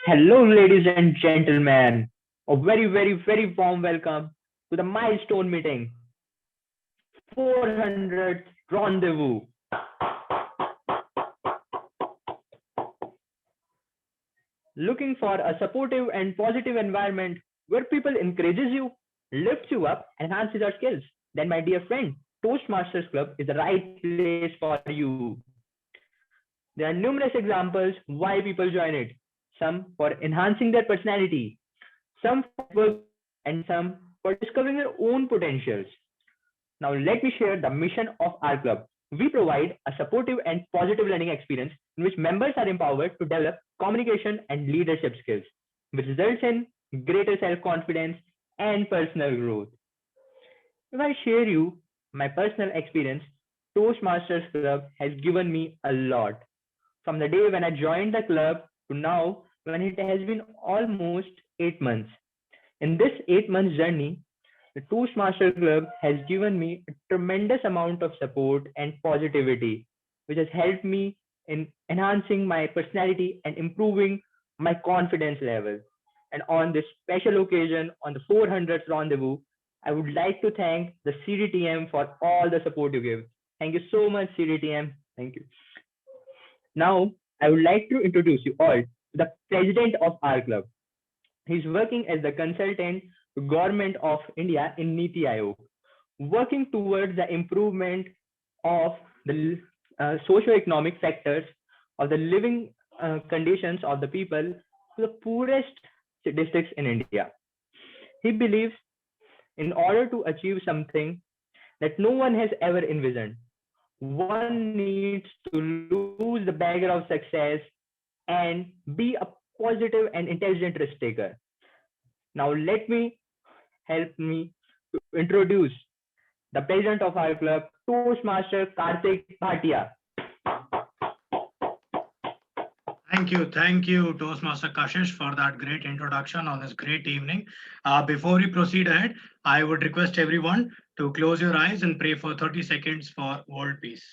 Hello, ladies and gentlemen. A very warm welcome to the milestone meeting 400th rendezvous. Looking for a supportive and positive environment where people encourages you, lifts you up, enhances your skills. Then, my dear friend, Toastmasters Club is the right place for you. There are numerous examples why people join it. Some for enhancing their personality, some for networking, and some for discovering their own potentials. Now, let me share the mission of our club. We provide a supportive and positive learning experience in which members are empowered to develop communication and leadership skills, which results in greater self confidence and personal growth. If I share you my personal experience, Toastmasters Club has given me a lot. From the day when I joined the club to now, when it has been almost 8 months. In this 8 months journey, the Toastmaster Club has given me a tremendous amount of support and positivity, which has helped me in enhancing my personality and improving my confidence level. And on this special occasion, on the 400th rendezvous, I would like to thank the CDTM for all the support you give. Thank you so much, CDTM. Thank you. Now, I would like to introduce you all to the president of our club. He's working as the consultant to Government of India in Niti Aayog, working towards the improvement of the socio-economic factors of the living conditions of the people to the poorest districts in India. He believes in order to achieve something that no one has ever envisioned, one needs to lose the bagger of success and be a positive and intelligent risk taker. Now, let me help me to introduce the president of our club, Toastmaster Karthik Bhatia. Thank you, Toastmaster Kashish, for that great introduction on this great evening. Before we proceed ahead, I would request everyone to close your eyes and pray for 30 seconds for world peace.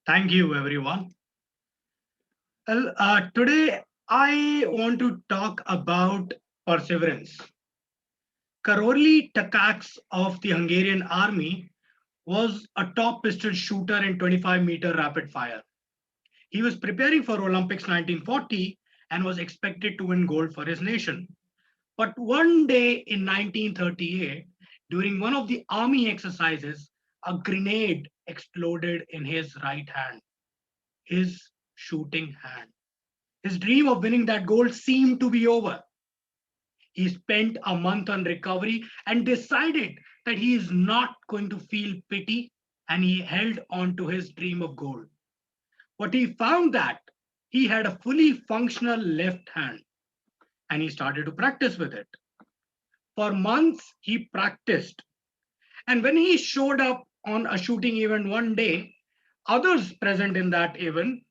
Thank you, everyone. Well, today I want to talk about perseverance. Karoli Takacs of the Hungarian army was a top pistol shooter in 25-meter rapid fire. He was preparing for Olympics 1940 and was expected to win gold for his nation. But one day in 1938, during one of the army exercises, a grenade exploded in his right hand, his shooting hand. His dream of winning that gold seemed to be over. He spent a month on recovery and decided that he is not going to feel pity, and he held on to his dream of gold. But he found that he had a fully functional left hand, and he started to practice with it. For months, he practiced. And when he showed up on a shooting event one day, others present in that event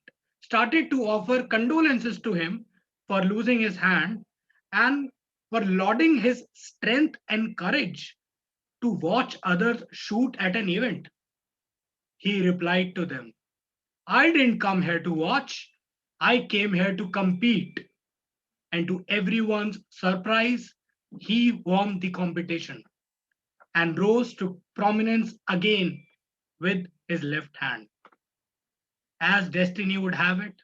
started to offer condolences to him for losing his hand and for lauding his strength and courage to watch others shoot at an event. He replied to them, I didn't come here to watch, I came here to compete. And to everyone's surprise, he won the competition and rose to prominence again with his left hand. As destiny would have it,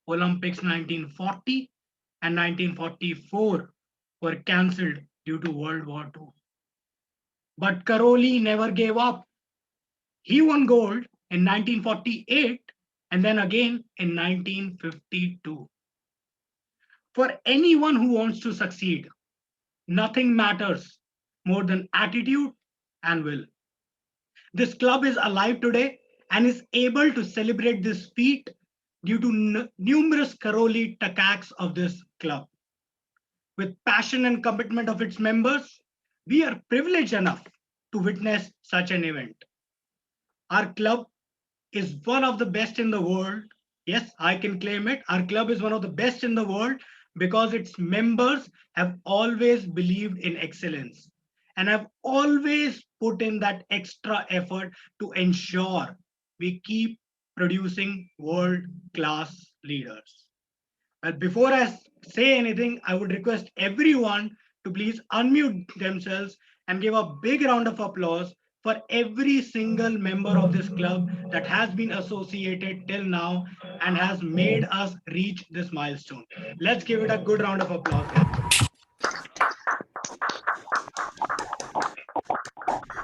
Olympics 1940 and 1944 were cancelled due to World War II. But Karoli never gave up. He won gold in 1948 and then again in 1952. For anyone who wants to succeed, nothing matters more than attitude and will. This club is alive today and is able to celebrate this feat due to numerous Karoli Takaks of this club. With passion and commitment of its members, we are privileged enough to witness such an event. Our club is one of the best in the world. Yes, I can claim it. Our club is one of the best in the world because its members have always believed in excellence and have always put in that extra effort to ensure we keep producing world class leaders. But before I say anything, I would request everyone to please unmute themselves and give a big round of applause for every single member of this club that has been associated till now and has made us reach this milestone. Let's give it a good round of applause, guys.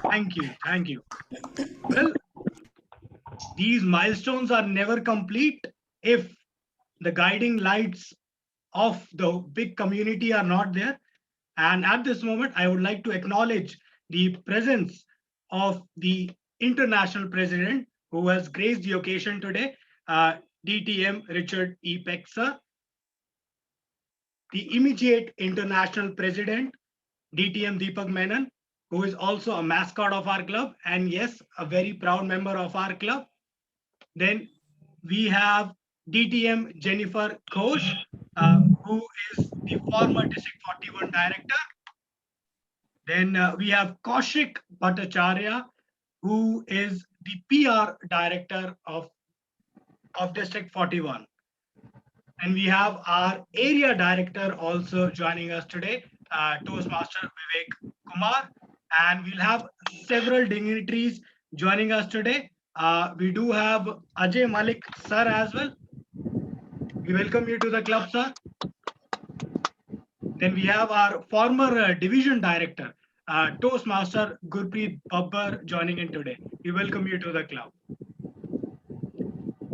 Thank you. Thank you. Well, these milestones are never complete if the guiding lights of the big community are not there. And at this moment, I would like to acknowledge the presence of the international president who has graced the occasion today, DTM Richard E. Peck, sir. The immediate international president, DTM Deepak Menon, who is also a mascot of our club and yes, a very proud member of our club. Then we have DTM Jennifer Ghosh, who is the former District 41 director. Then we have Kaushik Bhattacharya, who is the PR director of District 41. And we have our area director also joining us today, Toastmaster Vivek Kumar. And we'll have several dignitaries joining us today. We do have Ajay Malik, sir, as well. We welcome you to the club, sir. Then we have our former division director, Toastmaster Gurpreet Babbar joining in today. We welcome you to the club.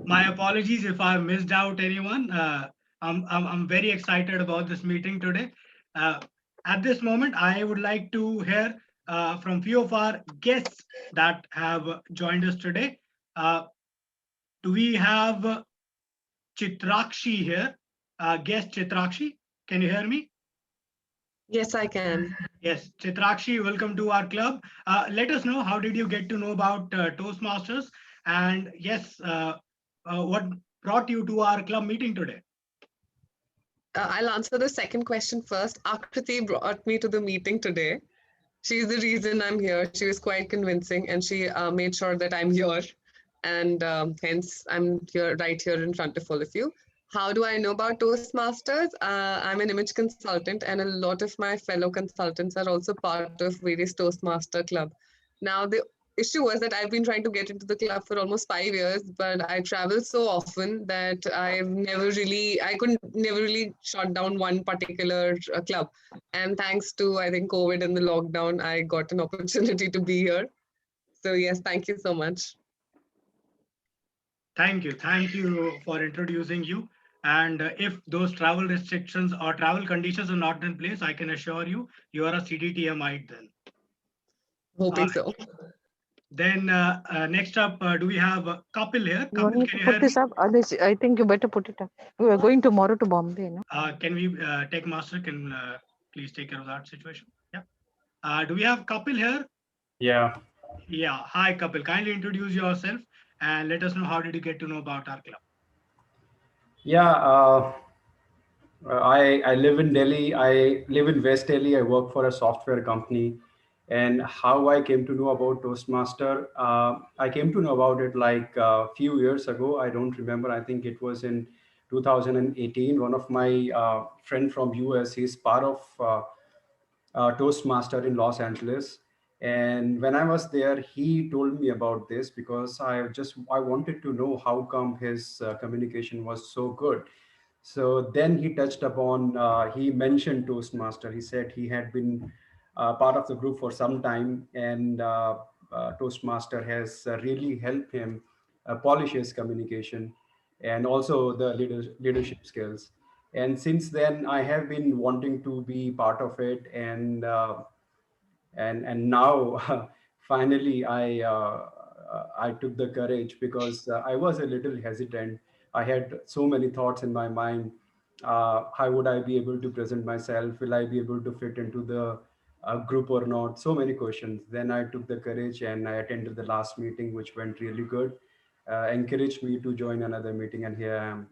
My apologies if I missed out anyone. I'm very excited about this meeting today. At this moment, I would like to hear from few of our guests that have joined us today. Do we have Chitrakshi here? Guest Chitrakshi, can you hear me? Yes, I can. Yes, Chitrakshi, welcome to our club. Let us know, how did you get to know about Toastmasters? And yes, what brought you to our club meeting today? I'll answer the second question first. Akriti brought me to the meeting today. She's the reason I'm here. She was quite convincing and she made sure that I'm here. And hence, I'm here, right here in front of all of you. How do I know about Toastmasters? I'm an image consultant and a lot of my fellow consultants are also part of various Toastmaster club. Now, the issue was that I've been trying to get into the club for almost 5 years, but I travel so often that I couldn't never really shut down one particular club. And thanks to, I think, COVID and the lockdown, I got an opportunity to be here. So yes, thank you so much. Thank you for introducing you. And if those travel restrictions or travel conditions are not in place, I can assure you, you are a CDTMite then. Hoping so. Then next up, do we have Kapil here? You Kapil, need can to you put hear this me? up. Others, I think you better put it up. We are going tomorrow to Bombay, no? Can we, Tech Master, can please take care of that situation? Yeah. Do we have Kapil here? Yeah. Yeah. Hi, Kapil. Kindly introduce yourself and let us know, how did you get to know about our club? Yeah. I live in Delhi. I live in West Delhi. I work for a software company. And how I came to know about Toastmaster, I came to know about it like a few years ago. I don't remember. I think it was in 2018. One of my friend from US, he's part of Toastmaster in Los Angeles. And when I was there, he told me about this because I wanted to know how come his communication was so good. So then he touched upon, he mentioned Toastmaster. He said he had been part of the group for some time, and Toastmaster has really helped him polish his communication and also the leadership skills. And since then, I have been wanting to be part of it, and now finally I took the courage, because I was a little hesitant. I had so many thoughts in my mind. How would I be able to present myself? Will I be able to fit into the group or not? So many questions. Then I took the courage and I attended the last meeting, which went really good. Encouraged me to join another meeting, and here I am.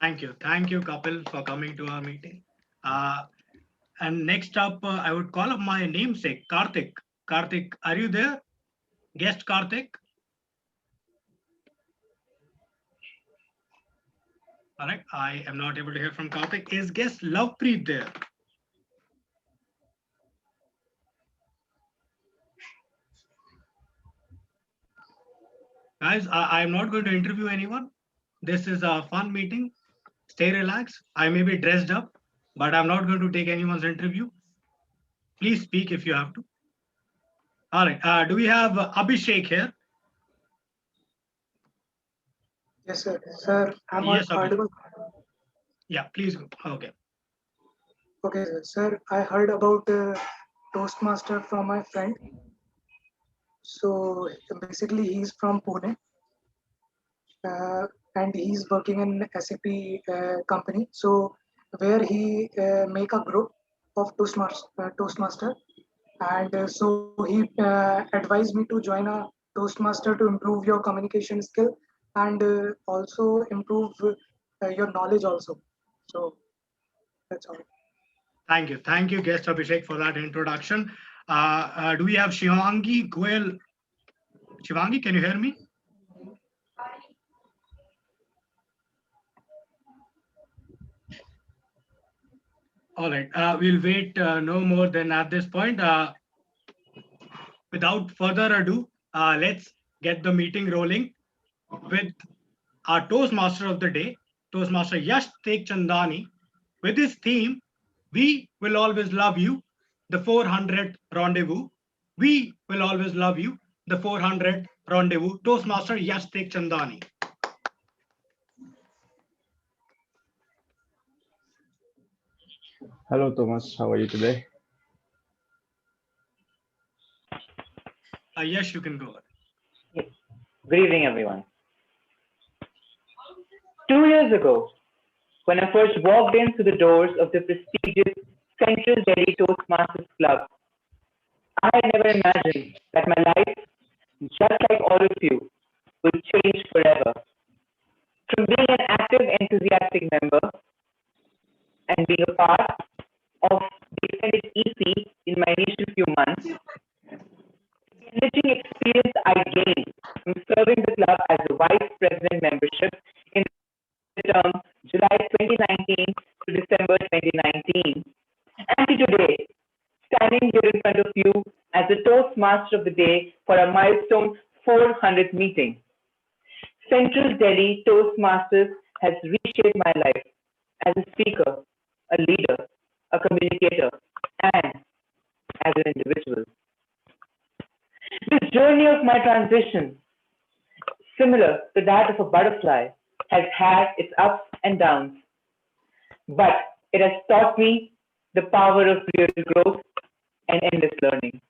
Thank you, Kapil, for coming to our meeting. Uh, and next up, I would call up my namesake, Karthik. Karthik, are you there? Guest Karthik? All right, I am not able to hear from Karthik. Is guest Lovepreet there? Guys, I am not going to interview anyone. This is a fun meeting. Stay relaxed. I may be dressed up, but I'm not going to take anyone's interview. Please speak if you have to. All right, do we have Abhishek here? Yes, sir. Sir, am I Yes, Abhishek. audible? Yeah, please go. Okay. Okay, sir. Sir, I heard about Toastmaster from my friend. So basically, he's from Pune, and he's working in SAP company. So where he make a group of Toastmaster, and so he advised me to join a Toastmaster to improve your communication skill and also improve your knowledge also. So that's all. Thank you, guest Abhishek, for that introduction. Do we have Shivangi Goel? Shivangi, can you hear me? All right, we'll wait no more than at this point. Without further ado, let's get the meeting rolling with our Toastmaster of the day, Toastmaster Yash Tekchandani, with his theme, We Will Always Love You, the 400th Rendezvous. We will always love you, the 400th Rendezvous. Toastmaster Yash Tekchandani. Hello, Thomas. How are you today? Yes, you can go. Good evening, everyone. 2 years ago, when I first walked in through the doors of the prestigious Central Delhi Toastmasters Club, I had never imagined that my life, just like all of you, would change forever. From being an active, enthusiastic member and being a part of the extended EP in my initial few months, the enriching experience I gained from serving the club as a vice president membership in the term July 2019 to December 2019, and to today, standing here in front of you as the Toastmaster of the Day for a milestone 400th meeting. Central Delhi Toastmasters has reshaped my life as a speaker, a leader, a communicator, and as an individual. This journey of my transition, similar to that of a butterfly, has had its ups and downs, but it has taught me the power of real growth and endless learning.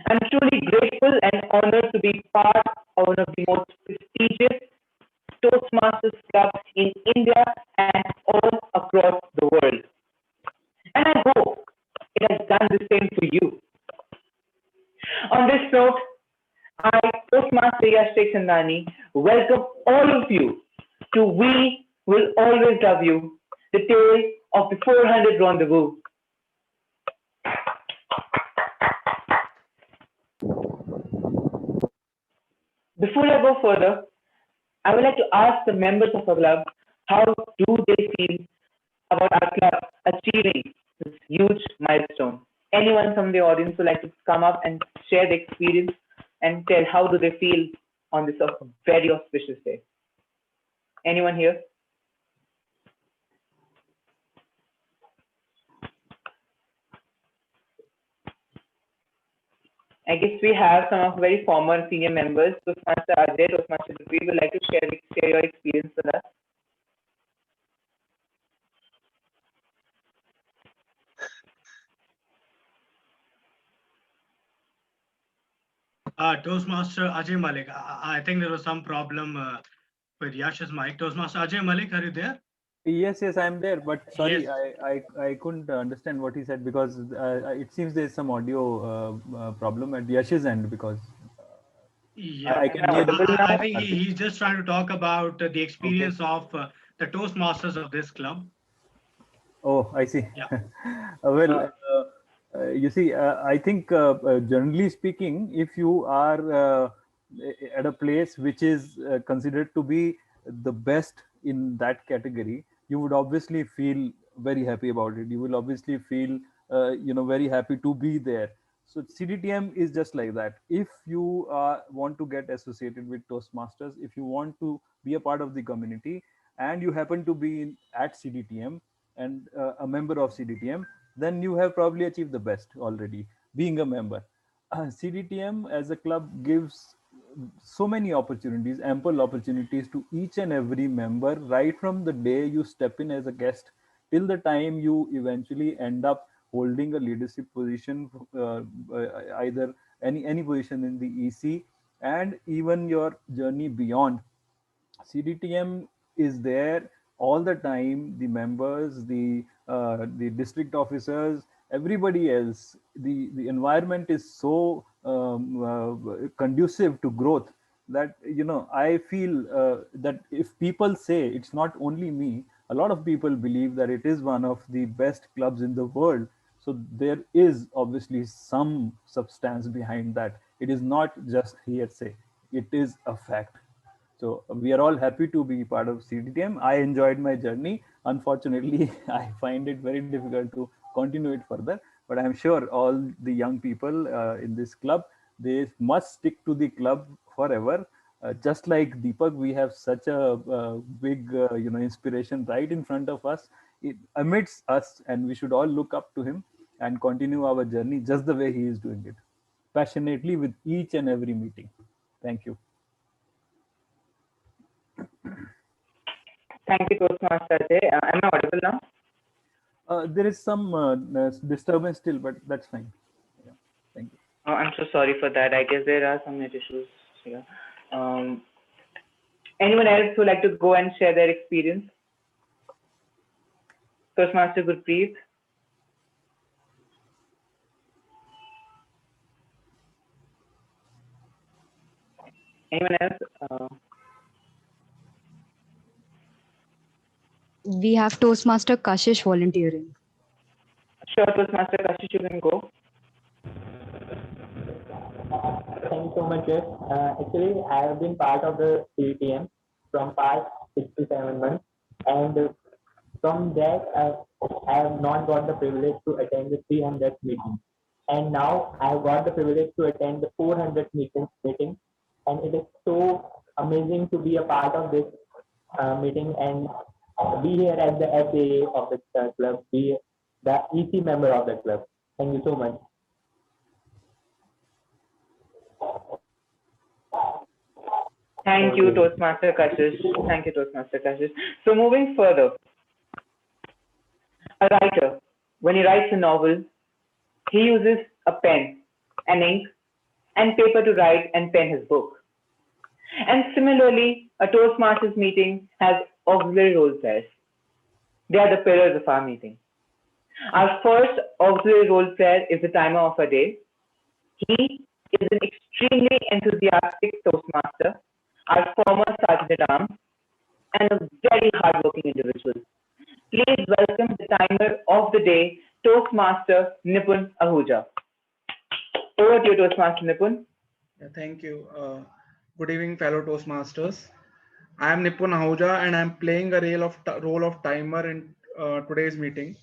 I'm truly grateful and honored to be part of one of the most prestigious Toastmasters clubs in India and all across the world. And I hope it has done the same for you. On this note, I, Toastmaster Yash Tekchandani, welcome all of you to We Will Always Love You, the tale of the 400 Rendezvous. Before I go further, I would like to ask the members of our club how do they feel about our club achieving this huge milestone. Anyone from the audience would like to come up and share the experience and tell how do they feel on this very auspicious day? Anyone here? I guess we have some of very former senior members. Toastmaster Ajay, Toastmaster Dupree would like to share your experience with us. Toastmaster Ajay Malik. I think there was some problem with Yash's mic. Toastmaster Ajay Malik, are you there? Yes, yes, I'm there, but sorry, Yes. I couldn't understand what he said because it seems there's some audio problem at Yash's end because Yeah, I Am can I hear audible I now? think Hardik. he's just trying to talk about the Okay. experience of the Toastmasters of this club. Oh, I see. Yeah. Well, Uh, you see, I think generally speaking, if you are at a place which is considered to be the best in that category, you would obviously feel very happy about it. You will obviously feel, very happy to be there. So CDTM is just like that. If you want to get associated with Toastmasters, if you want to be a part of the community, and you happen to be at CDTM and a member of CDTM, then you have probably achieved the best already, being a member. CDTM as a club gives so many opportunities, ample opportunities to each and every member, right from the day you step in as a guest till the time you eventually end up holding a leadership position, either any position in the EC, and even your journey beyond. CDTM is there all the time. The members, the district officers, everybody else. The environment is so conducive to growth that I feel that if people say it's not only me, a lot of people believe that it is one of the best clubs in the world. So there is obviously some substance behind that. It is not just hearsay. It is a fact. So we are all happy to be part of CDTM. I enjoyed my journey. Unfortunately, I find it very difficult to continue it further. But I'm sure all the young people in this club, they must stick to the club forever. Just like Deepak, we have such a big, inspiration right in front of us, amidst us, and we should all look up to him and continue our journey just the way he is doing it, passionately with each and every meeting. Thank you. Thank you, Toastmaster Ajay. Am I audible now? There is some disturbance still, but that's fine. Yeah, thank you. I'm so sorry for that. I guess there are some net issues here. Um, Anyone else who like to go and share their experience? Toastmaster Gurpreet. Anyone else? We have Toastmaster Kashish volunteering. Sure, Toastmaster Kashish, you can go. Thank you so much, Jeff. Actually, I have been part of the CTM from past 6 to 7 months, and from that, I have not got the privilege to attend the 300th meeting. And now I have got the privilege to attend the 400th meeting, and it is so amazing to be a part of this meeting and be here as the FAA of the club, be the EC member of the club. Thank you so much. Thank you, Toastmaster Kashish. Thank you, Toastmaster Kashish. So moving further, a writer, when he writes a novel, he uses a pen, an ink, and paper to write and pen his book. And similarly, a Toastmasters meeting has auxiliary role players. They are the pillars of our meeting. Our first auxiliary role player is the timer of a day. He is an extremely enthusiastic Toastmaster, our former Sergeant at Arms, and a very hardworking individual. Please welcome the timer of the day, Toastmaster Nipun Ahuja. Over to you, Toastmaster Nipun. Yeah, thank you. Good evening, fellow Toastmasters. I am Nipun Ahuja and I am playing a role of timer in today's meeting.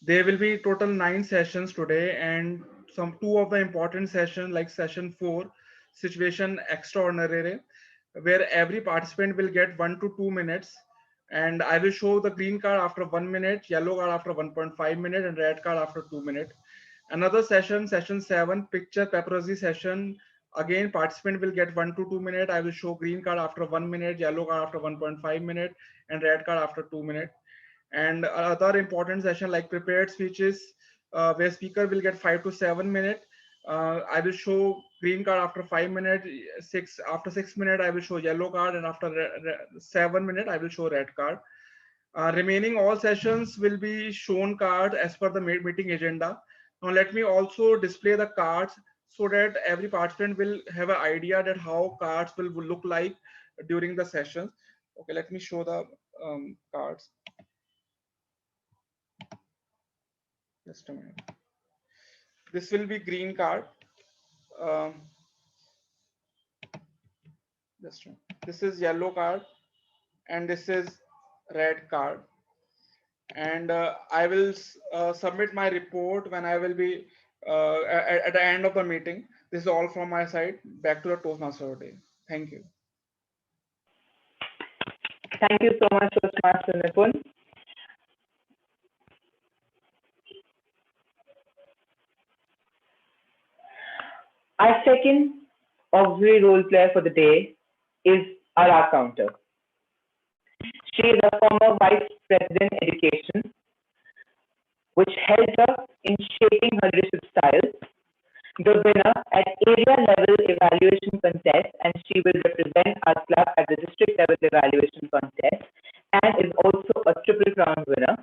There will be total 9 sessions today, and two of the important sessions, like session 4, situation extraordinary, where every participant will get 1 to 2 minutes, and I will show the green card after 1 minute, yellow card after 1.5 minutes, and red card after 2 minutes. Another session, session 7, picture paparazzi session. Again, participant will get 1 to 2 minutes. I will show green card after 1 minute, yellow card after 1.5 minutes, and red card after 2 minutes. And other important session like prepared speeches, where speaker will get 5 to 7 minutes. I will show green card after 5 minutes. After 6 minutes, I will show yellow card, and after 7 minutes, I will show red card. Remaining all sessions will be shown cards as per the meeting agenda. Now let me also display the cards so that every participant will have an idea that how cards will look like during the sessions. Okay, let me show the cards. Just a minute. This will be green card. This is yellow card, and this is red card. And I will submit my report when I will be at the end of the meeting. This is all from my side. Back to the Toastmaster day. Thank you. Thank you so much, Toastmaster Nipun. Our second auxiliary role player for the day is Ara Counter. She is a former Vice President Education, which helped her in shaping her leadership style, the winner at area level evaluation contest, and she will represent our club at the district level evaluation contest and is also a Triple Crown winner.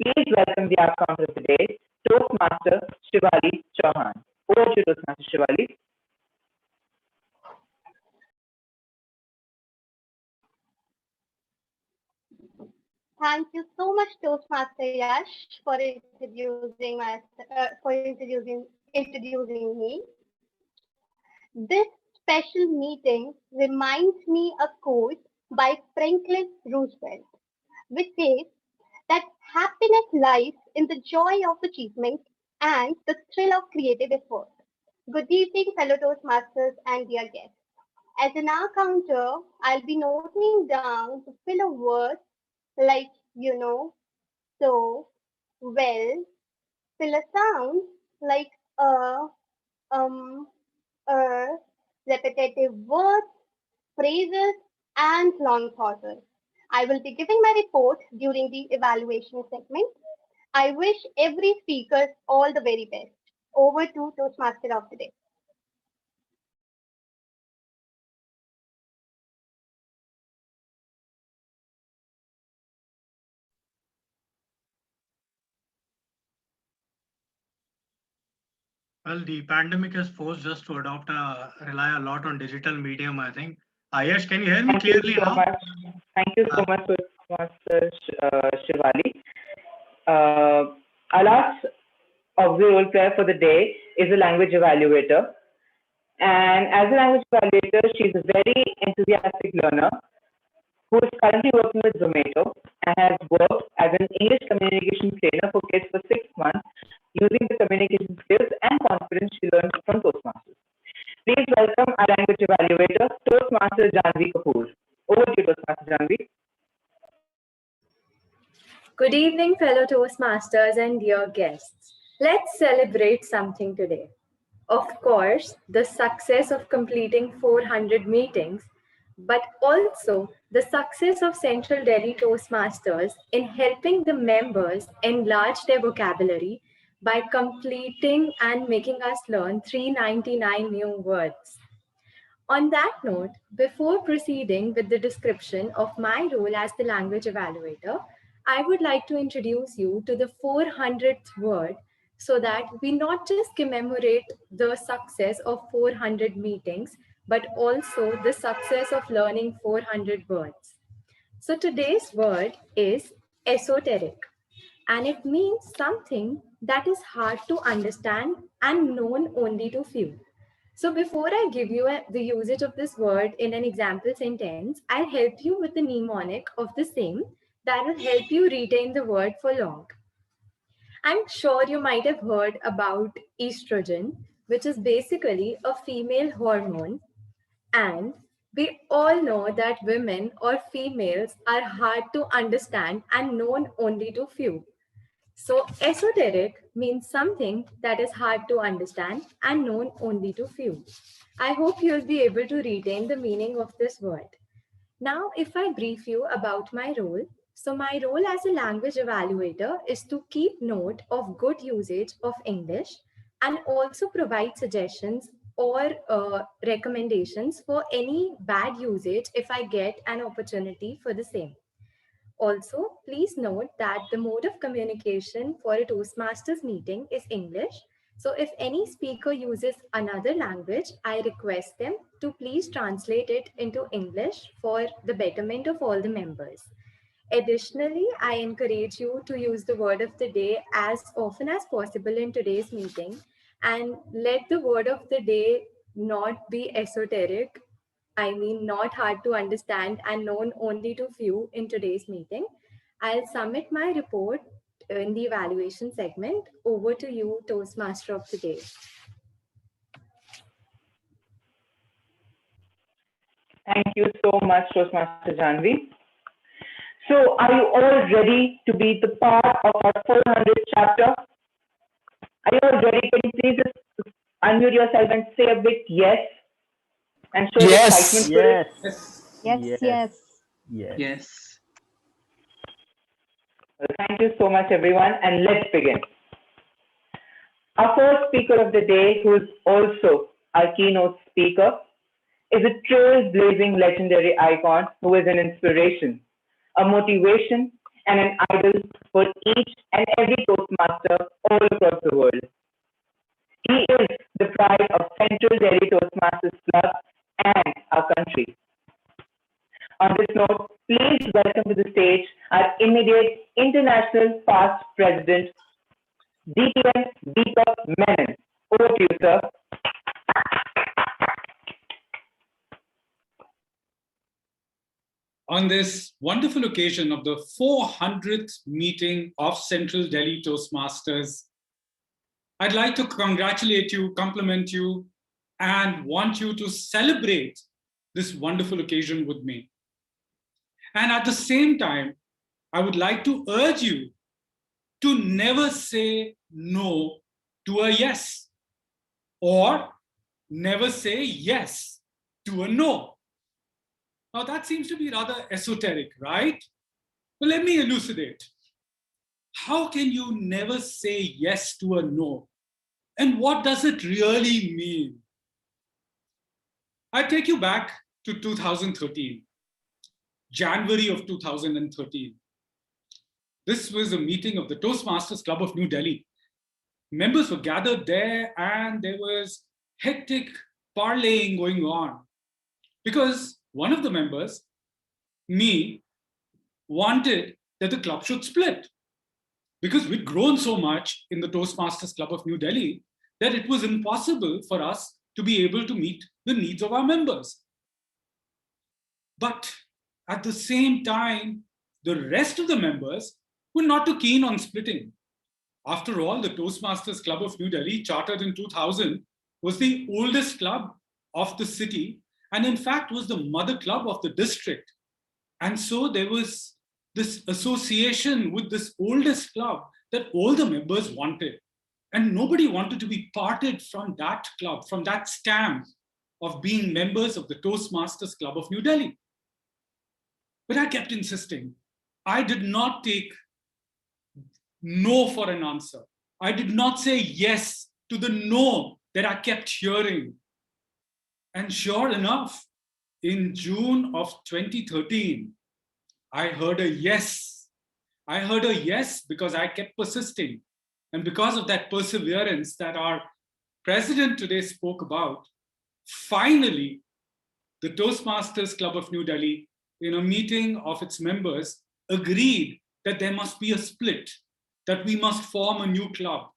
Please welcome the outcome of the day, Toastmaster Shivali Chauhan. Over to you, Toastmaster Shivali. Thank you so much, Toastmaster Yash, for introducing me. This special meeting reminds me a quote by Franklin Roosevelt, which says that happiness lies in the joy of achievement and the thrill of creative effort. Good evening, fellow Toastmasters and dear guests. As an hour counter, I'll be noting down to fill a word like so, well, fill a sound like repetitive words, phrases, and long pauses. I will be giving my report during the evaluation segment. I wish every speaker all the very best. Over to Toastmaster of the day. Well, the pandemic has forced us to rely a lot on digital medium, I think. Yes, can you hear me clearly now? Thank you so much, Toastmaster Shivali. Our last auxiliary role player for the day is a language evaluator. And as a language evaluator, she's a very enthusiastic learner who is currently working with Zomato and has worked as an English communication trainer for kids for 6 months using the communication skills and confidence she learned from Toastmasters. Please welcome our language evaluator, Toastmaster Janvi Kapoor. Over to you, Toastmaster Janvi. Good evening, fellow Toastmasters and dear guests. Let's celebrate something today. Of course, the success of completing 400 meetings, but also the success of Central Delhi Toastmasters in helping the members enlarge their vocabulary by completing and making us learn 399 new words. On that note, before proceeding with the description of my role as the language evaluator, I would like to introduce you to the 400th word so that we not just commemorate the success of 400 meetings, but also the success of learning 400 words. So today's word is esoteric, and it means something that is hard to understand and known only to few. So before I give you the usage of this word in an example sentence, I'll help you with the mnemonic of the same that will help you retain the word for long. I'm sure you might have heard about estrogen, which is basically a female hormone. And we all know that women or females are hard to understand and known only to few. So esoteric means something that is hard to understand and known only to few. I hope you'll be able to retain the meaning of this word. Now, if I brief you about my role, so my role as a language evaluator is to keep note of good usage of English, and also provide suggestions or recommendations for any bad usage if I get an opportunity for the same. Also, please note that the mode of communication for a Toastmasters meeting is English. So if any speaker uses another language, I request them to please translate it into English for the betterment of all the members. Additionally, I encourage you to use the word of the day as often as possible in today's meeting, and let the word of the day not be esoteric. I mean, not hard to understand and known only to few in today's meeting. I'll submit my report in the evaluation segment. Over to you, Toastmaster of the day. Thank you so much, Toastmaster Janvi. So are you all ready to be the part of our 400th chapter? Are you all ready? Can you please just unmute yourself and say a big yes? And show the excitement for it? Yes. Well, thank you so much, everyone, and let's begin. Our first speaker of the day, who is also our keynote speaker, is a trailblazing legendary icon who is an inspiration, a motivation, and an idol for each and every Toastmaster all across the world. He is the pride of Central Delhi Toastmasters Club and our country. On this note, please welcome to the stage our immediate international past president, DTM Deepak Menon. Over to you, sir. On this wonderful occasion of the 400th meeting of Central Delhi Toastmasters, I'd like to congratulate you, compliment you, and want you to celebrate this wonderful occasion with me. And at the same time, I would like to urge you to never say no to a yes, or never say yes to a no. Now that seems to be rather esoteric, right? But let me elucidate. How can you never say yes to a no? And what does it really mean? I take you back to 2013, January of 2013. This was a meeting of the Toastmasters Club of New Delhi. Members were gathered there and there was hectic parleying going on because one of the members, me, wanted that the club should split because we'd grown so much in the Toastmasters Club of New Delhi that it was impossible for us to be able to meet the needs of our members. But at the same time, the rest of the members were not too keen on splitting. After all, the Toastmasters Club of New Delhi, chartered in 2000, was the oldest club of the city and in fact was the mother club of the district. And so there was this association with this oldest club that all the members wanted. And nobody wanted to be parted from that club, from that stamp of being members of the Toastmasters Club of New Delhi. But I kept insisting. I did not take no for an answer. I did not say yes to the no that I kept hearing. And sure enough, in June of 2013, I heard a yes. I heard a yes because I kept persisting. And because of that perseverance that our president today spoke about, finally, the Toastmasters Club of New Delhi, in a meeting of its members, agreed that there must be a split, that we must form a new club.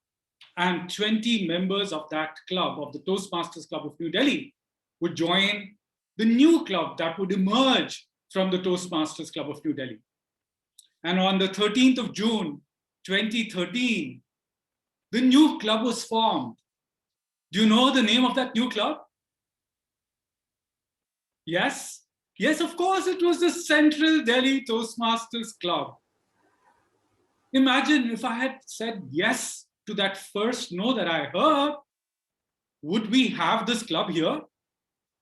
And 20 members of that club, of the Toastmasters Club of New Delhi, would join the new club that would emerge from the Toastmasters Club of New Delhi. And on the 13th of June, 2013, the new club was formed. Do you know the name of that new club? Yes? Yes, of course, it was the Central Delhi Toastmasters Club. Imagine if I had said yes to that first no that I heard, would we have this club here?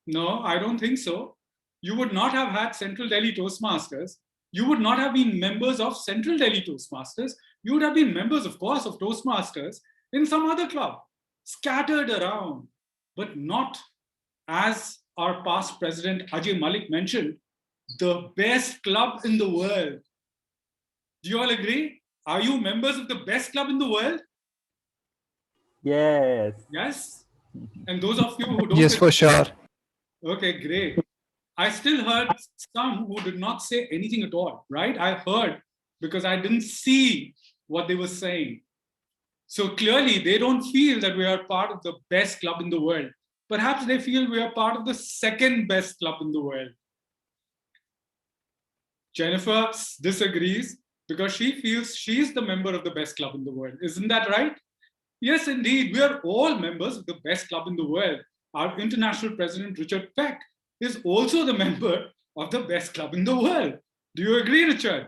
No, I don't think so. You would not have had Central Delhi Toastmasters. You would not have been members of Central Delhi Toastmasters. You would have been members, of course, of Toastmasters in some other club. scattered around, but not, as our past president Ajay Malik mentioned, the best club in the world. Do you all agree? Are you members of the best club in the world? Yes. Yes? And those of you who don't... Yes, for sure. Okay, great. I still heard some who did not say anything at all, right? I heard because I didn't see what they were saying. So clearly, they don't feel that we are part of the best club in the world. Perhaps they feel we are part of the second best club in the world. Jennifer disagrees because she feels she's the member of the best club in the world. Isn't that right? Yes, indeed. We are all members of the best club in the world. Our international president, Richard Peck, is also the member of the best club in the world. Do you agree, Richard?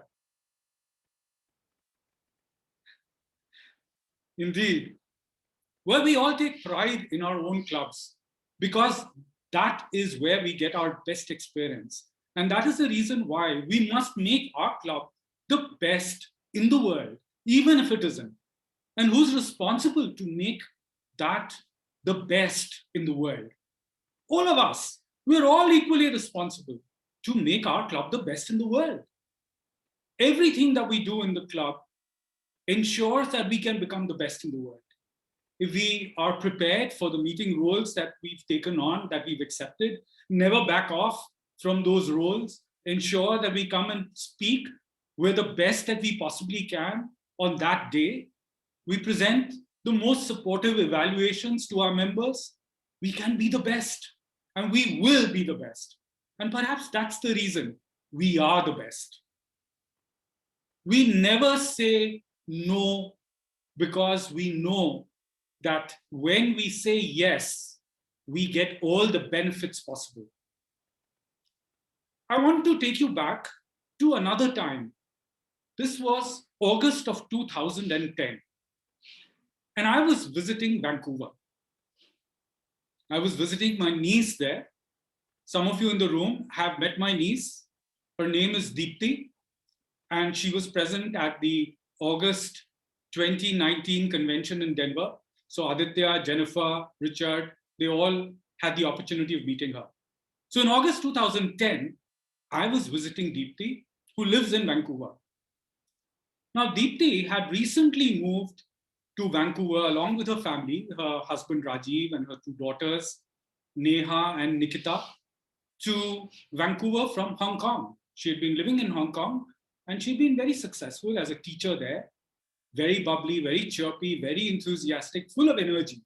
Indeed. Well, we all take pride in our own clubs because that is where we get our best experience. And that is the reason why we must make our club the best in the world, even if it isn't. And who's responsible to make that the best in the world? All of us. We're all equally responsible to make our club the best in the world. Everything that we do in the club ensures that we can become the best in the world. If we are prepared for the meeting roles that we've taken on, that we've accepted, never back off from those roles, ensure that we come and speak with the best that we possibly can on that day. We present the most supportive evaluations to our members. We can be the best, and we will be the best. And perhaps that's the reason we are the best. We never say no because we know that when we say yes, we get all the benefits possible. I want to take you back to another time. This was August of 2010. And I was visiting Vancouver. I was visiting my niece there. Some of you in the room have met my niece. Her name is Deepti, and she was present at the August 2019 convention in Denver. So Aditya, Jennifer, Richard, they all had the opportunity of meeting her. So in August 2010, I was visiting Deepti, who lives in Vancouver. Now, Deepti had recently moved to Vancouver along with her family, her husband Rajiv and her two daughters, Neha and Nikita, to Vancouver from Hong Kong. She had been living in Hong Kong and she'd been very successful as a teacher there, very bubbly, very chirpy, very enthusiastic, full of energy.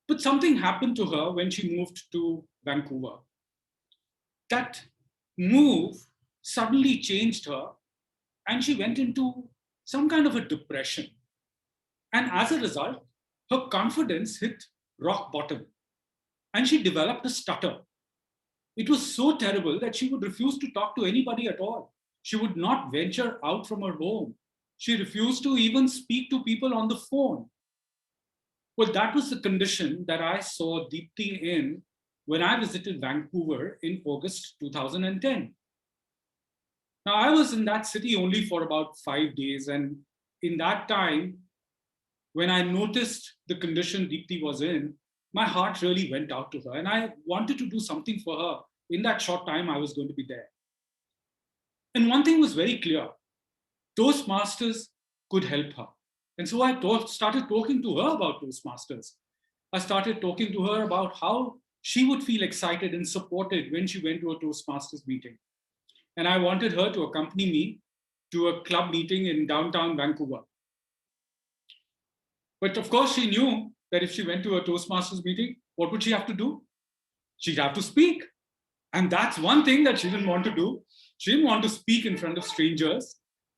But something happened to her when she moved to Vancouver. That move suddenly changed her and she went into some kind of a depression. And as a result, her confidence hit rock bottom and she developed a stutter. It was so terrible that she would refuse to talk to anybody at all. She would not venture out from her home. She refused to even speak to people on the phone. Well, that was the condition that I saw Deepti in when I visited Vancouver in August 2010. Now, I was in that city only for about 5 days. And in that time, when I noticed the condition Deepti was in, my heart really went out to her. And I wanted to do something for her in that short time I was going to be there. And one thing was very clear. Toastmasters could help her. And so I started talking to her about Toastmasters. I started talking to her about how she would feel excited and supported when she went to a Toastmasters meeting. And I wanted her to accompany me to a club meeting in downtown Vancouver. But of course, she knew that if she went to a Toastmasters meeting, what would she have to do? She'd have to speak. And that's one thing that she didn't want to do. She didn't want to speak in front of strangers.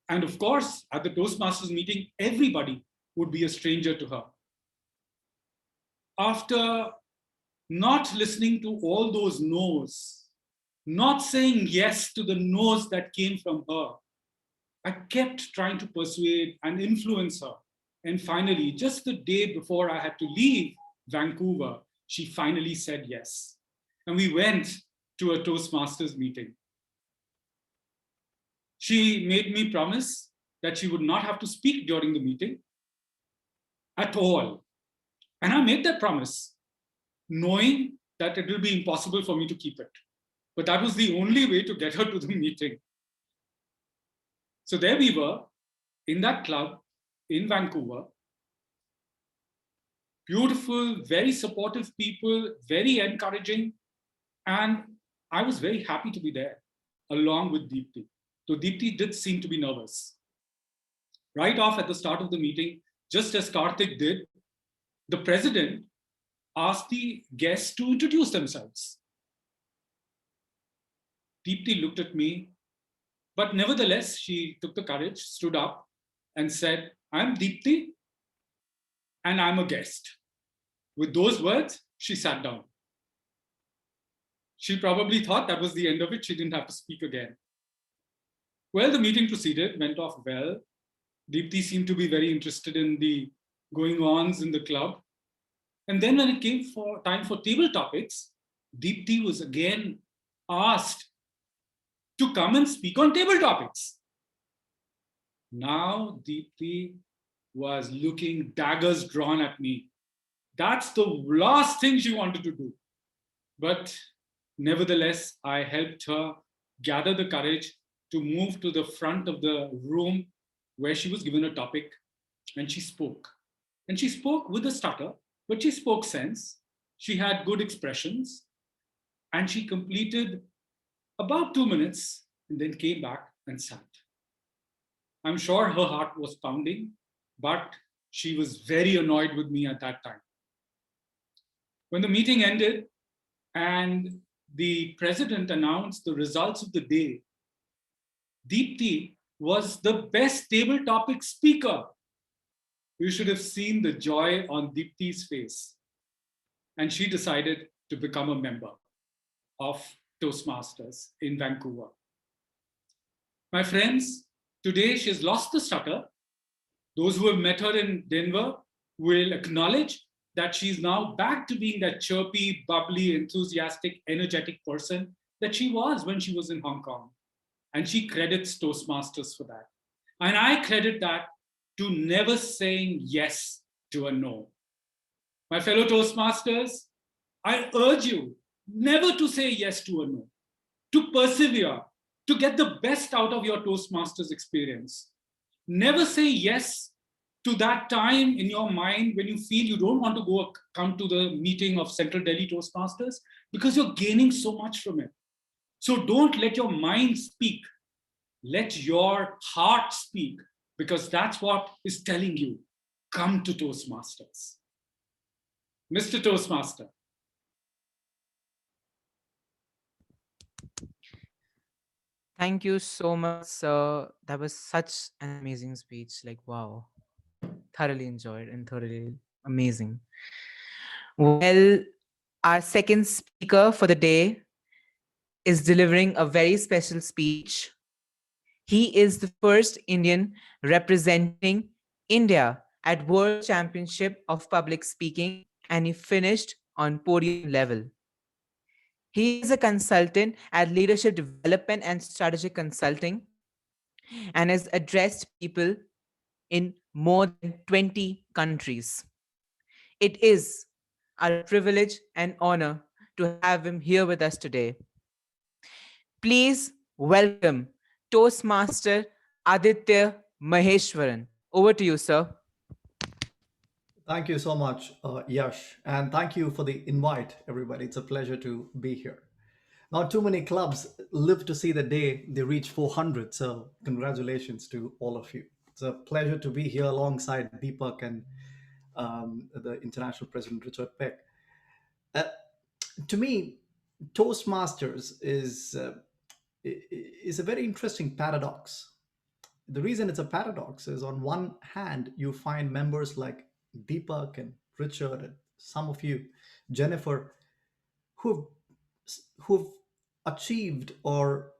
And of course, at the Toastmasters meeting, everybody would be a stranger to her. After not listening to all those no's, not saying yes to the no's that came from her, I kept trying to persuade and influence her. And finally, just the day before I had to leave Vancouver, she finally said yes. And we went to a Toastmasters meeting. She made me promise that she would not have to speak during the meeting at all. And I made that promise, knowing that it will be impossible for me to keep it. But that was the only way to get her to the meeting. So there we were in that club in Vancouver. Beautiful, very supportive people, very encouraging. And I was very happy to be there along with Deepti. So Deepti did seem to be nervous. Right off at the start of the meeting, just as Karthik did, the president asked the guests to introduce themselves. Deepti looked at me, but nevertheless, she took the courage, stood up and said, "I'm Deepti and I'm a guest." With those words, she sat down. She probably thought that was the end of it. She didn't have to speak again. Well, the meeting proceeded, went off well. Deepti seemed to be very interested in the going-ons in the club. And then when it came for time for table topics, Deepti was again asked to come and speak on table topics. Now Deepti was looking daggers drawn at me. That's the last thing she wanted to do. But nevertheless, I helped her gather the courage to move to the front of the room where she was given a topic, and she spoke. And she spoke with a stutter, but she spoke sense. She had good expressions, and she completed about 2 minutes and then came back and sat. I'm sure her heart was pounding, but she was very annoyed with me at that time. When the meeting ended and the president announced the results of the day, Deepti was the best table topic speaker. You should have seen the joy on Deepti's face. And she decided to become a member of Toastmasters in Vancouver. My friends, today she has lost the stutter. Those who have met her in Denver will acknowledge that she's now back to being that chirpy, bubbly, enthusiastic, energetic person that she was when she was in Hong Kong. And she credits Toastmasters for that. And I credit that to never saying yes to a no. My fellow Toastmasters, I urge you never to say yes to a no, to persevere, to get the best out of your Toastmasters experience. Never say yes to that time in your mind when you feel you don't want to come to the meeting of Central Delhi Toastmasters because you're gaining so much from it. So don't let your mind speak. Let your heart speak, because that's what is telling you, come to Toastmasters. Mr. Toastmaster. Thank you so much, sir. That was such an amazing speech. Like, wow. Thoroughly enjoyed and thoroughly amazing. Well, our second speaker for the day is delivering a very special speech. He is the first Indian representing India at World Championship of Public Speaking, and he finished on podium level. He is a consultant at Leadership Development and Strategic Consulting and has addressed people in more than 20 countries. It is our privilege and honor to have him here with us today. Please welcome Toastmaster Aditya Maheshwaran. Over to you, sir. Thank you so much, Yash, and thank you for the invite, everybody. It's a pleasure to be here. Not too many clubs live to see the day they reach 400, so congratulations to all of you. It's a pleasure to be here alongside Deepak and the International President Richard Peck. To me, Toastmasters is a very interesting paradox. The reason it's a paradox is, on one hand, you find members like Deepak and Richard and some of you, Jennifer, who've achieved or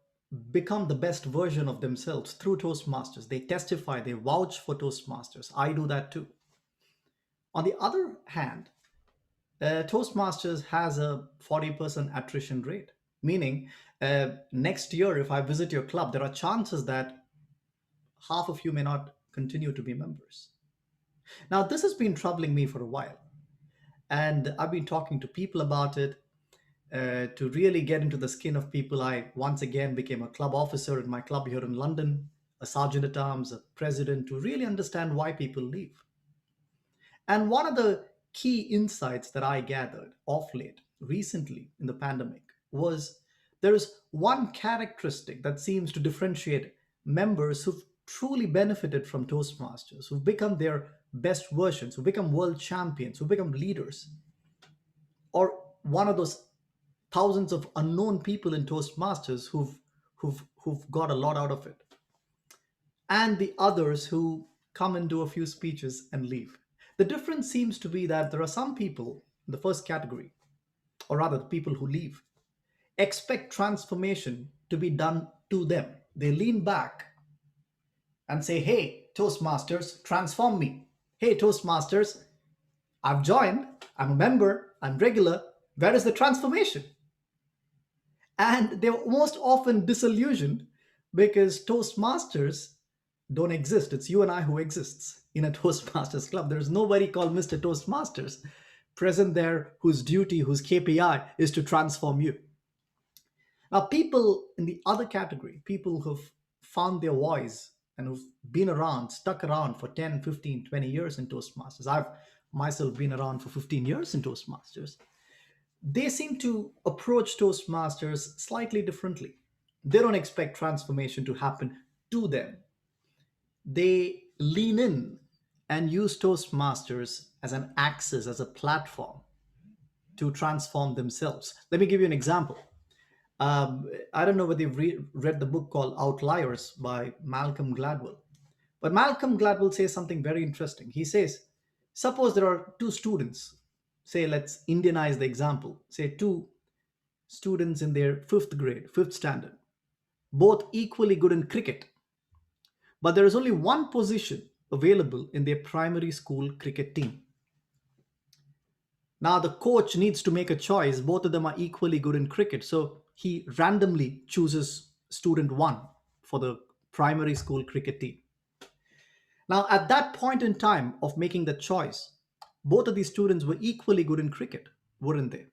become the best version of themselves through Toastmasters. They testify, they vouch for Toastmasters. I do that too. On the other hand, Toastmasters has a 40% attrition rate, meaning next year, if I visit your club, there are chances that half of you may not continue to be members. Now, this has been troubling me for a while. And I've been talking to people about it. To really get into the skin of people, I once again became a club officer in my club here in London, a sergeant at arms, a president, to really understand why people leave. And one of the key insights that I gathered off late recently in the pandemic was there is one characteristic that seems to differentiate members who've truly benefited from Toastmasters, who've become their best versions, who've become world champions, who've become leaders, or one of those thousands of unknown people in Toastmasters who've got a lot out of it, and the others who come and do a few speeches and leave. The difference seems to be that there are some people in the first category, or rather the people who leave, expect transformation to be done to them. They lean back and say, hey, Toastmasters, transform me. Hey, Toastmasters, I've joined, I'm a member, I'm regular. Where is the transformation? And they're most often disillusioned because Toastmasters don't exist. It's you and I who exists in a Toastmasters club. There is nobody called Mr. Toastmasters present there whose duty, whose KPI is to transform you. Now, people in the other category, people who've found their voice and who've been around, stuck around for 10, 15, 20 years in Toastmasters. I've myself been around for 15 years in Toastmasters. They seem to approach Toastmasters slightly differently. They don't expect transformation to happen to them. They lean in and use Toastmasters as an axis, as a platform to transform themselves. Let me give you an example. I don't know whether you've read the book called Outliers by Malcolm Gladwell. But Malcolm Gladwell says something very interesting. He says, suppose there are two students, say let's Indianize the example, say two students in their fifth grade, fifth standard, both equally good in cricket. But there is only one position available in their primary school cricket team. Now the coach needs to make a choice. Both of them are equally good in cricket. So he randomly chooses student one for the primary school cricket team. Now at that point in time of making the choice, both of these students were equally good in cricket, weren't they?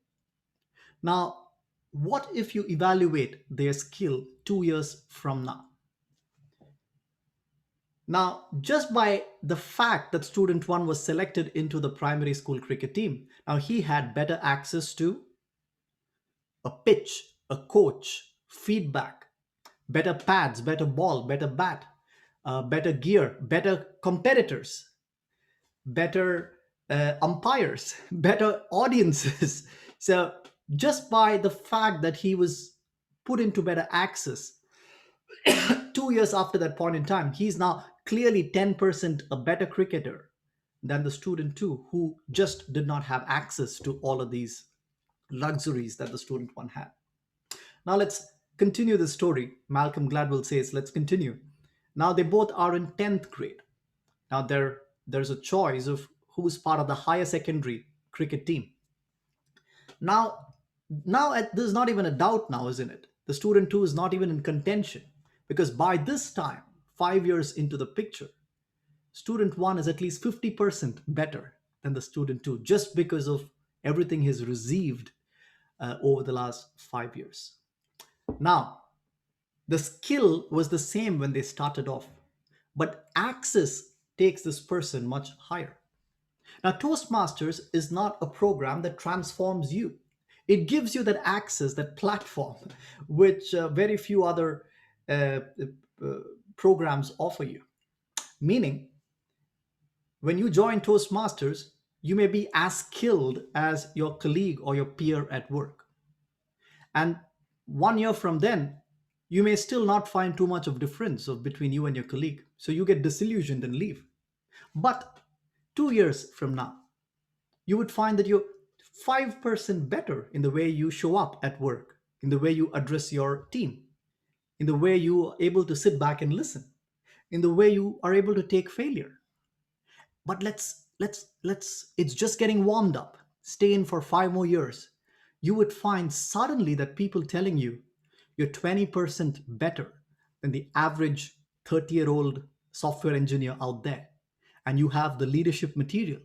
Now, what if you evaluate their skill 2 years from now? Now, just by the fact that student one was selected into the primary school cricket team, now he had better access to a pitch, a coach, feedback, better pads, better ball, better bat, better gear, better competitors, better umpires, better audiences. So just by the fact that he was put into better access 2 years after that point in time, he's now clearly 10% a better cricketer than the student two who just did not have access to all of these luxuries that the student one had. Now let's continue the story. Malcolm Gladwell says, let's continue. Now they both are in 10th grade. Now there's a choice of who's part of the higher secondary cricket team. Now there's not even a doubt now, isn't it? The student two is not even in contention, because by this time, 5 years into the picture, student one is at least 50% better than the student two, just because of everything he's received over the last 5 years. Now, the skill was the same when they started off, but access takes this person much higher. Now, Toastmasters is not a program that transforms you. It gives you that access, that platform, which very few other programs offer you. Meaning, when you join Toastmasters, you may be as skilled as your colleague or your peer at work. And 1 year from then, you may still not find too much of difference between you and your colleague. So you get disillusioned and leave. But 2 years from now, you would find that you're 5% better in the way you show up at work, in the way you address your team, in the way you are able to sit back and listen, in the way you are able to take failure. But it's just getting warmed up. Stay in for 5 more years. You would find suddenly that people telling you you're 20% better than the average 30-year-old software engineer out there. And you have the leadership material.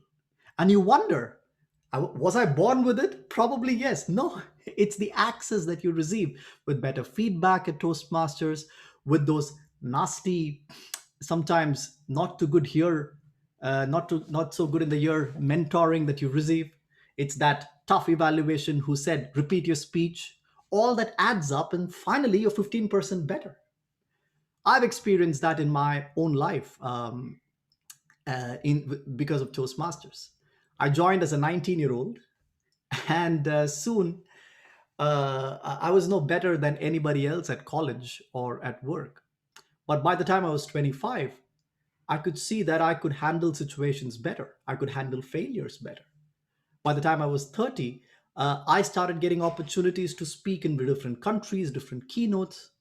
And you wonder, Was I born with it? Probably yes. No, it's the access that you receive with better feedback at Toastmasters, with those nasty, sometimes not too good here, not so good in the year mentoring that you receive. It's that tough evaluation who said repeat your speech. All that adds up, and finally you're 15% better. I've experienced that in my own life. Because of Toastmasters. I joined as a 19-year-old, and soon I was no better than anybody else at college or at work. But by the time I was 25, I could see that I could handle situations better. I could handle failures better. By the time I was 30, I started getting opportunities to speak in different countries, different keynotes,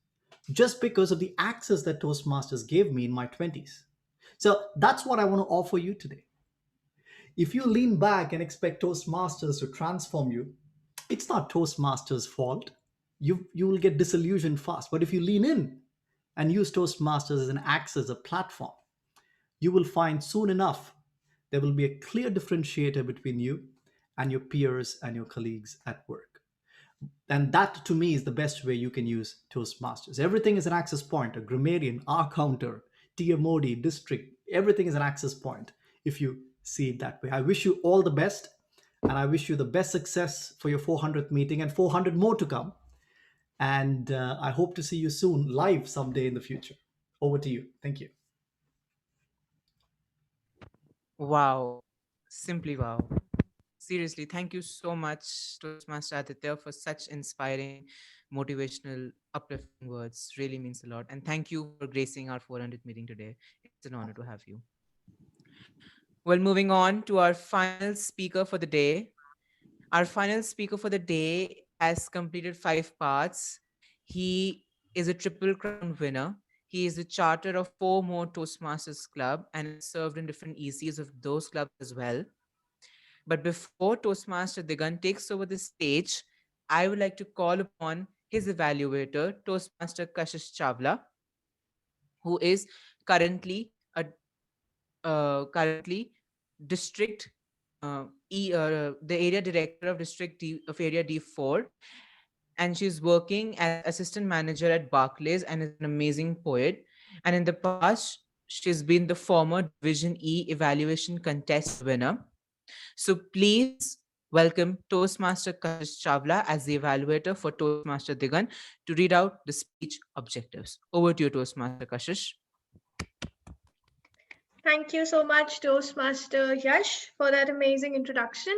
just because of the access that Toastmasters gave me in my 20s. So that's what I want to offer you today. If you lean back and expect Toastmasters to transform you, it's not Toastmasters' fault. You will get disillusioned fast. But if you lean in and use Toastmasters as an access, a platform, you will find soon enough there will be a clear differentiator between you and your peers and your colleagues at work. And that to me is the best way you can use Toastmasters. Everything is an access point, a grammarian, R counter, TMOD, district, everything is an access point if you see it that way. I wish you all the best, and I wish you the best success for your 400th meeting and 400 more to come. And I hope to see you soon live someday in the future. Over to you. Thank you. Wow. Simply wow. Seriously, thank you so much, Toastmaster Aditya, for such inspiring, motivational, uplifting words. Really means a lot. And thank you for gracing our 400th meeting today. It's an honor to have you. Well, moving on to our final speaker for the day. Our final speaker for the day has completed 5 parts. He is a Triple Crown winner. He is the charter of 4 more Toastmasters Club and has served in different ECs of those clubs as well. But before Toastmaster Digant takes over the stage, I would like to call upon his evaluator, Toastmaster Kashish Chawla, who is currently district the area director of district D, of area D4, and she's working as assistant manager at Barclays and is an amazing poet. And in the past, she's been the former Division E evaluation contest winner. So please welcome Toastmaster Kashish Chawla as the evaluator for Toastmaster Digant to read out the speech objectives. Over to you, Toastmaster Kashish. Thank you so much, Toastmaster Yash, for that amazing introduction.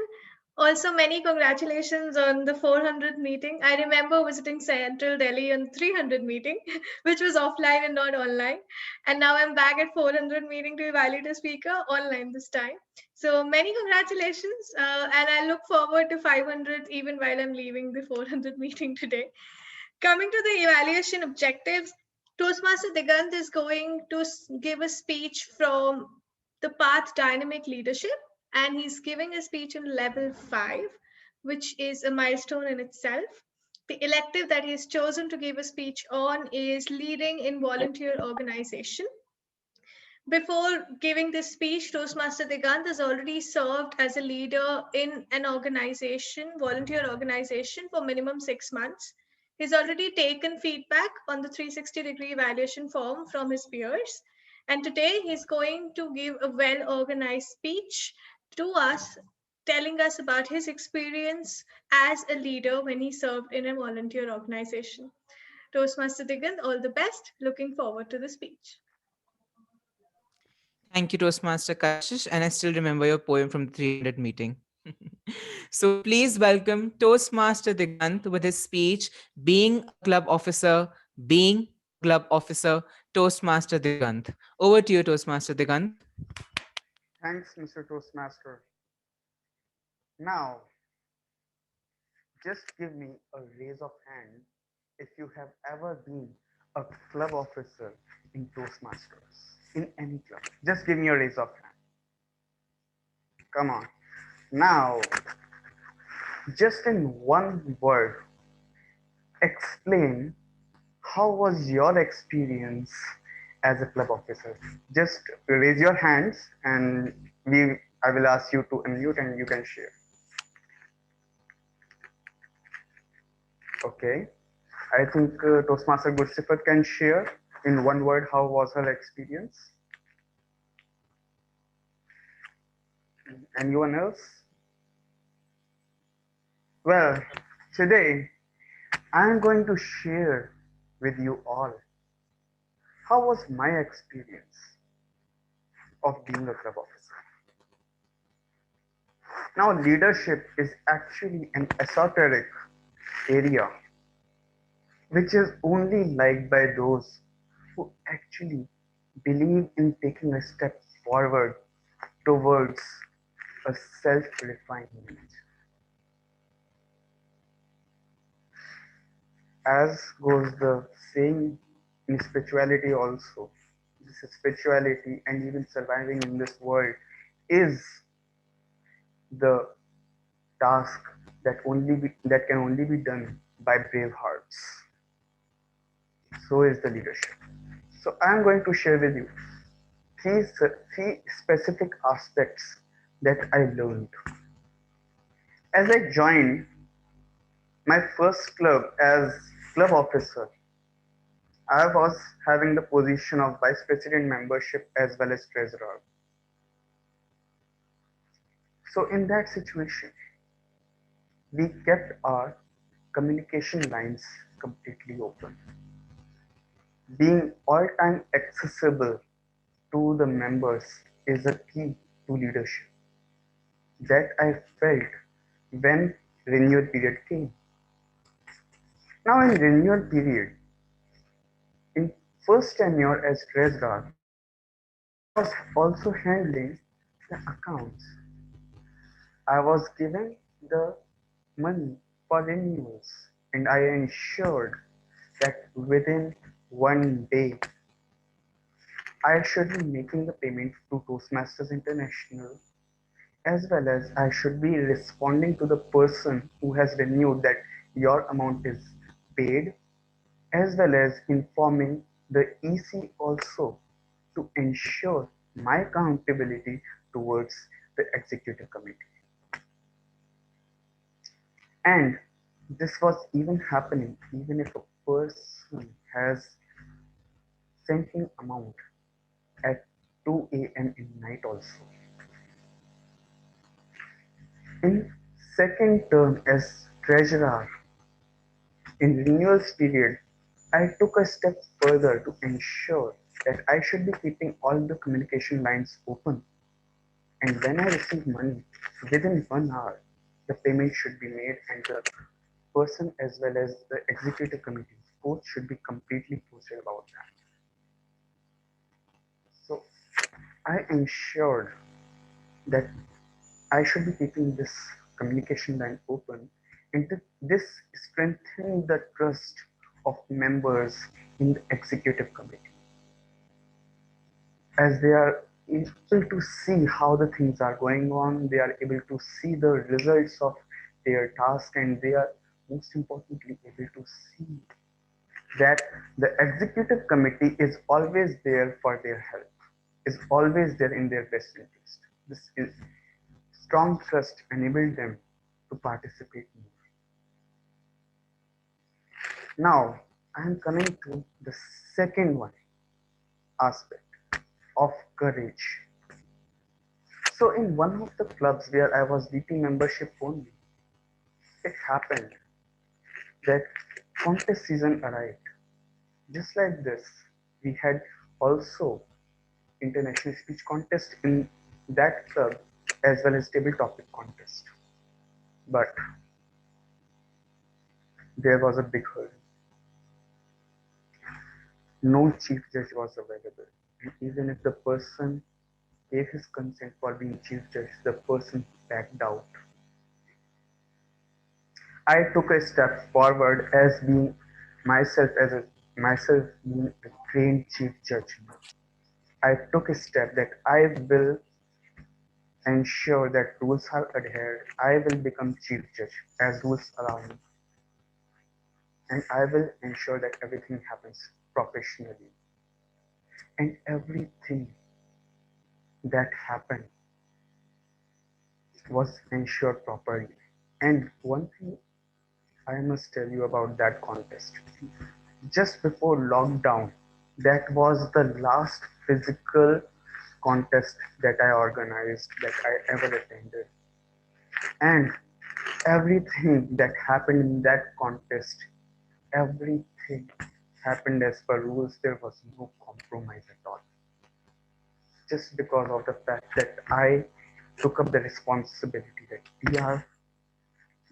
Also, many congratulations on the 400th meeting. I remember visiting Central Delhi on 300 meeting, which was offline and not online. And now I'm back at 400 meeting to evaluate a speaker online this time. So many congratulations. And I look forward to 500 even while I'm leaving the 400 meeting today. Coming to the evaluation objectives, Toastmaster Digant is going to give a speech from the path dynamic leadership, and he's giving a speech in level 5, which is a milestone in itself. The elective that he's chosen to give a speech on is leading in volunteer organization. Before giving this speech, Toastmaster Digant has already served as a leader in an organization, volunteer organization, for minimum 6 months. He's already taken feedback on the 360-degree evaluation form from his peers. And today he's going to give a well-organized speech to us, telling us about his experience as a leader when he served in a volunteer organization. Toastmaster Digant, all the best. Looking forward to the speech. Thank you, Toastmaster Kashish. And I still remember your poem from the 300 meeting. So please welcome Toastmaster Digant with his speech, Being a Club Officer, Being a Club Officer, Toastmaster Digant. Over to you, Toastmaster Digant. Thanks, Mr. Toastmaster. Now, just give me a raise of hand if you have ever been a club officer in Toastmasters, in any club. Just give me a raise of hand. Come on. Now, just in one word, explain how was your experience as a club officer. Just raise your hands and I will ask you to unmute and you can share. Okay. I think Toastmaster Gursifat can share in one word how was her experience. Anyone else? Well, today I'm going to share with you all how was my experience of being a club officer. Now, leadership is actually an esoteric area which is only liked by those who actually believe in taking a step forward towards a self-refinement. As goes the saying in spirituality also, this is spirituality and even surviving in this world is the task that can only be done by brave hearts. So is the leadership. So I am going to share with you three specific aspects that I learned. As I joined my first club as club officer, I was having the position of vice president membership as well as treasurer. So in that situation, we kept our communication lines completely open. Being all-time accessible to the members is a key to leadership that I felt when renewal period came. Now in renewal period, in first tenure as treasurer, I was also handling the accounts. I was given the money for renewals and I ensured that within one day I should be making the payment to Toastmasters International, as well as I should be responding to the person who has renewed that your amount is paid, as well as informing the EC also to ensure my accountability towards the executive committee. And this was even happening even if a person has sent in amount at 2 a.m. in night also. In second term as treasurer, in renewals period, I took a step further to ensure that I should be keeping all the communication lines open. And when I receive money, within 1 hour, the payment should be made and the person as well as the executive committee both should be completely posted about that. So I ensured that I should be keeping this communication line open, and this strengthened the trust of members in the executive committee, as they are able to see how the things are going on, they are able to see the results of their task, and they are most importantly able to see that the executive committee is always there for their help, is always there in their best interest. This is strong trust enabled them to participate more. Now, I am coming to the second one aspect of courage. So in one of the clubs where I was VP membership only, it happened that contest season arrived. Just like this, we had also international speech contest in that club as well as table topic contest. But there was a big hurdle. No chief judge was available. And even if the person gave his consent for being chief judge, the person backed out. I took a step forward as being myself being a trained chief judge. I took a step that I will ensure that rules are adhered. I will become chief judge as rules allow me. And I will ensure that everything happens professionally. And everything that happened was ensured properly. And one thing I must tell you about that contest. Just before lockdown, that was the last physical contest that I organized, that I ever attended. And everything that happened in that contest, everything happened as per rules. There was no compromise at all. Just because of the fact that I took up the responsibility that we are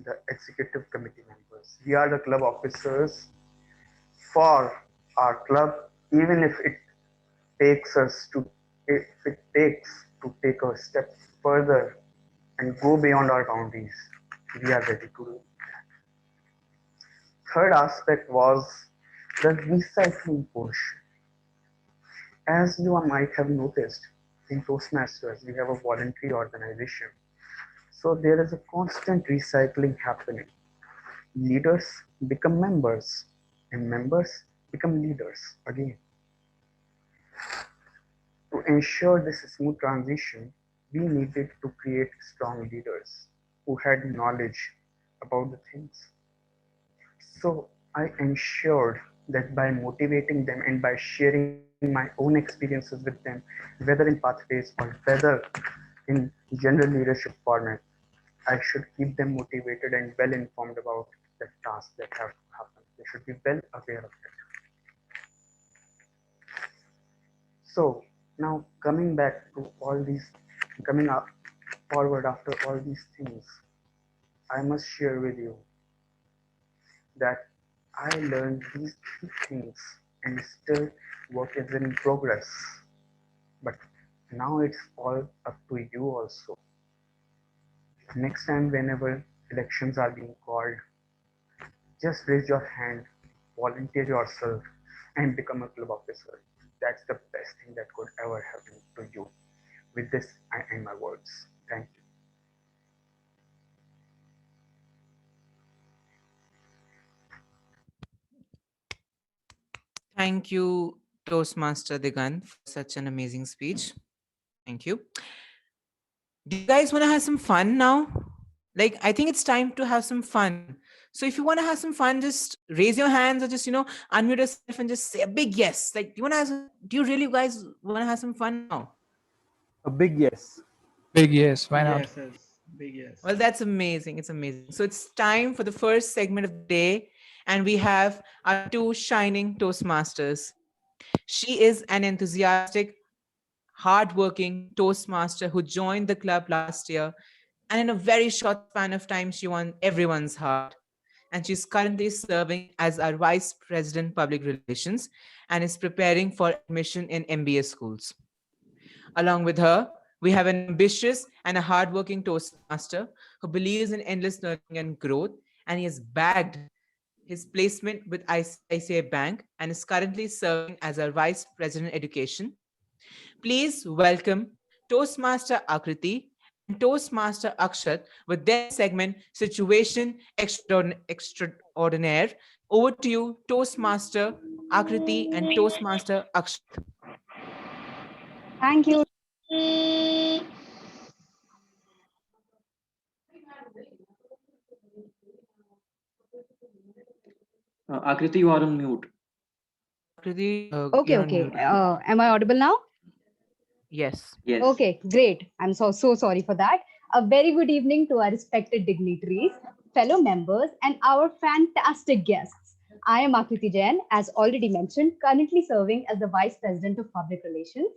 the executive committee members. We are the club officers for our club, even if it takes us to if it takes to take a step further and go beyond our boundaries, we are ready to do that. Third aspect was the recycling portion. As you might have noticed, in Toastmasters, we have a voluntary organization. So there is a constant recycling happening. Leaders become members, and members become leaders again. To ensure this smooth transition, we needed to create strong leaders who had knowledge about the things. So I ensured that by motivating them and by sharing my own experiences with them, whether in pathways or whether in general leadership format, I should keep them motivated and well informed about the tasks that have to happen. They should be well aware of it. So now coming back to all these, coming up forward after all these things, I must share with you that I learned these three things and still work is in progress. But now it's all up to you also. Next time, whenever elections are being called, just raise your hand, volunteer yourself, and become a club officer. That's the best thing that could ever happen to you. With this, I end my words. Thank you. Thank you, Toastmaster Digant, for such an amazing speech. Thank you. Do you guys want to have some fun now? Like, I think it's time to have some fun. So if you want to have some fun, just raise your hands or just, unmute yourself and just say a big yes. Like, do you really guys want to have some fun now? A big yes. Big yes. Why Big not? yeses. Big yes. Well, that's amazing. It's amazing. So it's time for the first segment of the day. And we have our two shining Toastmasters. She is an enthusiastic, hardworking Toastmaster who joined the club last year. And in a very short span of time, she won everyone's heart. And she's currently serving as our Vice President Public Relations and is preparing for admission in MBA schools. Along with her, we have an ambitious and a hardworking Toastmaster who believes in endless learning and growth, and he has bagged his placement with ICICI Bank and is currently serving as our Vice President Education. Please welcome Toastmaster Akriti and Toastmaster Akshat with their segment Situation Extraordinaire. Over to you, Toastmaster Akriti and Toastmaster Akshat. Thank you. Akriti, you are on mute. Akriti, Okay, you're on okay. mute. Am I audible now? Yes. Yes. Okay, great. I'm so sorry for that. A very good evening to our respected dignitaries, fellow members, and our fantastic guests. I am Akriti Jain, as already mentioned, currently serving as the Vice President of Public Relations.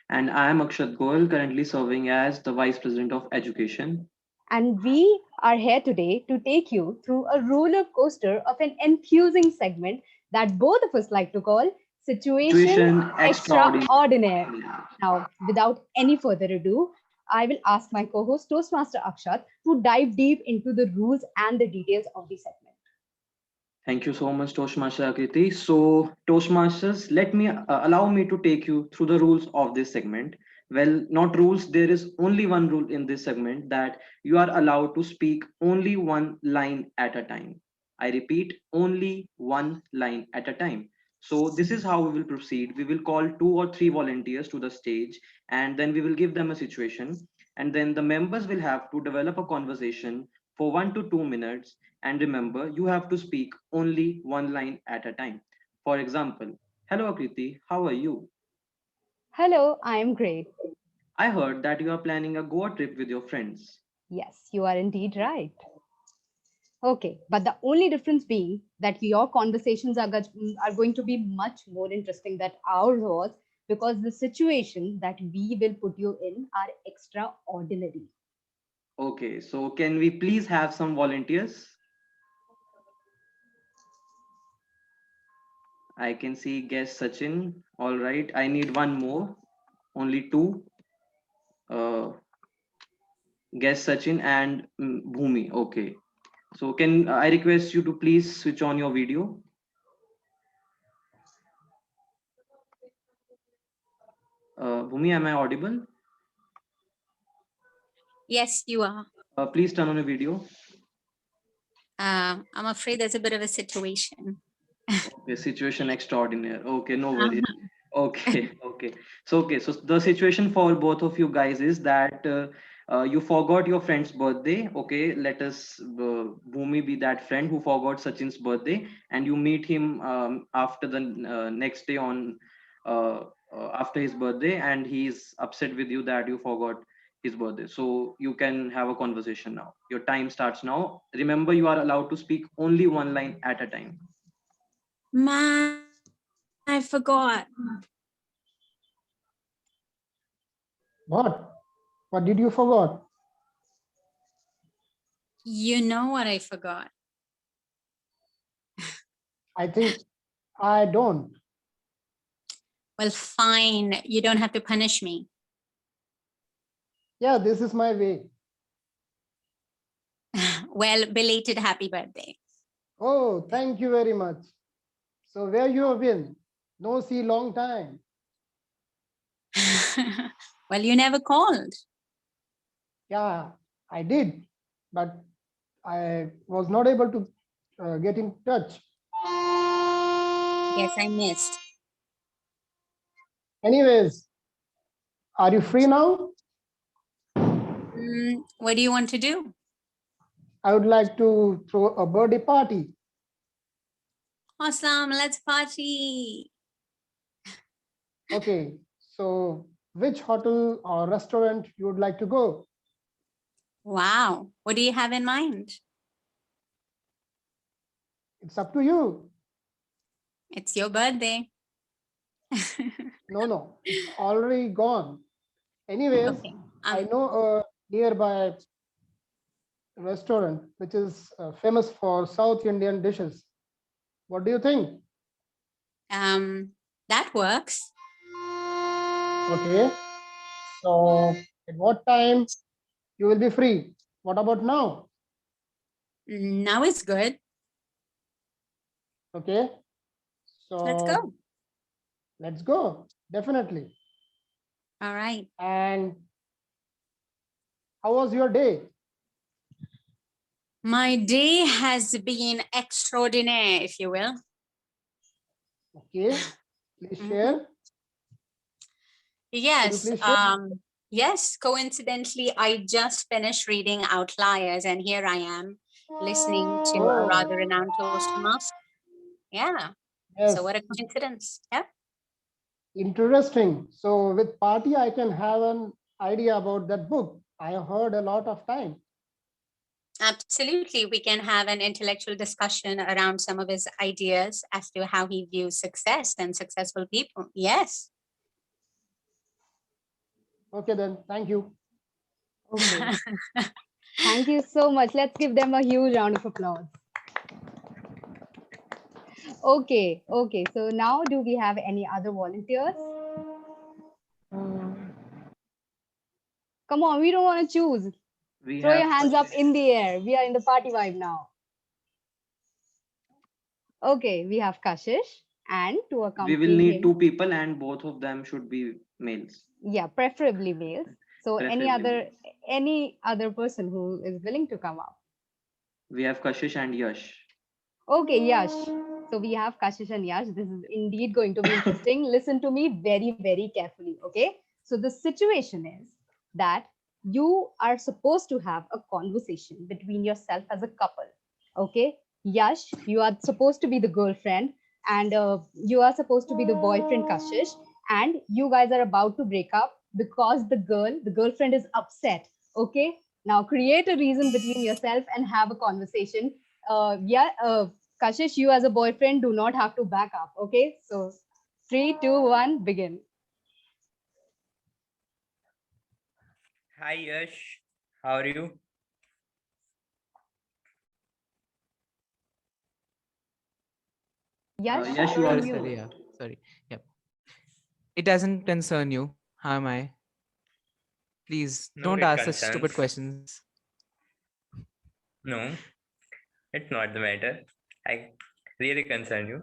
And I am Akshat Goel, currently serving as the Vice President of Education. And we are here today to take you through a roller coaster of an enthusing segment that both of us like to call Situation Extraordinaire. Now, without any further ado, I will ask my co-host Toastmaster Akshat to dive deep into the rules and the details of the segment. Thank you so much, Toastmaster Akriti. So, Toastmasters, allow me to take you through the rules of this segment. Well, not rules. There is only one rule in this segment, that you are allowed to speak only one line at a time. I repeat, only one line at a time. So this is how we will proceed. We will call 2 or 3 volunteers to the stage, and then we will give them a situation. And then the members will have to develop a conversation for 1 to 2 minutes. And remember, you have to speak only one line at a time. For example, hello Akriti, how are you? Hello, I am great. I heard that you are planning a Goa trip with your friends. Yes, you are indeed right. Okay, but the only difference being that your conversations are going to be much more interesting than ours was, because the situation that we will put you in are extraordinary. Okay, so can we please have some volunteers? I can see guest Sachin. All right, I need one more. Only two. Guest Sachin and Bhumi. Okay. So can I request you to please switch on your video? Bhumi, am I audible? Yes, you are. Please turn on your video. I'm afraid there's a bit of a situation. Okay, situation extraordinaire. Okay, no worries. Uh-huh. Okay, okay. So the situation for both of you guys is that you forgot your friend's birthday. Okay, let us Bhumi be that friend who forgot Sachin's birthday, and you meet him after the next day on after his birthday, and he's upset with you that you forgot his birthday. So you can have a conversation now. Your time starts now. Remember, you are allowed to speak only one line at a time. Man, I forgot. What? What did you forget? You know what I forgot. I think I don't. Well, fine. You don't have to punish me. Yeah, this is my way. Well, belated happy birthday. Oh, thank you very much. So where you have been? No see long time. Well, you never called. Yeah, I did, but I was not able to get in touch. Yes, I missed. Anyways, are you free now? What do you want to do? I would like to throw a birthday party. Awesome, let's party. Okay, so which hotel or restaurant you would like to go? Wow, what do you have in mind? It's up to you. It's your birthday. No, it's already gone. Anyways, Okay. I know a nearby restaurant which is famous for South Indian dishes. What do you think? That works. Okay. So at what time you will be free? What about now? Now it's good. Okay. So Let's go. let's go. Definitely. All right. And how was your day? My day has been extraordinaire, if you will. Okay. Please share. Yes. please share? Yes. Coincidentally, I just finished reading Outliers, and here I am listening to a rather renowned Toastmaster. Yeah. Yes. So what a coincidence. Yeah. Interesting. So with party, I can have an idea about that book. I have heard a lot of time. Absolutely. We can have an intellectual discussion around some of his ideas as to how he views success and successful people. Yes. Okay, then. Thank you. Okay. Thank you so much. Let's give them a huge round of applause. Okay, okay. So now do we have any other volunteers? Come on, we don't want to choose. We Throw your have hands up in the air. We are in the party vibe now. Okay, we have Kashish, and to accompany We will need him, 2 people, and both of them should be males. yeah, preferably males. So Preferably any other person who is willing to come up. We have Kashish and Yash. Okay, Yash. So we have Kashish and Yash. This is indeed going to be interesting. Listen to me very, very carefully. Okay. So the situation is that you are supposed to have a conversation between yourself as a couple. Okay, Yash, you are supposed to be the girlfriend, and you are supposed to be the boyfriend, Kashish, and you guys are about to break up because the girlfriend is upset. Okay, now create a reason between yourself and have a conversation. Kashish, you as a boyfriend do not have to back up. Okay, so 3, 2, 1, begin. Hi Yash, how are you? Yash, Yash, you you're are. on Sorry, mute. sorry, yeah, sorry. Yep. It doesn't concern you. How am I? Please No, don't it ask such stupid concerns. questions. No, it's not the matter. I really concern you.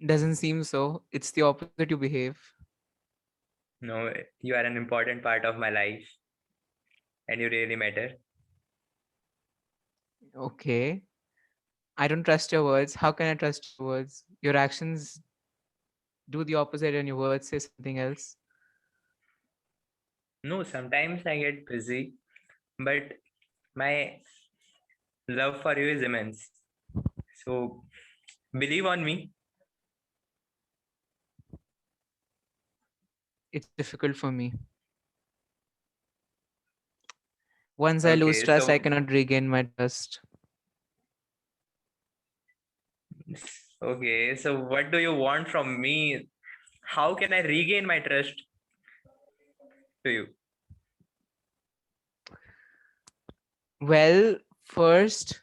Doesn't seem so. It's the opposite you behave. No, you are an important part of my life and you really matter. Okay. I don't trust your words. How can I trust your words? Your actions do the opposite and your words say something else. No, sometimes I get busy, but my love for you is immense. So believe on me. It's difficult for me. Once I lose Okay, trust, I so cannot regain my trust. okay, so what do you want from me? How can I regain my trust to you? Well, first,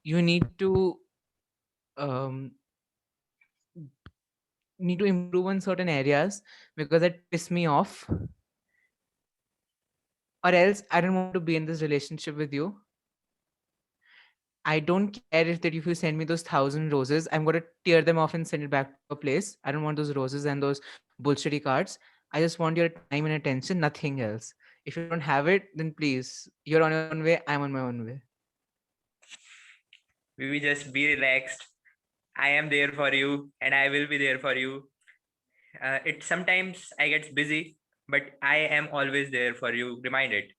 you um, need to improve on certain areas because that piss me off. Or else, I don't want to be in this relationship with you. I don't care if you send me those 1,000 roses, I'm going to tear them off and send it back to a place. I don't want those roses and those bullshitty cards. I just want your time and attention, nothing else. If you don't have it, then please, you're on your own way, I'm on my own way. We will just be relaxed. I am there for you and I will be there for you. It sometimes I get busy, but I am always there for you. Remind it.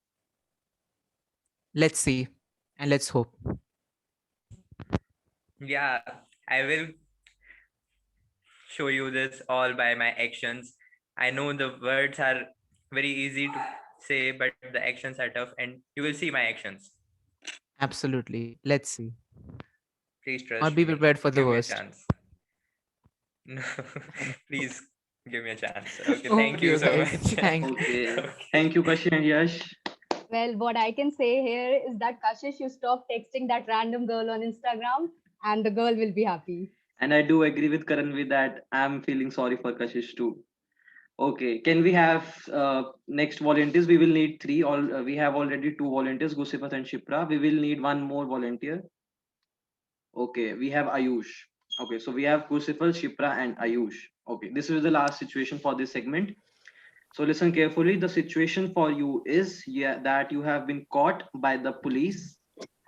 Let's see and let's hope. Yeah, I will show you this all by my actions. I know the words are very easy to say, but the actions are tough, and you will see my actions. Absolutely. Let's see. Please Or trust be me. prepared for the Give me a worst. chance. No, please give me a chance. Okay, Oh, thank you dear so guys. much. Thank Okay. Thank you, Kashi and Yash. Well, what I can say here is that Kashish, you stop texting that random girl on Instagram and the girl will be happy. And I do agree with Karanvi that I'm feeling sorry for Kashish too. Okay, can we have next volunteers? We will need three. We have already two volunteers, Gusipat and Shipra. We will need one more volunteer. Okay, we have Ayush. Okay, so we have Gusifal, Shipra, and Ayush. Okay, this is the last situation for this segment. So listen carefully. The situation for you is that you have been caught by the police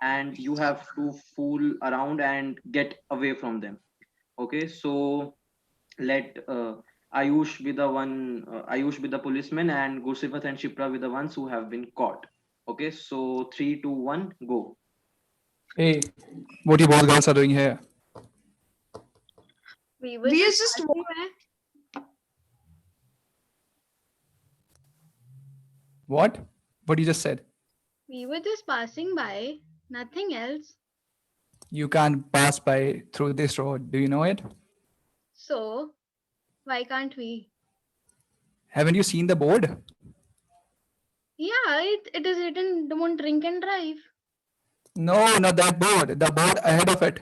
and you have to fool around and get away from them. Okay, so let Ayush be the one, Ayush be the policeman, and Gursipat and Shipra be the ones who have been caught. Okay, so 3, 2, 1, go. Hey, what you both guys are doing here? We were just What? What you just said? we were just passing by, nothing else. You can't pass by through this road. Do you know it? So why can't we? Haven't you seen the board? Yeah, it is written don't drink and drive. No, not that board. The board ahead of it.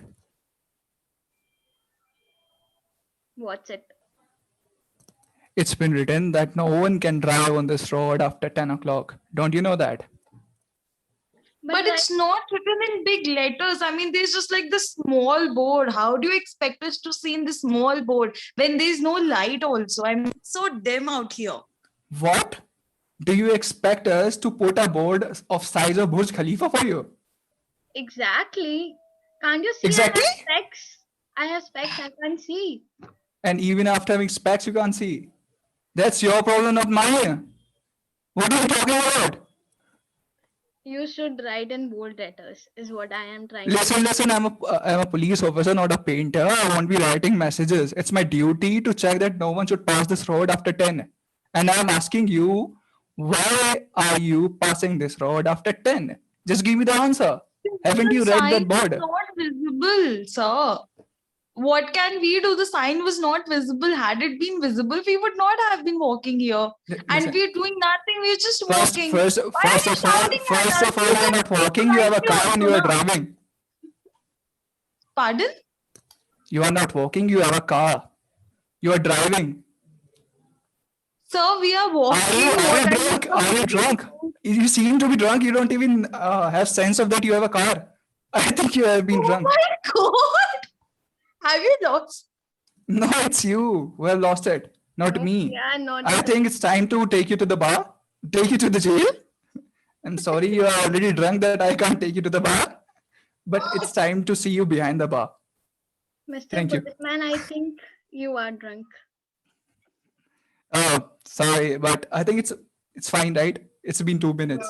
What's it? It's been written that no one can drive on this road after 10 o'clock. Don't you know that? But it's not written in big letters. I mean, there's just like the small board. How do you expect us to see in the small board when there's no light also? I mean, it's so dim out here. What? Do you expect us to put a board of size of Burj Khalifa for you? Exactly. Can't you see Exactly? I have specs? I have specs, I can't see. And even after having specs, you can't see. That's your problem, not mine. What are you talking about? You should write in bold letters, is what I am trying Listen, I'm a police officer, not a painter. I won't be writing messages. It's my duty to check that no one should pass this road after 10. And I'm asking you, why are you passing this road after 10? Just give me the answer. Haven't you read sign that is board? not visible, sir. What can we do? The sign was not visible. Had it been visible, we would not have been walking here. And Listen. we're doing nothing. We're just walking. First of all, you're not walking, you have a car and you are driving. Pardon? You are not walking, you have a car. You are driving. Sir, we are walking. Are you drunk? You seem to be drunk. You don't even have sense of that you have a car. I think you have been drunk. Oh my God! Have you lost? No, it's you who have lost it, not me. Yeah, not I think it's time to take you to the bar, take you to the jail. I'm sorry, you are already drunk that I can't take you to the bar, but it's time to see you behind the bar. Mr. Thank you. Businessman, I think you are drunk. Oh, sorry, but I think it's fine, right? It's been 2 minutes.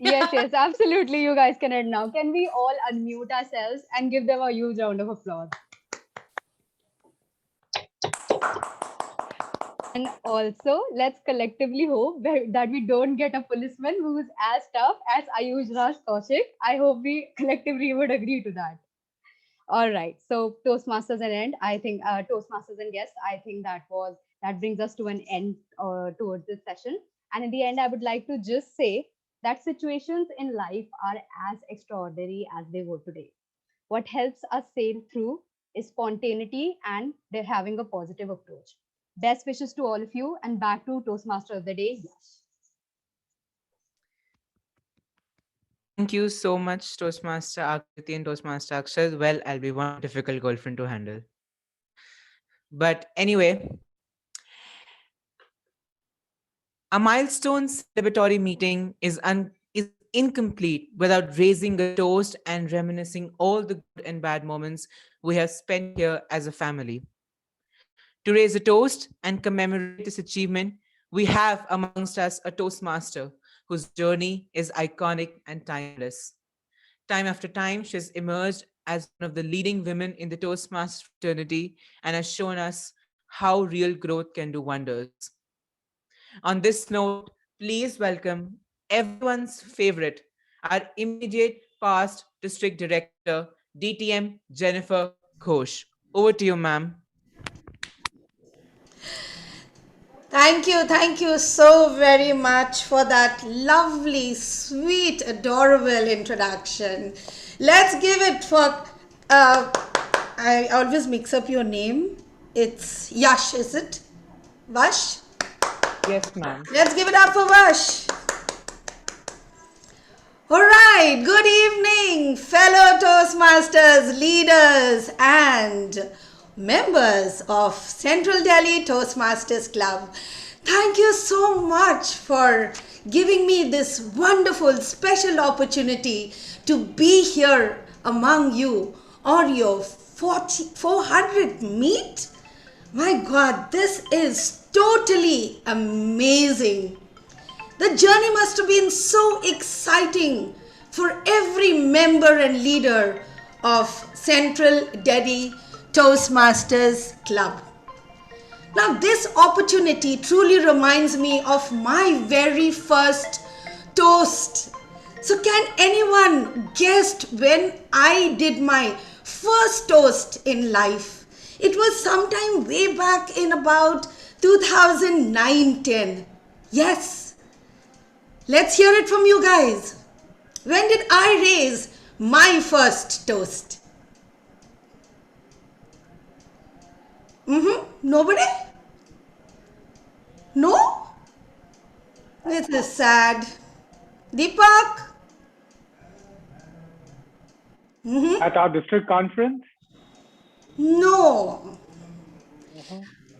Yes, absolutely. You guys can end now. Can we all unmute ourselves and give them a huge round of applause? And also, let's collectively hope that we don't get a policeman who is as tough as Ayush Raj Kaushik. I hope we collectively would agree to that. All right. So Toastmasters and end. I think Toastmasters and guests. I think that brings us to an end towards this session. And in the end, I would like to just say that situations in life are as extraordinary as they were today. What helps us sail through is spontaneity and they're having a positive approach. Best wishes to all of you, and back to Toastmaster of the day, Yash. Thank you so much, Toastmaster Akriti and Toastmaster Akshar. Well, I'll be one difficult girlfriend to handle. But anyway, a milestone celebratory meeting is incomplete without raising a toast and reminiscing all the good and bad moments we have spent here as a family. To raise a toast and commemorate this achievement, we have amongst us a Toastmaster whose journey is iconic and timeless. Time after time, she has emerged as one of the leading women in the Toastmaster fraternity and has shown us how real growth can do wonders. On this note, please welcome everyone's favorite, our immediate past district director, DTM Jennifer Ghosh. Over to you, ma'am. Thank you so very much for that lovely, sweet, adorable introduction. Let's give it for, I always mix up your name. It's Yash, is it? Vash? Yes, ma'am. Let's give it up for Vash. All right, good evening, fellow Toastmasters, leaders, and members of Central Delhi Toastmasters Club. Thank you so much for giving me this wonderful, special opportunity to be here among you on your 400th meet. My God, this is totally amazing. The journey must have been so exciting for every member and leader of Central Delhi Toastmasters Club. Now, this opportunity truly reminds me of my very first toast. So, can anyone guess when I did my first toast in life? It was sometime way back in about 2009-10. Yes. Let's hear it from you guys. When did I raise my first toast? Nobody? No? This is sad. Deepak? At our district conference? No.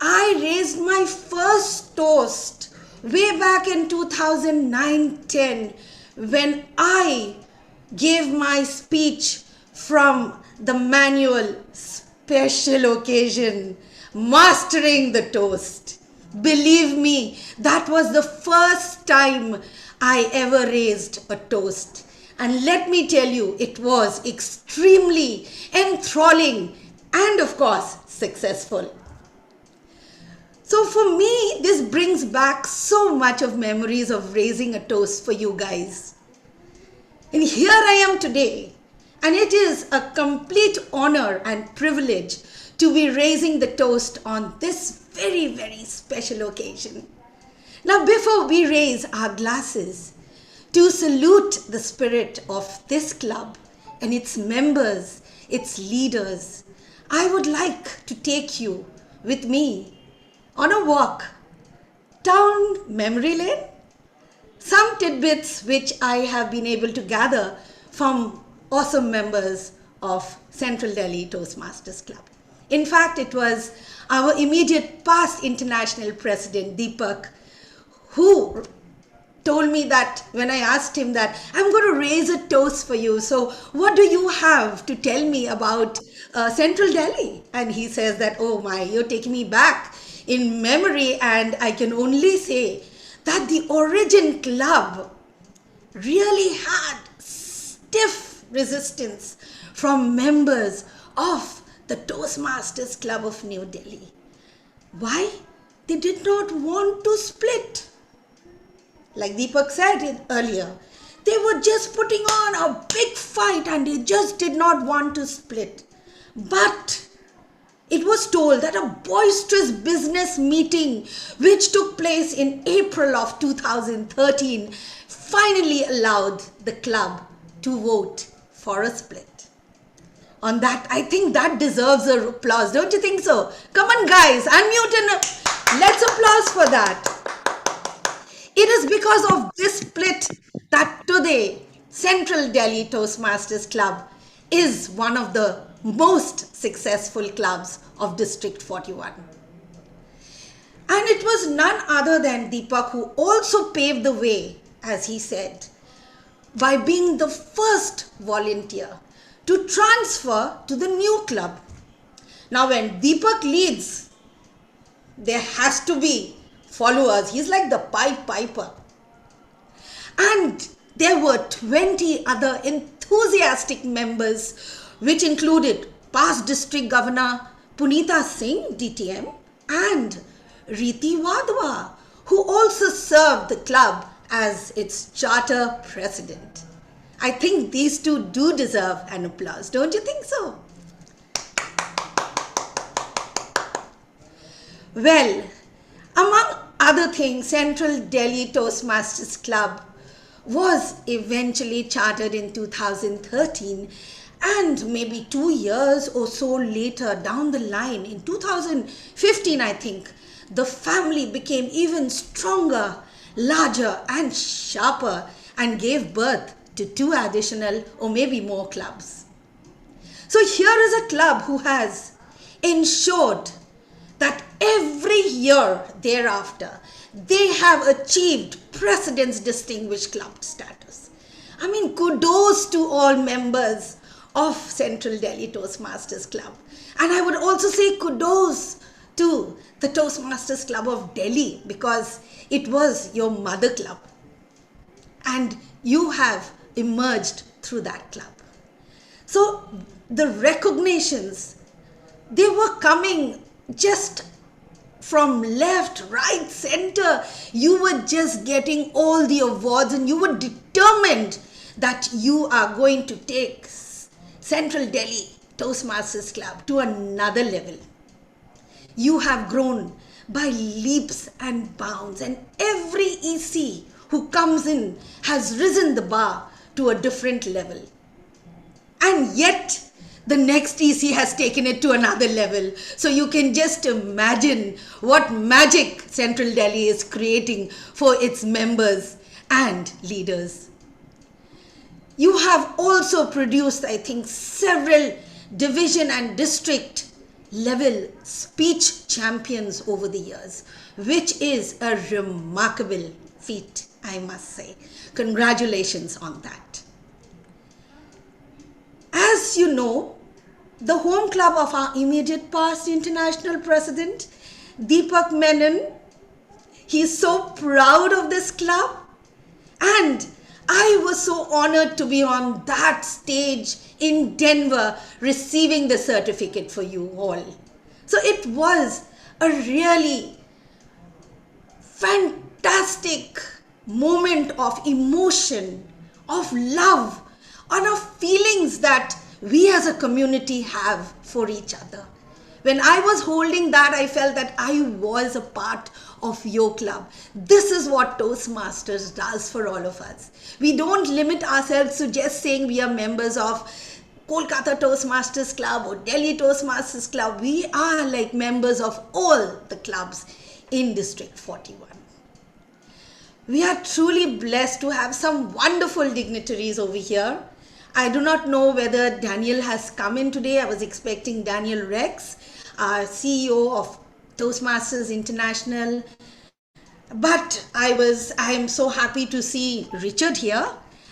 I raised my first toast way back in 2009-10 when I gave my speech from the manual Special Occasion, Mastering the Toast. Believe me, that was the first time I ever raised a toast. And let me tell you, it was extremely enthralling and, of course, successful. So for me, this brings back so much of memories of raising a toast for you guys. And here I am today, and it is a complete honor and privilege to be raising the toast on this very, very special occasion. Now, before we raise our glasses to salute the spirit of this club and its members, its leaders, I would like to take you with me on a walk down memory lane. Some tidbits which I have been able to gather from awesome members of Central Delhi Toastmasters Club. In fact, it was our immediate past international president, Deepak, who told me that when I asked him that, I'm going to raise a toast for you. So what do you have to tell me about Central Delhi? And he says that, oh my, you're taking me back in memory. And I can only say that the origin club really had stiff resistance from members of the Toastmasters Club of New Delhi. Why? They did not want to split. Like Deepak said earlier, they were just putting on a big fight and they just did not want to split. But it was told that a boisterous business meeting which took place in April of 2013 finally allowed the club to vote for a split. On that, I think that deserves an applause, don't you think so? Come on guys, unmute and let's applause for that. It is because of this split that today Central Delhi Toastmasters Club is one of the most successful clubs of District 41. And it was none other than Deepak who also paved the way, as he said, by being the first volunteer to transfer to the new club. Now when Deepak leads, there has to be followers. He's like the Pied Piper. And there were 20 other enthusiastic members, which included past District Governor Punita Singh, DTM, and Riti Wadhwa, who also served the club as its charter president. I think these two do deserve an applause, don't you think so? Well, among other things, Central Delhi Toastmasters Club was eventually chartered in 2013, and maybe 2 years or so later down the line, in 2015, I think, the family became even stronger, larger and sharper and gave birth to 2 additional or maybe more clubs. So here is a club who has ensured that every year thereafter, they have achieved President's Distinguished Club status. I mean, kudos to all members of Central Delhi Toastmasters Club. And I would also say kudos to the Toastmasters Club of Delhi, because it was your mother club. And you have emerged through that club. So the recognitions, they were coming just from left, right, center. You were just getting all the awards and you were determined that you are going to take Central Delhi Toastmasters Club to another level. You have grown by leaps and bounds, and every EC who comes in has risen the bar to a different level. And yet, the next EC has taken it to another level. So you can just imagine what magic Central Delhi is creating for its members and leaders. You have also produced, I think, several division and district level speech champions over the years, which is a remarkable feat, I must say. Congratulations on that. As you know, the home club of our immediate past international president, Deepak Menon, he is so proud of this club. And I was so honored to be on that stage in Denver receiving the certificate for you all. So it was a really fantastic moment of emotion, of love, and of feelings that we as a community have for each other. When I was holding that, I felt that I was a part of your club. This is what Toastmasters does for all of us. We don't limit ourselves to just saying we are members of Kolkata Toastmasters Club or Delhi Toastmasters Club. We are like members of all the clubs in District 41. We are truly blessed to have some wonderful dignitaries over here. I do not know whether Daniel has come in today. I was expecting Daniel Rex, our CEO of Toastmasters International. But I am so happy to see Richard here.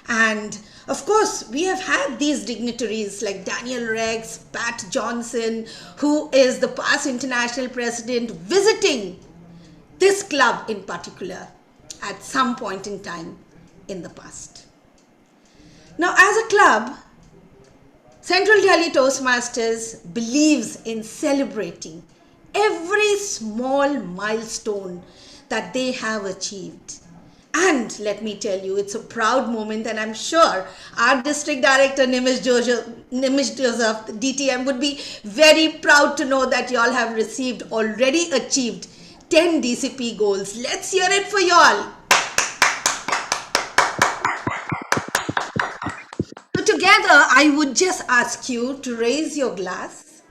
And of course, we have had these dignitaries like Daniel Rex, Pat Johnson, who is the past international president, visiting this club in particular at some point in time in the past. Now, as a club, Central Delhi Toastmasters believes in celebrating every small milestone that they have achieved. And let me tell you, it's a proud moment, and I'm sure our district director Nimish Joseph, DTM, would be very proud to know that y'all have already achieved 10 DCP goals. Let's hear it for y'all. So together, I would just ask you to raise your glass.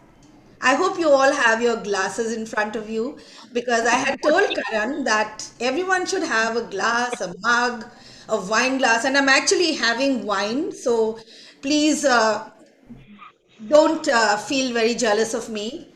I hope you all have your glasses in front of you, because I had told Karan that everyone should have a glass, a mug, a wine glass, and I'm actually having wine. So please don't feel very jealous of me.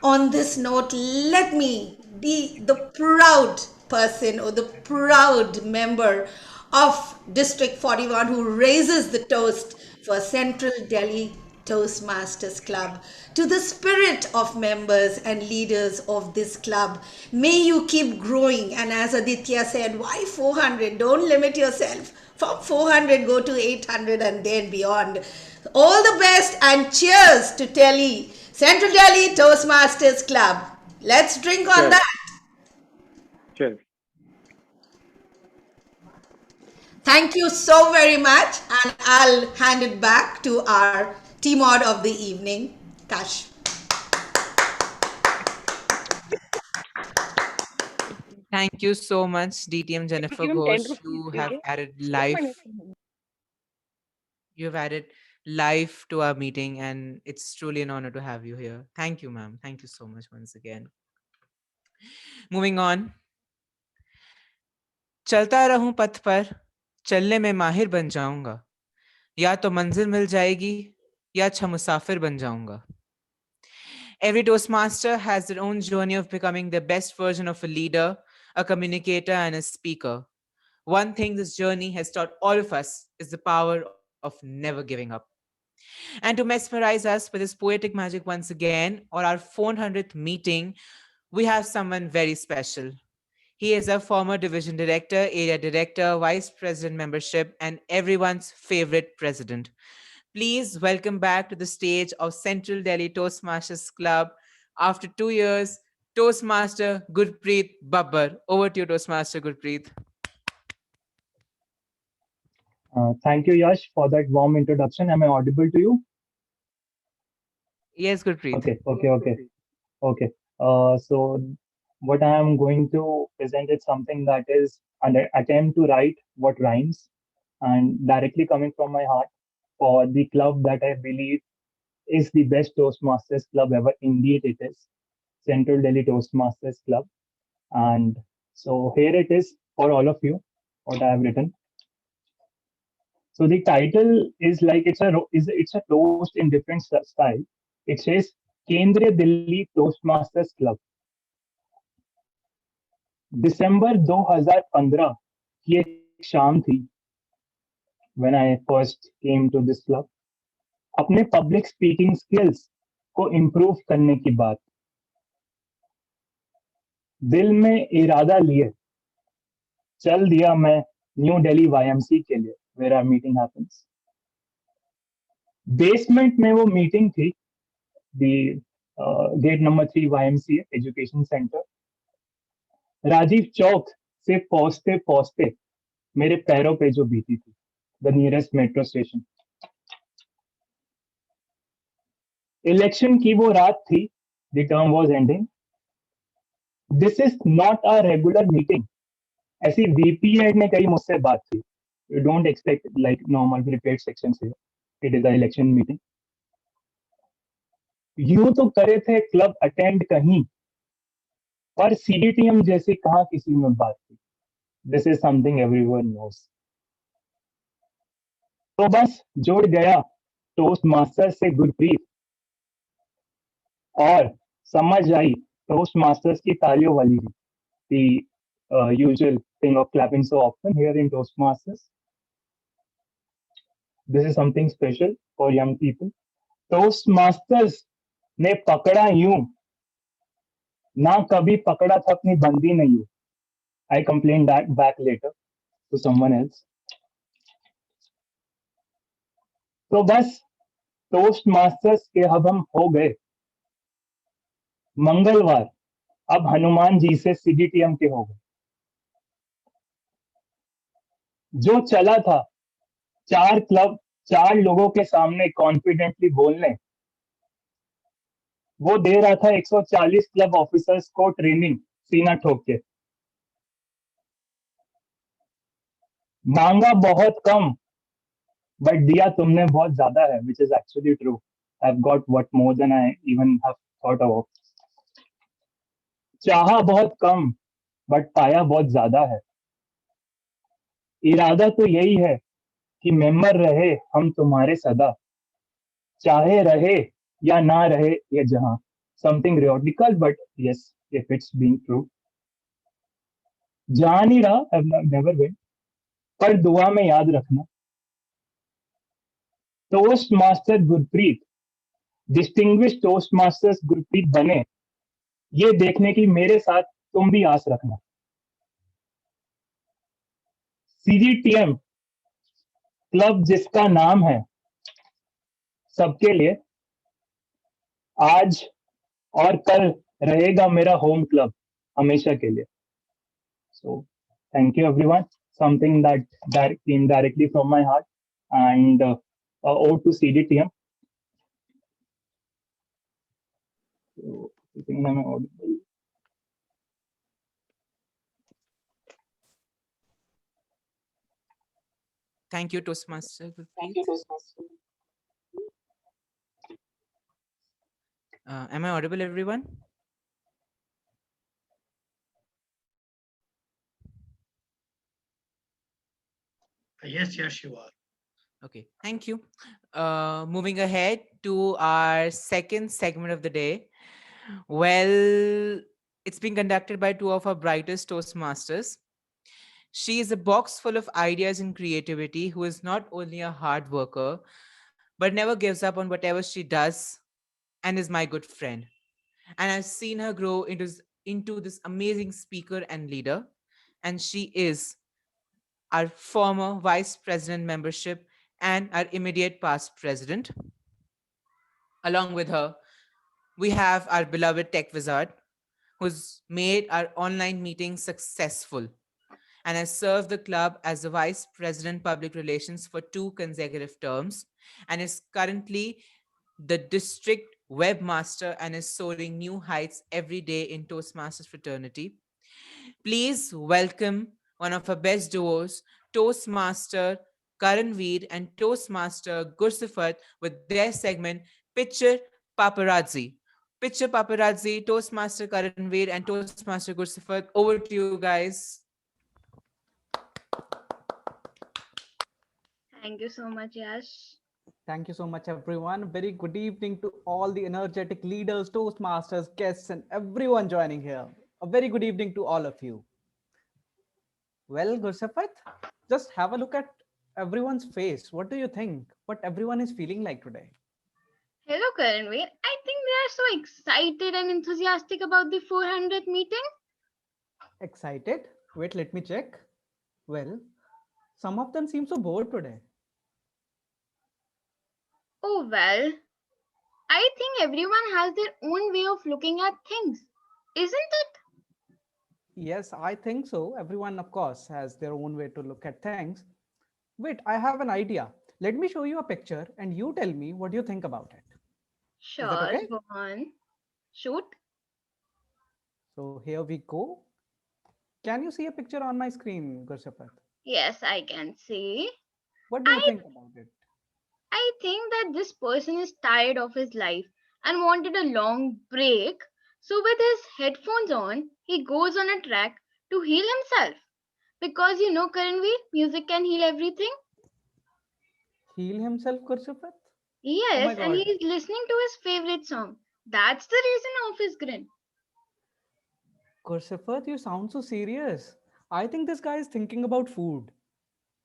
On this note, let me be the proud person or the proud member of District 41 who raises the toast for Central Delhi Toastmasters Club. To the spirit of members and leaders of this club, may you keep growing. And as Aditya said, why 400? Don't limit yourself. From 400, go to 800 and then beyond. All the best and cheers to Central Delhi Toastmasters Club. Let's drink on Cheers. that. Cheers. Thank you so very much. And I'll hand it back to our T-Mod of the evening, Kash. Thank you so much, DTM Jennifer Ghosh. You have added life. You've added life to our meeting, and it's truly an honor to have you here. Thank you, ma'am. Thank you so much once again. Moving on. चलता रहूं पथ पर, चलने में माहिर बन जाऊंगा. या तो मंजिल मिल जाएगी, या अच्छा मुसाफिर बन जाऊंगा. Every Toastmaster has their own journey of becoming the best version of a leader, a communicator, and a speaker. One thing this journey has taught all of us is the power of never giving up. And to mesmerize us with this poetic magic once again, or our 400th meeting, we have someone very special. He is a former division director, area director, vice president membership, and everyone's favorite president. Please welcome back to the stage of Central Delhi Toastmasters Club after 2 years, Toastmaster Gurpreet Babbar. Over to you, Toastmaster Gurpreet. Thank you, Yash, for that warm introduction. Am I audible to you? Yes, Gurpreet. Okay. So what I am going to present is something that is an attempt to write what rhymes, and directly coming from my heart for the club that I believe is the best Toastmasters club ever. Indeed, it is Central Delhi Toastmasters Club. And so here it is for all of you, what I have written. So the title is like it's a toast in different style. It says Kendriya Delhi Toastmasters Club. दिसंबर 2015 की एक शाम थी when I first came to this club. अपने public speaking skills को improve करने की बात, दिल में इरादा लिए चल दिया मैं न्यू दिल्ली YMC के लिए, where our meeting happens. Basement में वो मीटिंग थी, the gate number 3 YMCA education centre. Rajiv Chowk से पहुंचते पहुंचते मेरे पैरों पे जो बीती थी, the nearest metro station. Election की वो रात थी, the term was ending. This is not a regular meeting. ऐसी VP हेड ने कही मुझसे बात थी. You don't expect like normal prepared section से. It is a election meeting. यूं तो करे थे क्लब अटेंड कहीं, पर CDTM जैसे कहाँ किसी में बात थी. This is something everyone knows. तो बस जुड़ गया टोस्ट मास्टर से गुरप्रीत, और समझ आई टोस्ट मास्टर्स की तालियों वाली the usual thing of clapping so often here in Toastmasters. This is something special for young people. Toastmasters ने पकड़ा यूं, ना कभी पकड़ा था अपनी बंदी ने यूं. I complained that back later to someone else. तो बस Toastmasters के अब हम हो गए मंगलवार, अब हनुमान जी से CDTM के हो गए. जो चला था 4 लोगों के सामने कॉन्फिडेंटली बोलने, वो दे रहा था 140 क्लब ऑफिसर्स को ट्रेनिंग सीना ठोक के. मांगा बहुत कम, बट दिया तुमने बहुत ज्यादा है, which is actually true. I've got what more than I even have thought of. चाहा बहुत कम, बट पाया बहुत ज्यादा है. इरादा तो यही है कि मेंबर रहे हम तुम्हारे सदा, चाहे रहे या ना रहे ये जहां. Something rhetorical, but yes, if it's being true. जा नहीं रहा, I've never been, पर दुआ में याद रखना. Toast master Gurpreet, distinguish toast masters Gurpreet बने, ये देखने की मेरे साथ तुम भी आस रखना. CDTM क्लब जिसका नाम है सबके लिए, आज और कल रहेगा मेरा होम क्लब हमेशा के लिए. So thank you everyone. Something that came directly from my heart, and ode to CDTM. So I think I'm audible. Thank you, Toastmaster. Thank you, Toastmaster. Am I audible, everyone? Yes, you are. Okay, thank you. Moving ahead to our second segment of the day. Well, it's being conducted by 2 of our brightest Toastmasters. She is a box full of ideas and creativity, who is not only a hard worker, but never gives up on whatever she does, and is my good friend. And I've seen her grow into this amazing speaker and leader. And she is our former vice president membership and our immediate past president. Along with her, we have our beloved tech wizard, who's made our online meetings successful and has served the club as the vice president public relations for 2 consecutive terms, and is currently the district webmaster and is soaring new heights every day in Toastmasters fraternity. Please welcome one of our best duos, Toastmaster Karanveer and Toastmaster Gursifat, with their segment Picture Paparazzi. Picture Paparazzi, Toastmaster Karanveer and Toastmaster Gursifat. Over to you guys. Thank you so much, Yash. Thank you so much, everyone. Very good evening to all the energetic leaders, Toastmasters, guests, and everyone joining here. A very good evening to all of you. Well, Gursifat, just have a look at everyone's face. What do you think? What everyone is feeling like today? Hello, Karanveer. I think they are so excited and enthusiastic about the 400th meeting. Excited? Wait, let me check. Well, Some of them seem so bored today. Oh, well, I think everyone has their own way of looking at things, isn't it? Yes, I think so. Everyone, of course, has their own way to look at things. Wait, I have an idea. Let me show you a picture and you tell me what you think about it. Is that Sure, okay? go on. Shoot. So here we go. Can you see a picture on my screen, Gurshapat? Yes, I can see. What do you I think about it? I think that this person is tired of his life and wanted a long break. So with his headphones on, he goes on a track to heal himself. Because you know, Karanveer, music can heal everything. Heal himself, Gurshapat? Oh my Yes, and God. he is listening to his favorite song. That's the reason of his grin. Gurshapat, you sound so serious. I think this guy is thinking about food.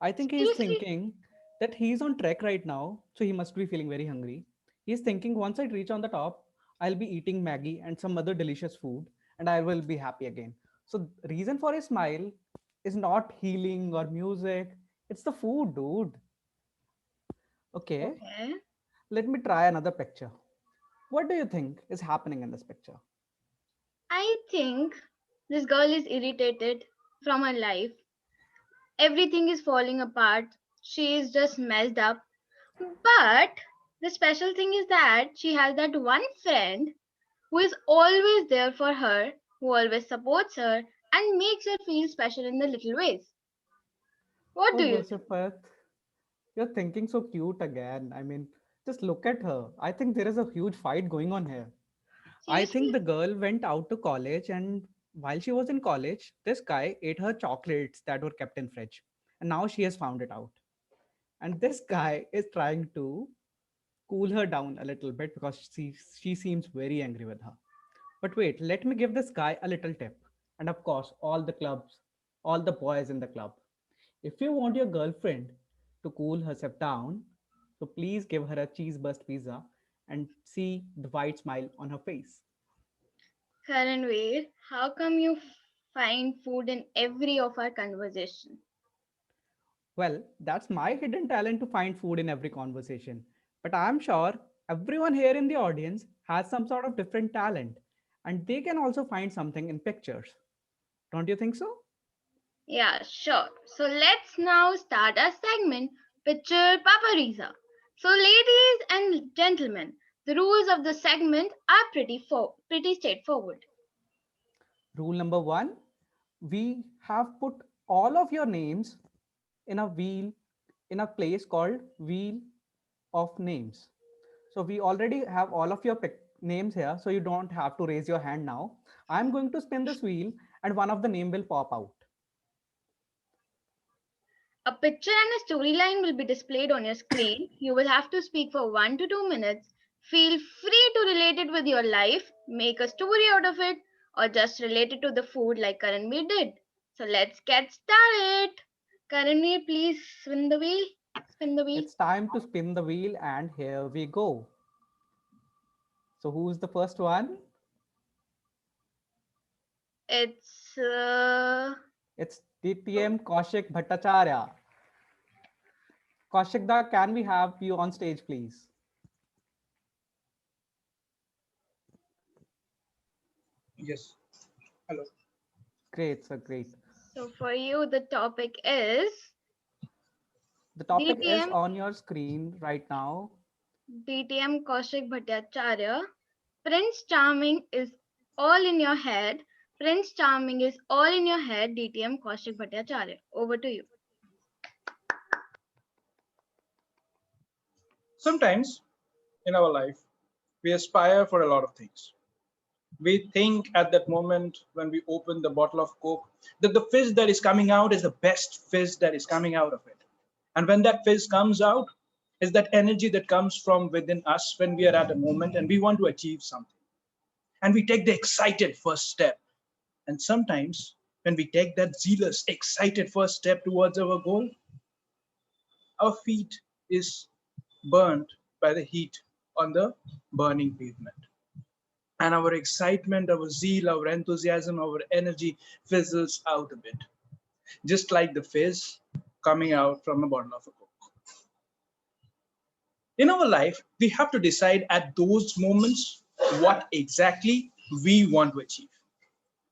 I think he's Seriously? thinking that he's on trek right now, so he must be feeling very hungry. He's thinking once I reach on the top, I'll be eating Maggie and some other delicious food, and I will be happy again. So reason for his smile is not healing or music. It's the food, dude. Okay, Okay. let me try another picture. What do you think is happening in this picture? I think this girl is irritated from her life. Everything is falling apart. She is just messed up. But the special thing is that she has that one friend who is always there for her, who always supports her and makes her feel special in the little ways. What Oh, do you think? Gurshaphat, you're thinking so cute again. I mean, just look at her. I think there is a huge fight going on here. I think Seriously? the girl went out to college, and while she was in college, this guy ate her chocolates that were kept in fridge. And now she has found it out. And this guy is trying to cool her down a little bit because she seems very angry with her. But wait, let me give this guy a little tip. And of course, all the boys in the club. If you want your girlfriend to cool herself down, so please give her a cheese burst pizza and see the white smile on her face. Karanveer, how come you find food in every of our conversation? Well, that's my hidden talent to find food in every conversation. But I'm sure everyone here in the audience has some sort of different talent and they can also find something in pictures. Don't you think so? Yeah, sure. So let's now start our segment, Picture Paparisa. So, ladies and gentlemen, the rules of the segment are pretty straightforward. Rule number one, we have put all of your names in a wheel, in a place called Wheel of Names. So we already have all of your names here, so you don't have to raise your hand now. I'm going to spin this wheel and one of the name will pop out. A picture and a storyline will be displayed on your screen. You will have to speak for 1 to 2 minutes. Feel free to relate it with your life, make a story out of it, or just relate it to the food like Karanveer did. So let's get started. Karanveer, please spin the wheel. Spin the wheel. It's time to spin the wheel and here we go. So who's the first one? It's It's DTM Kaushik Bhattacharya. Kaushik da, can we have you on stage, please? Yes. Hello. Great, sir, great. so for you. The topic is The topic is DTM on your screen right now. DTM Kaushik Bhattacharya. Prince Charming is all in your head. Prince Charming is all in your head. DTM Kaushik Bhattacharya. Over to you. Sometimes in our life, we aspire for a lot of things. We think at that moment when we open the bottle of Coke that the fizz that is coming out is the best fizz that is coming out of it. And when that fizz comes out, is that energy that comes from within us when we are at a moment and we want to achieve something. And we take the excited first step. And sometimes when we take that zealous, excited first step towards our goal, our feet is burned by the heat on the burning pavement. And our excitement, our zeal, our enthusiasm, our energy fizzles out a bit. Just like the fizz, coming out from a bottle of a Coke. In our life, we have to decide at those moments what exactly we want to achieve.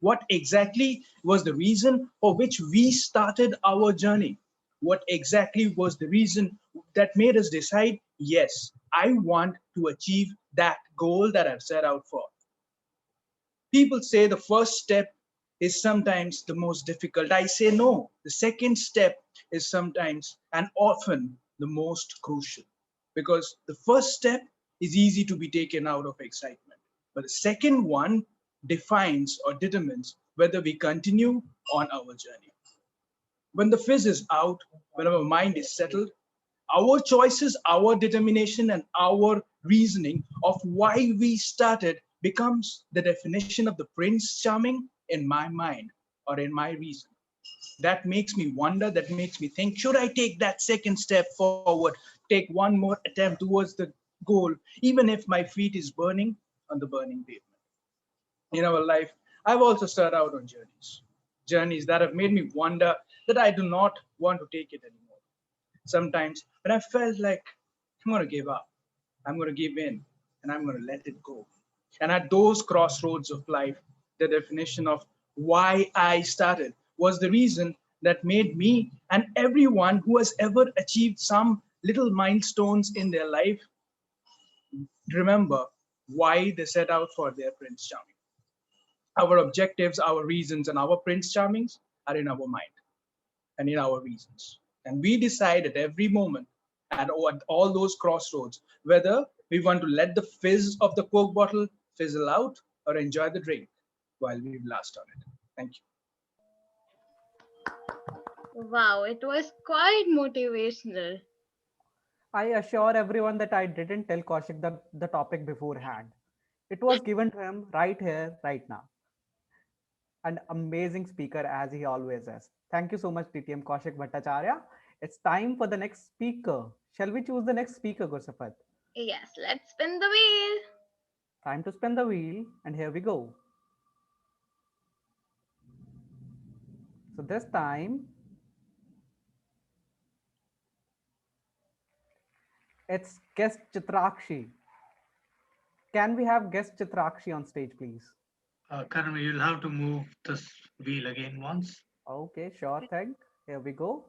What exactly was the reason for which we started our journey? What exactly was the reason that made us decide, yes, I want to achieve that goal that I've set out for? People say the first step is sometimes the most difficult. I say no. The second step is sometimes and often the most crucial, because the first step is easy to be taken out of excitement, but the second one defines or determines whether we continue on our journey. When the fizz is out, when our mind is settled, our choices, our determination, and our reasoning of why we started becomes the definition of the Prince Charming in my mind or in my reason. That makes me wonder, that makes me think, should I take that second step forward, take one more attempt towards the goal, even if my feet is burning on the burning pavement? In our life, I've also started out on journeys that have made me wonder that I do not want to take it anymore. Sometimes when I felt like I'm going to give up, I'm going to give in, and I'm going to let it go. And at those crossroads of life, the definition of why I started was the reason that made me and everyone who has ever achieved some little milestones in their life remember why they set out for their Prince Charming. Our objectives, our reasons, and our Prince Charmings are in our mind and in our reasons. And we decide at every moment at all those crossroads whether we want to let the fizz of the Coke bottle fizzle out or enjoy the drink while we blast on it. Thank you. Wow, it was quite motivational. I assure everyone that I didn't tell Kaushik the topic beforehand. It was given to him right here, right now. An amazing speaker as he always is. Thank you so much, TTM Kaushik Bhattacharya. It's time for the next speaker. Shall we choose the next speaker, Gursafat? Yes, let's spin the wheel. Time to spin the wheel, and here we go. So this time, it's guest Chitrakshi. Can we have guest Chitrakshi on stage, please? Karan, you'll have to move this wheel again once. Okay, sure thing. Here we go.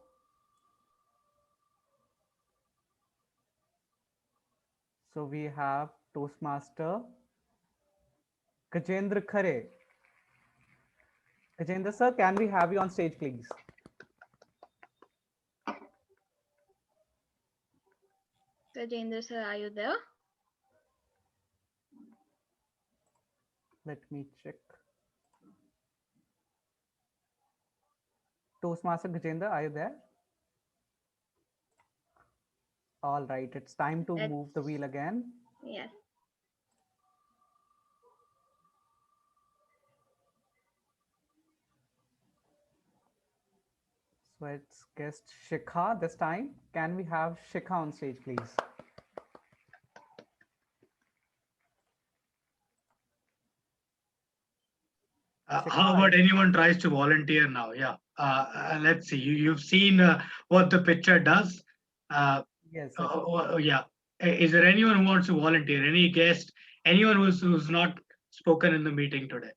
So we have Toastmaster Gajendra Khare. Gajendra sir, can we have you on stage, please? Gajendra sir, are you there? Let me check. Toastmaster Gajendra, are you there? All right, it's time to move the wheel again. Yes. So it's guest Shikha this time. Can we have Shikha on stage, please? How about anyone tries to volunteer now? Yeah. Let's see. You've seen what the picture does. Yes. Yeah. Is there anyone who wants to volunteer? Any guest? Anyone who's not spoken in the meeting today?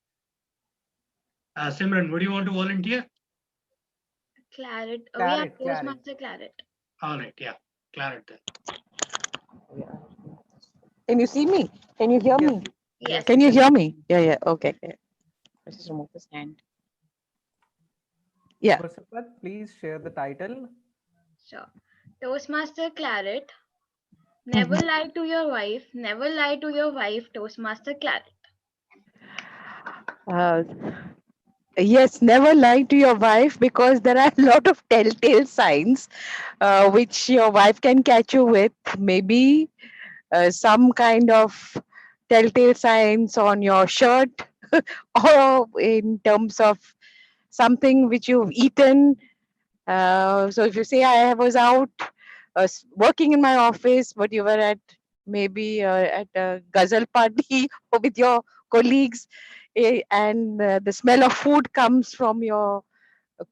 Simran, would you want to volunteer? Claret. Oh, Claret, yeah, Toastmaster Claret. All right. Yeah. Claret then. Can you see me? Can you hear me? Yes. Can you hear me? Yeah. Okay. Let's just remove this hand. Yeah. Gursafat, please share the title. Sure. Toastmaster Claret. Never lie to your wife. Never lie to your wife, Toastmaster Claret. Yes, never lie to your wife, because there are a lot of telltale signs which your wife can catch you with. Maybe some kind of telltale signs on your shirt or in terms of something which you've eaten. So if you say I was out working in my office, but you were at maybe at a ghazal party or with your colleagues, and the smell of food comes from your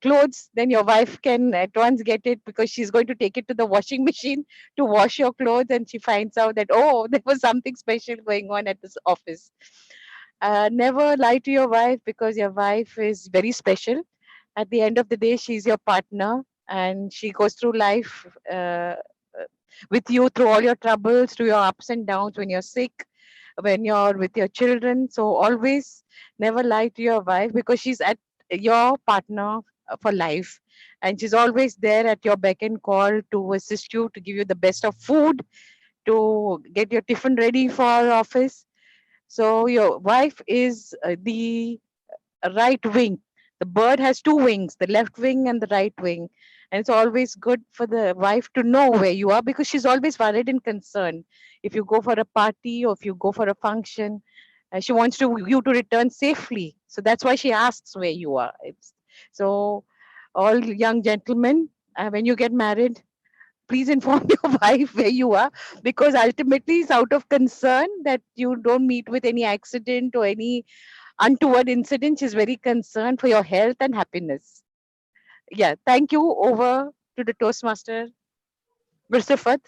clothes, then your wife can at once get it because she's going to take it to the washing machine to wash your clothes, and she finds out that, oh, there was something special going on at this office. Never lie to your wife because your wife is very special. At the end of the day, she's your partner, and she goes through life with you through all your troubles, through your ups and downs, when you're sick, when you're with your children. So always never lie to your wife because she's at your partner for life, and she's always there at your beck and call to assist you, to give you the best of food, to get your tiffin ready for office. So your wife is the right wing. The bird has two wings, the left wing and the right wing. And it's always good for the wife to know where you are because she's always worried and concerned. If you go for a party or if you go for a function, she wants you to return safely. So that's why she asks where you are. So, all young gentlemen, when you get married, please inform your wife where you are, because ultimately it's out of concern that you don't meet with any accident or any untoward incident. She's very concerned for your health and happiness. Yeah, thank you. Over to the Toastmaster, Virsafat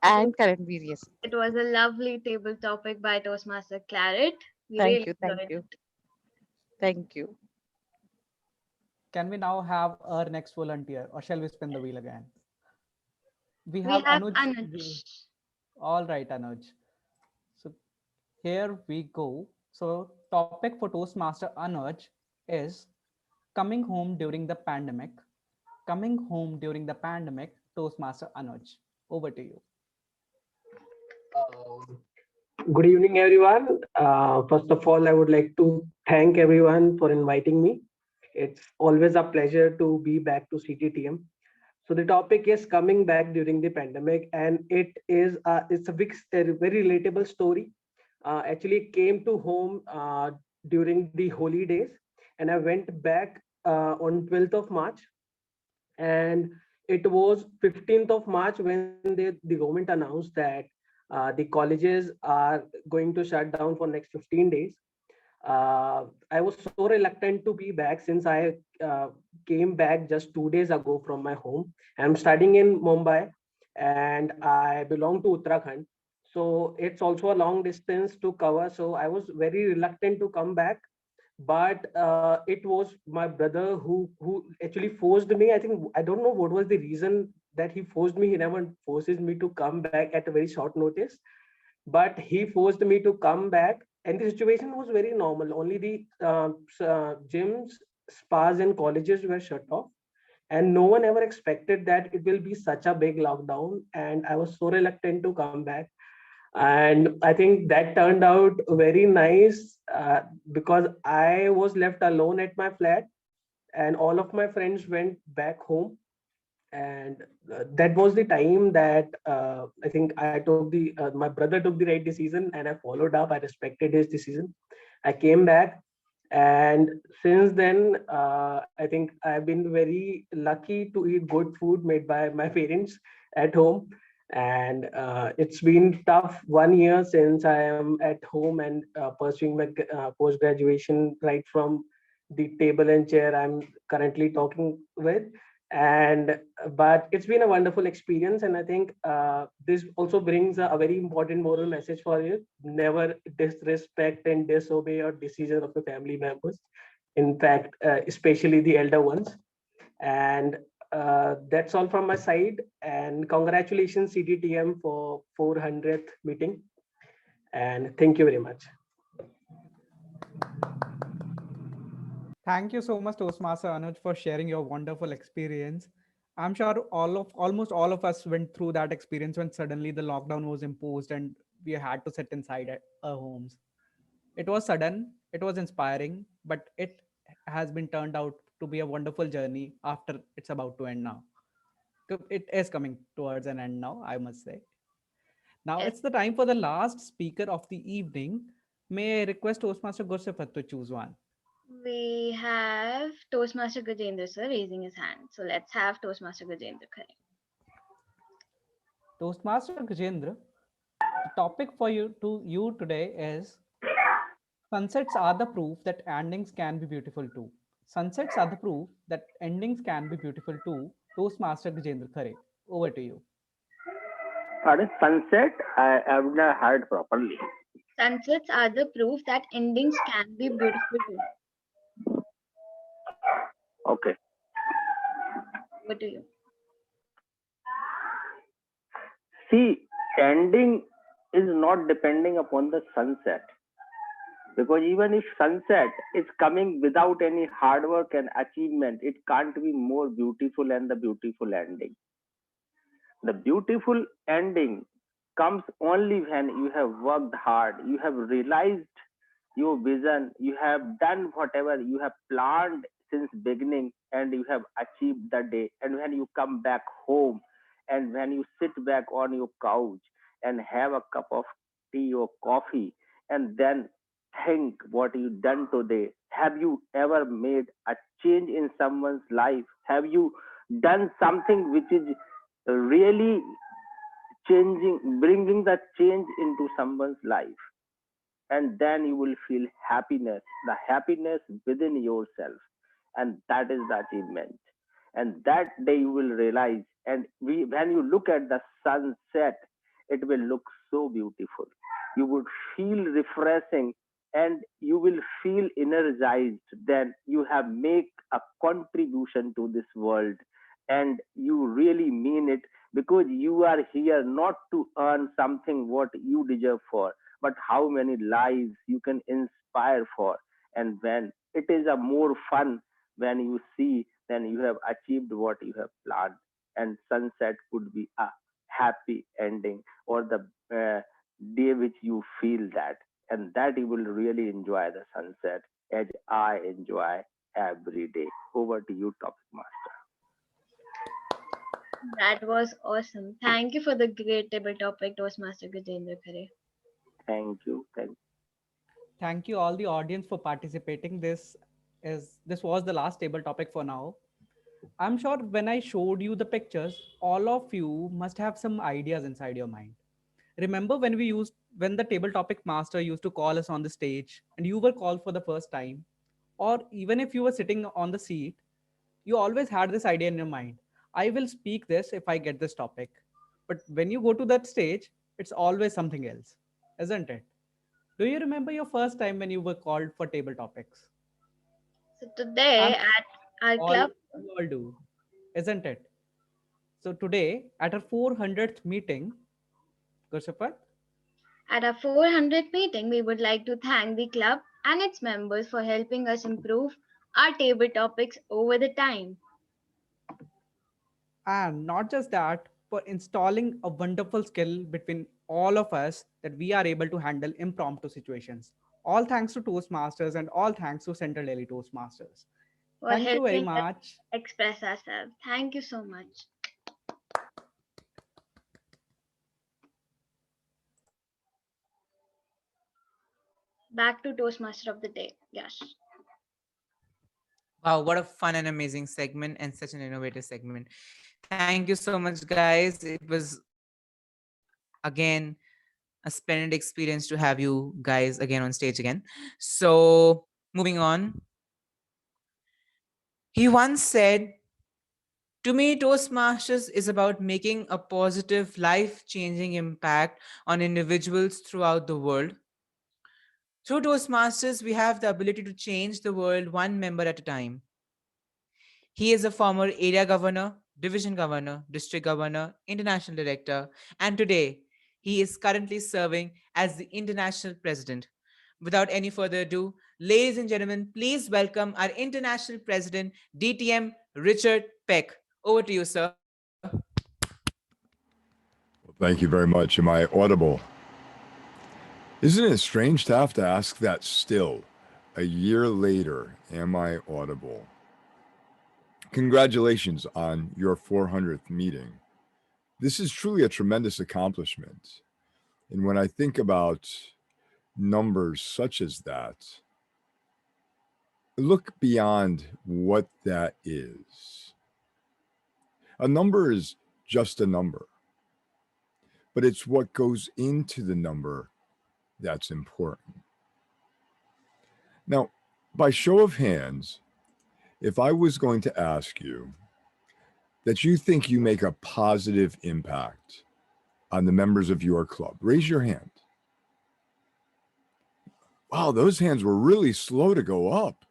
and Karanveer. Yes. It was a lovely table topic by Toastmaster Claret. We Thank really you. Thank enjoyed you. it. Thank you. Can we now have our next volunteer, or shall we spin the wheel again? We We have have Anuj. Anuj. All right, Anuj. So here we go. So topic for Toastmaster Anuj is coming home during the pandemic. Coming home during the pandemic, Toastmaster Anuj. Over to you. Good evening, everyone. First of all, I would like to thank everyone for inviting me. It's always a pleasure to be back to CTTM. So the topic is coming back during the pandemic, and it's a very relatable story. Actually, it came to home during the holy days, and I went back on 12th of March, and it was 15th of March when the government announced that the colleges are going to shut down for next 15 days. I was so reluctant to be back since I came back just 2 days ago from my home. I'm studying in Mumbai and I belong to Uttarakhand. So it's also a long distance to cover. So I was very reluctant to come back, but it was my brother who actually forced me. I think I don't know what was the reason that he forced me. He never forces me to come back at a very short notice, but he forced me to come back, and the situation was very normal. Only the gyms, spas and colleges were shut off, and no one ever expected that it will be such a big lockdown, and I was so reluctant to come back. And I think that turned out very nice because I was left alone at my flat and all of my friends went back home. And that was the time that I think I took the my brother took the right decision, and I followed up. I respected his decision. I came back, and since then I think I've been very lucky to eat good food made by my parents at home. And it's been tough 1 year since I am at home and pursuing my post graduation right from the table and chair I'm currently talking with. And but it's been a wonderful experience, and I think this also brings a very important moral message for you: never disrespect and disobey your decision of the family members, in fact especially the elder ones. And that's all from my side, and congratulations CTTM for 400th meeting, and thank you very much. Thank you so much, Toastmaster Anuj, for sharing your wonderful experience. I'm sure almost all of us went through that experience when suddenly the lockdown was imposed and we had to sit inside at our homes. It was sudden, it was inspiring, but it has been turned out to be a wonderful journey after it's about to end now. It is coming towards an end now, I must say. Now it's the time for the last speaker of the evening. May I request Toastmaster Gursifat to choose one? We have Toastmaster Gajendra sir raising his hand. So let's have Toastmaster Gajendra. Toastmaster Gajendra, the topic for you today is sunsets are the proof that endings can be beautiful too. Sunsets are the proof that endings can be beautiful too. Toastmaster Gajendra Khare, over to you. Pardon, sunset? I have not heard properly. Sunsets are the proof that endings can be beautiful too. Okay. Over to you. See, ending is not depending upon the sunset. Because even if sunset is coming without any hard work and achievement, it can't be more beautiful than the beautiful ending. The beautiful ending comes only when you have worked hard, you have realized your vision, you have done whatever you have planned since beginning, and you have achieved the day. And when you come back home, and when you sit back on your couch and have a cup of tea or coffee, and then think what you done today. Have you ever made a change in someone's life? Have you done something which is really changing, bringing the change into someone's life? And then you will feel happiness, the happiness within yourself. And that is the achievement. And that day you will realize, and when you look at the sunset, it will look so beautiful. You would feel refreshing and you will feel energized. Then you have made a contribution to this world and you really mean it, because you are here not to earn something what you deserve for, but how many lives you can inspire for. And when it is a more fun when you see, then you have achieved what you have planned. And sunset could be a happy ending, or the day which you feel that, and that you will really enjoy the sunset as I enjoy every day. Over to you, topic master. That was awesome. Thank you for the great table topic, Toastmaster Gajendra Khare. Thank you. Thank you all the audience for participating. This was the last table topic for now. I'm sure when I showed you the pictures, all of you must have some ideas inside your mind. Remember when the table topic master used to call us on the stage and you were called for the first time, or even if you were sitting on the seat, you always had this idea in your mind. I will speak this if I get this topic. But when you go to that stage, it's always something else, isn't it? Do you remember your first time when you were called for table topics? So today at our club, you all do, isn't it? So today at our 400th meeting, Gursapat? At our 400th meeting, we would like to thank the club and its members for helping us improve our table topics over the time. And not just that, for installing a wonderful skill between all of us that we are able to handle impromptu situations. All thanks to Toastmasters and all thanks to Central Delhi Toastmasters. For Thank you very helping us much. express ourselves. Thank you so much. Back to Toastmaster of the day. Yes. Wow, what a fun and amazing segment and such an innovative segment. Thank you so much, guys. It was, again, a splendid experience to have you guys again on stage again. So, moving on. He once said, "To me, Toastmasters is about making a positive, life-changing impact on individuals throughout the world. Through Toastmasters, we have the ability to change the world one member at a time." He is a former area governor, division governor, district governor, international director, and today he is currently serving as the international president. Without any further ado, ladies and gentlemen, please welcome our international president, DTM Richard Peck. Over to you, sir. Thank you very much. Am I audible? Isn't it strange to have to ask that still? A year later, am I audible? Congratulations on your 400th meeting. This is truly a tremendous accomplishment. And when I think about numbers such as that, look beyond what that is. A number is just a number, but it's what goes into the number that's important. Now, by show of hands, if I was going to ask you that you think you make a positive impact on the members of your club, raise your hand. Wow, those hands were really slow to go up.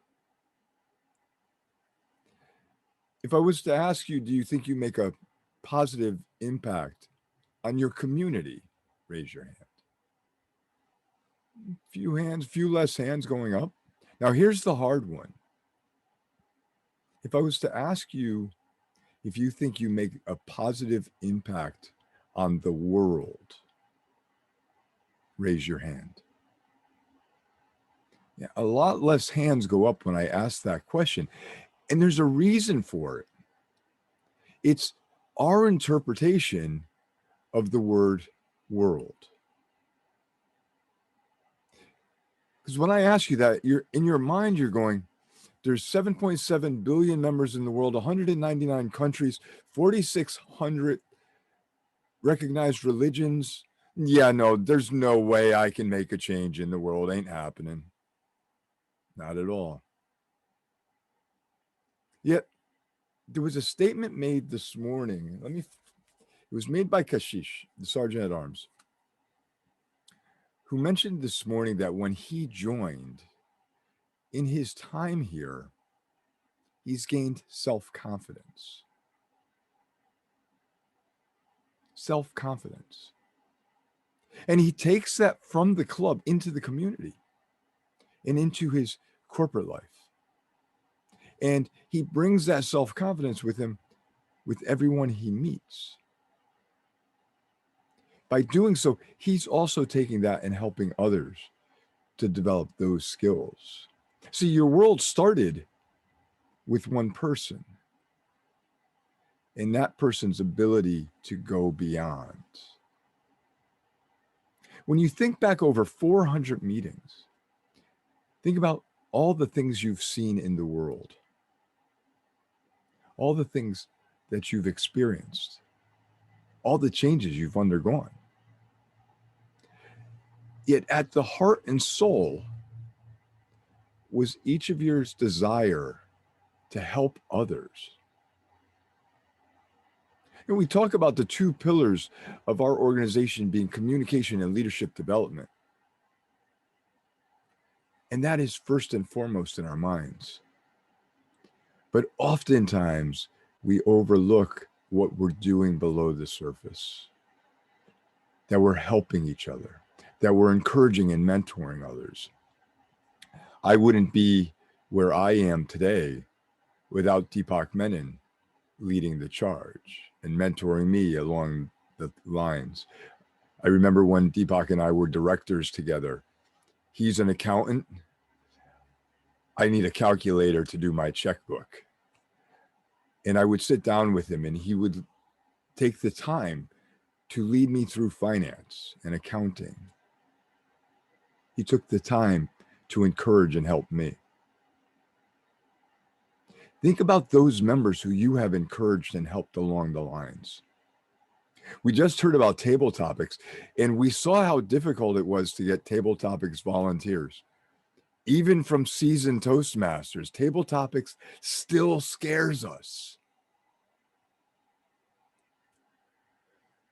If I was to ask you, do you think you make a positive impact on your community? Raise your hand. Few hands, few less hands going up. Now here's the hard one. If I was to ask you if you think you make a positive impact on the world, raise your hand. Yeah, a lot less hands go up when I ask that question. And there's a reason for it. It's our interpretation of the word world. Because when I ask you that, you're in your mind, you're going, there's 7.7 billion members in the world, 199 countries, 4,600 recognized religions. Yeah, no, there's no way I can make a change in the world. Ain't happening. Not at all. Yet, there was a statement made this morning. It was made by Kashish, the Sergeant at Arms, who mentioned this morning that when he joined, in his time here, he's gained self-confidence. Self-confidence. And he takes that from the club into the community and into his corporate life. And he brings that self-confidence with him with everyone he meets. By doing so, he's also taking that and helping others to develop those skills. See, your world started with one person and that person's ability to go beyond. When you think back over 400 meetings, think about all the things you've seen in the world, all the things that you've experienced, all the changes you've undergone. Yet at the heart and soul was each of yours desire to help others. And we talk about the two pillars of our organization being communication and leadership development. And that is first and foremost in our minds. But oftentimes we overlook what we're doing below the surface, that we're helping each other, that we're encouraging and mentoring others. I wouldn't be where I am today without Deepak Menon leading the charge and mentoring me along the lines. I remember when Deepak and I were directors together. He's an accountant. I need a calculator to do my checkbook. And I would sit down with him and he would take the time to lead me through finance and accounting. He took the time to encourage and help me. Think about those members who you have encouraged and helped along the lines. We just heard about table topics, and we saw how difficult it was to get table topics volunteers. Even from seasoned Toastmasters, table topics still scares us.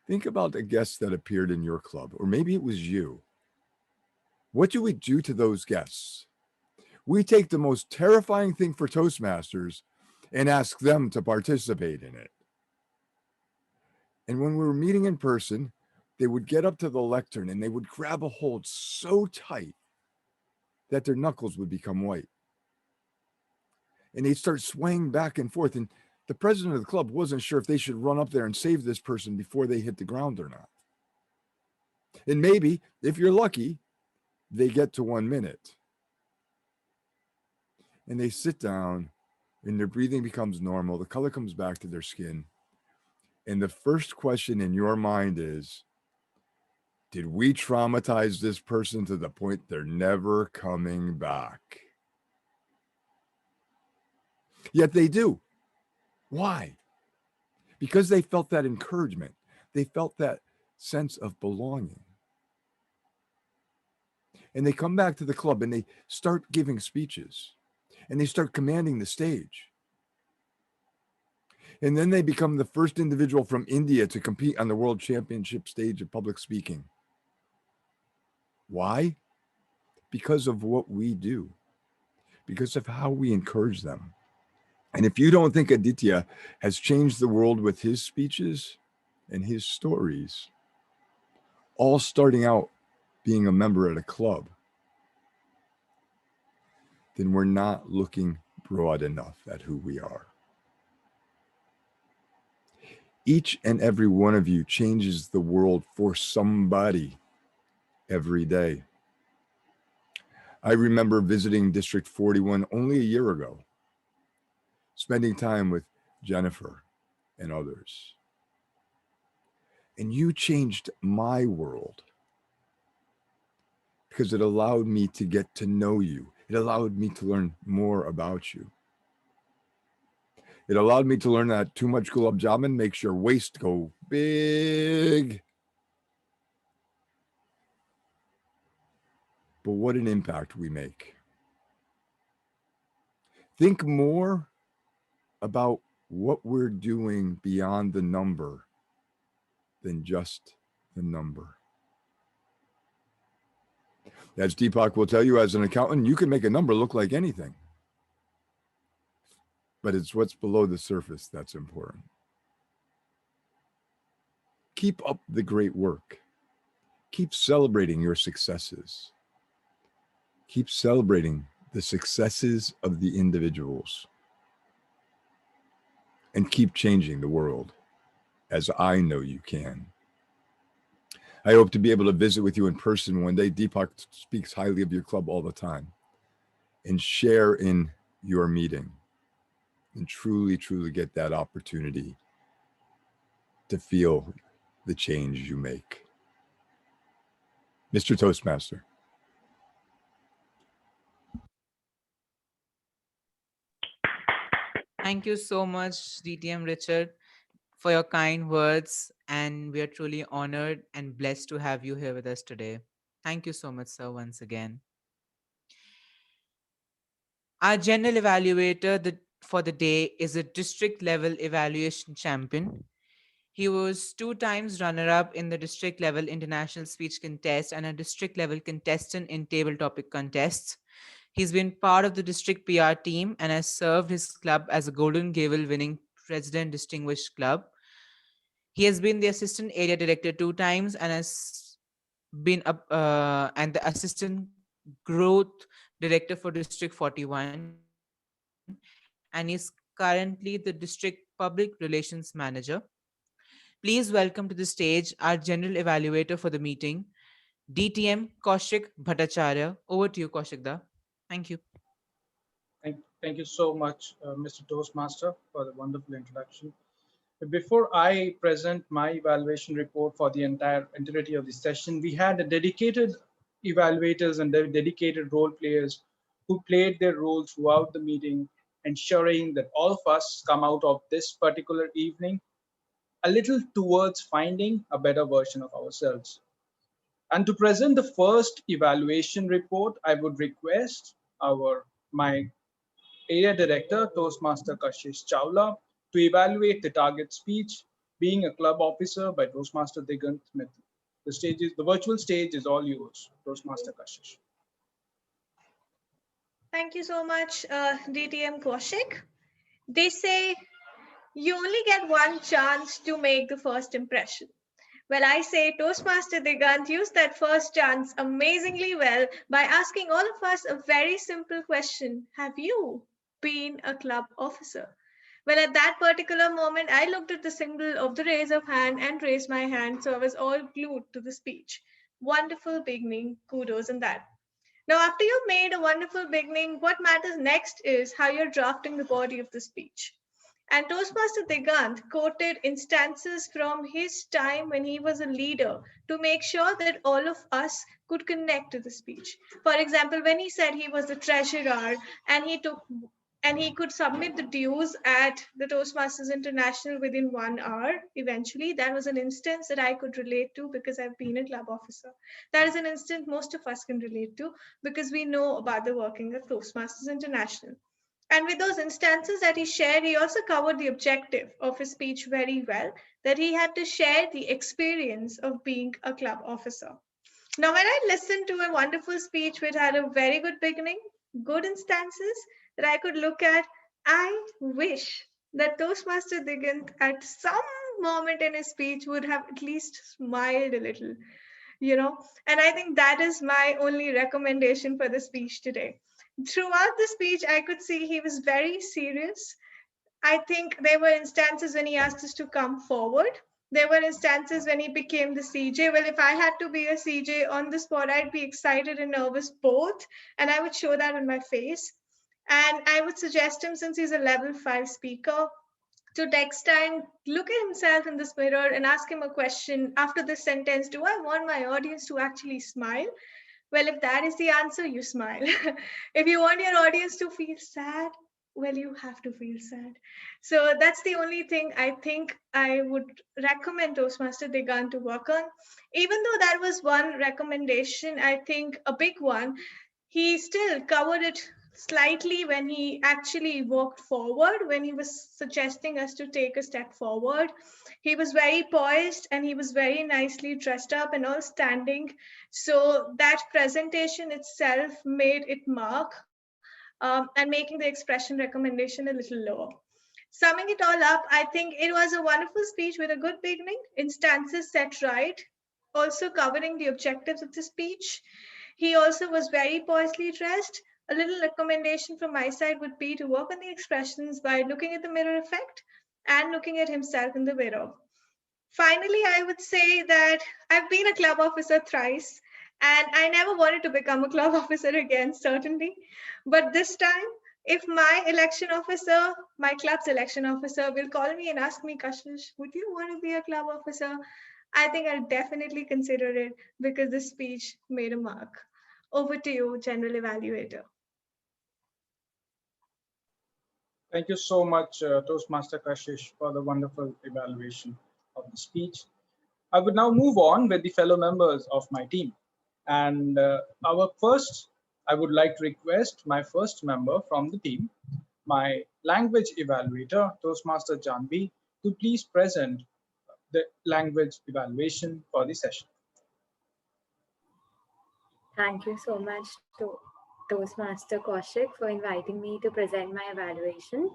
Think about the guests that appeared in your club, or maybe it was you. What do we do to those guests? We take the most terrifying thing for Toastmasters and ask them to participate in it. And when we were meeting in person, they would get up to the lectern and they would grab a hold so tight that their knuckles would become white. And they'd start swaying back and forth. And the president of the club wasn't sure if they should run up there and save this person before they hit the ground or not. And maybe, if you're lucky, they get to 1 minute. And they sit down and their breathing becomes normal. The color comes back to their skin. And the first question in your mind is, did we traumatize this person to the point they're never coming back? Yet they do. Why? Because they felt that encouragement. They felt that sense of belonging. And they come back to the club and they start giving speeches and they start commanding the stage. And then they become the first individual from India to compete on the world championship stage of public speaking. Why? Because of what we do, because of how we encourage them. And if you don't think Aditya has changed the world with his speeches and his stories, all starting out being a member at a club, then we're not looking broad enough at who we are. Each and every one of you changes the world for somebody every day. I remember visiting District 41 only a year ago, spending time with Jennifer and others. And you changed my world because it allowed me to get to know you. It allowed me to learn more about you. It allowed me to learn that too much gulab jamun makes your waist go big. But what an impact we make. Think more about what we're doing beyond the number than just the number. As Deepak will tell you, as an accountant, you can make a number look like anything. But it's what's below the surface that's important. Keep up the great work. Keep celebrating your successes. Keep celebrating the successes of the individuals. And keep changing the world, as I know you can. I hope to be able to visit with you in person one day. Deepak speaks highly of your club all the time, and share in your meeting, and truly, truly get that opportunity to feel the change you make. Mr. Toastmaster. Thank you so much, DTM Richard, for your kind words. And we are truly honored and blessed to have you here with us today. Thank you so much, sir, once again. Our general evaluator for the day is a district level evaluation champion. He was 2 times runner-up in the district level international speech contest and a district level contestant in table topic contests. He's been part of the district PR team and has served his club as a Golden Gavel winning President Distinguished Club. He has been the assistant area director 2 times and has been and the assistant growth director for District 41. And is currently the district public relations manager. Please welcome to the stage our general evaluator for the meeting, DTM Kaushik Bhattacharya. Over to you, Kaushik Da. Thank you. Thank you so much, Mr. Toastmaster, for the wonderful introduction. Before I present my evaluation report for the entirety of the session, we had a dedicated evaluators and dedicated role players who played their role throughout the meeting, ensuring that all of us come out of this particular evening a little towards finding a better version of ourselves. And to present the first evaluation report, I would request my area director, Toastmaster Kashish Chawla, to evaluate the target speech, being a club officer by Toastmaster Digant Smith. The virtual stage is all yours, Toastmaster Kashish. Thank you so much, DTM Kaushik. They say you only get one chance to make the first impression. Well, I say Toastmaster Digant used that first chance amazingly well by asking all of us a very simple question. Have you been a club officer? Well, at that particular moment, I looked at the symbol of the raise of hand and raised my hand, so I was all glued to the speech. Wonderful beginning, kudos on that. Now, after you've made a wonderful beginning, what matters next is how you're drafting the body of the speech. And Toastmaster Digant quoted instances from his time when he was a leader to make sure that all of us could connect to the speech. For example, when he said he was the treasurer and he could submit the dues at the Toastmasters International within 1 hour, eventually, that was an instance that I could relate to because I've been a club officer. That is an instance most of us can relate to because we know about the working of Toastmasters International. And with those instances that he shared, he also covered the objective of his speech very well, that he had to share the experience of being a club officer. Now, when I listened to a wonderful speech which had a very good beginning, good instances that I could look at, I wish that Toastmaster Digant at some moment in his speech would have at least smiled a little, and I think that is my only recommendation for the speech today. Throughout the speech, I could see he was very serious. I think there were instances when he asked us to come forward. There were instances when he became the CJ. Well, if I had to be a CJ on the spot, I'd be excited and nervous both, and I would show that on my face. And I would suggest him, since he's a level 5 speaker, to next time look at himself in this mirror and ask him a question after this sentence: do I want my audience to actually smile? Well, if that is the answer, you smile. If you want your audience to feel sad, well, you have to feel sad. So that's the only thing I think I would recommend Toastmaster Digant to work on. Even though that was one recommendation, I think a big one, he still covered it slightly when he actually walked forward, when he was suggesting us to take a step forward. He was very poised and he was very nicely dressed up and all standing. So that presentation itself made it mark, and making the expression recommendation a little lower. Summing it all up, I think it was a wonderful speech with a good beginning, instances set right, also covering the objectives of the speech. He also was very poisely dressed. A little recommendation from my side would be to work on the expressions by looking at the mirror effect and looking at himself in the mirror. Finally, I would say that I've been a club officer thrice, and I never wanted to become a club officer again, certainly. But this time, if my election officer, my club's election officer, will call me and ask me, Kashish, would you want to be a club officer? I think I'll definitely consider it, because this speech made a mark. Over to you, General Evaluator. Thank you so much, Toastmaster Kashish, for the wonderful evaluation of the speech. I would now move on with the fellow members of my team. And I would like to request my first member from the team, my language evaluator, Toastmaster Janvi, to please present the language evaluation for the session. Thank you so much to Toastmaster Kaushik for inviting me to present my evaluation.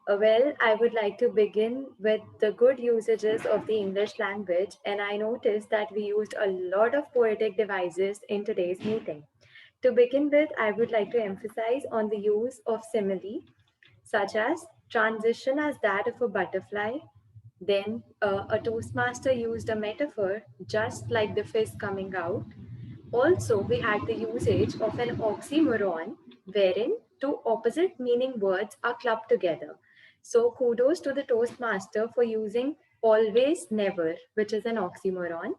Well, I would like to begin with the good usages of the English language, and I noticed that we used a lot of poetic devices in today's meeting. To begin with, I would like to emphasize on the use of simile, such as transition as that of a butterfly. Then a Toastmaster used a metaphor just like the fist coming out. Also, we had the usage of an oxymoron, wherein two opposite meaning words are clubbed together. So kudos to the Toastmaster for using always never, which is an oxymoron.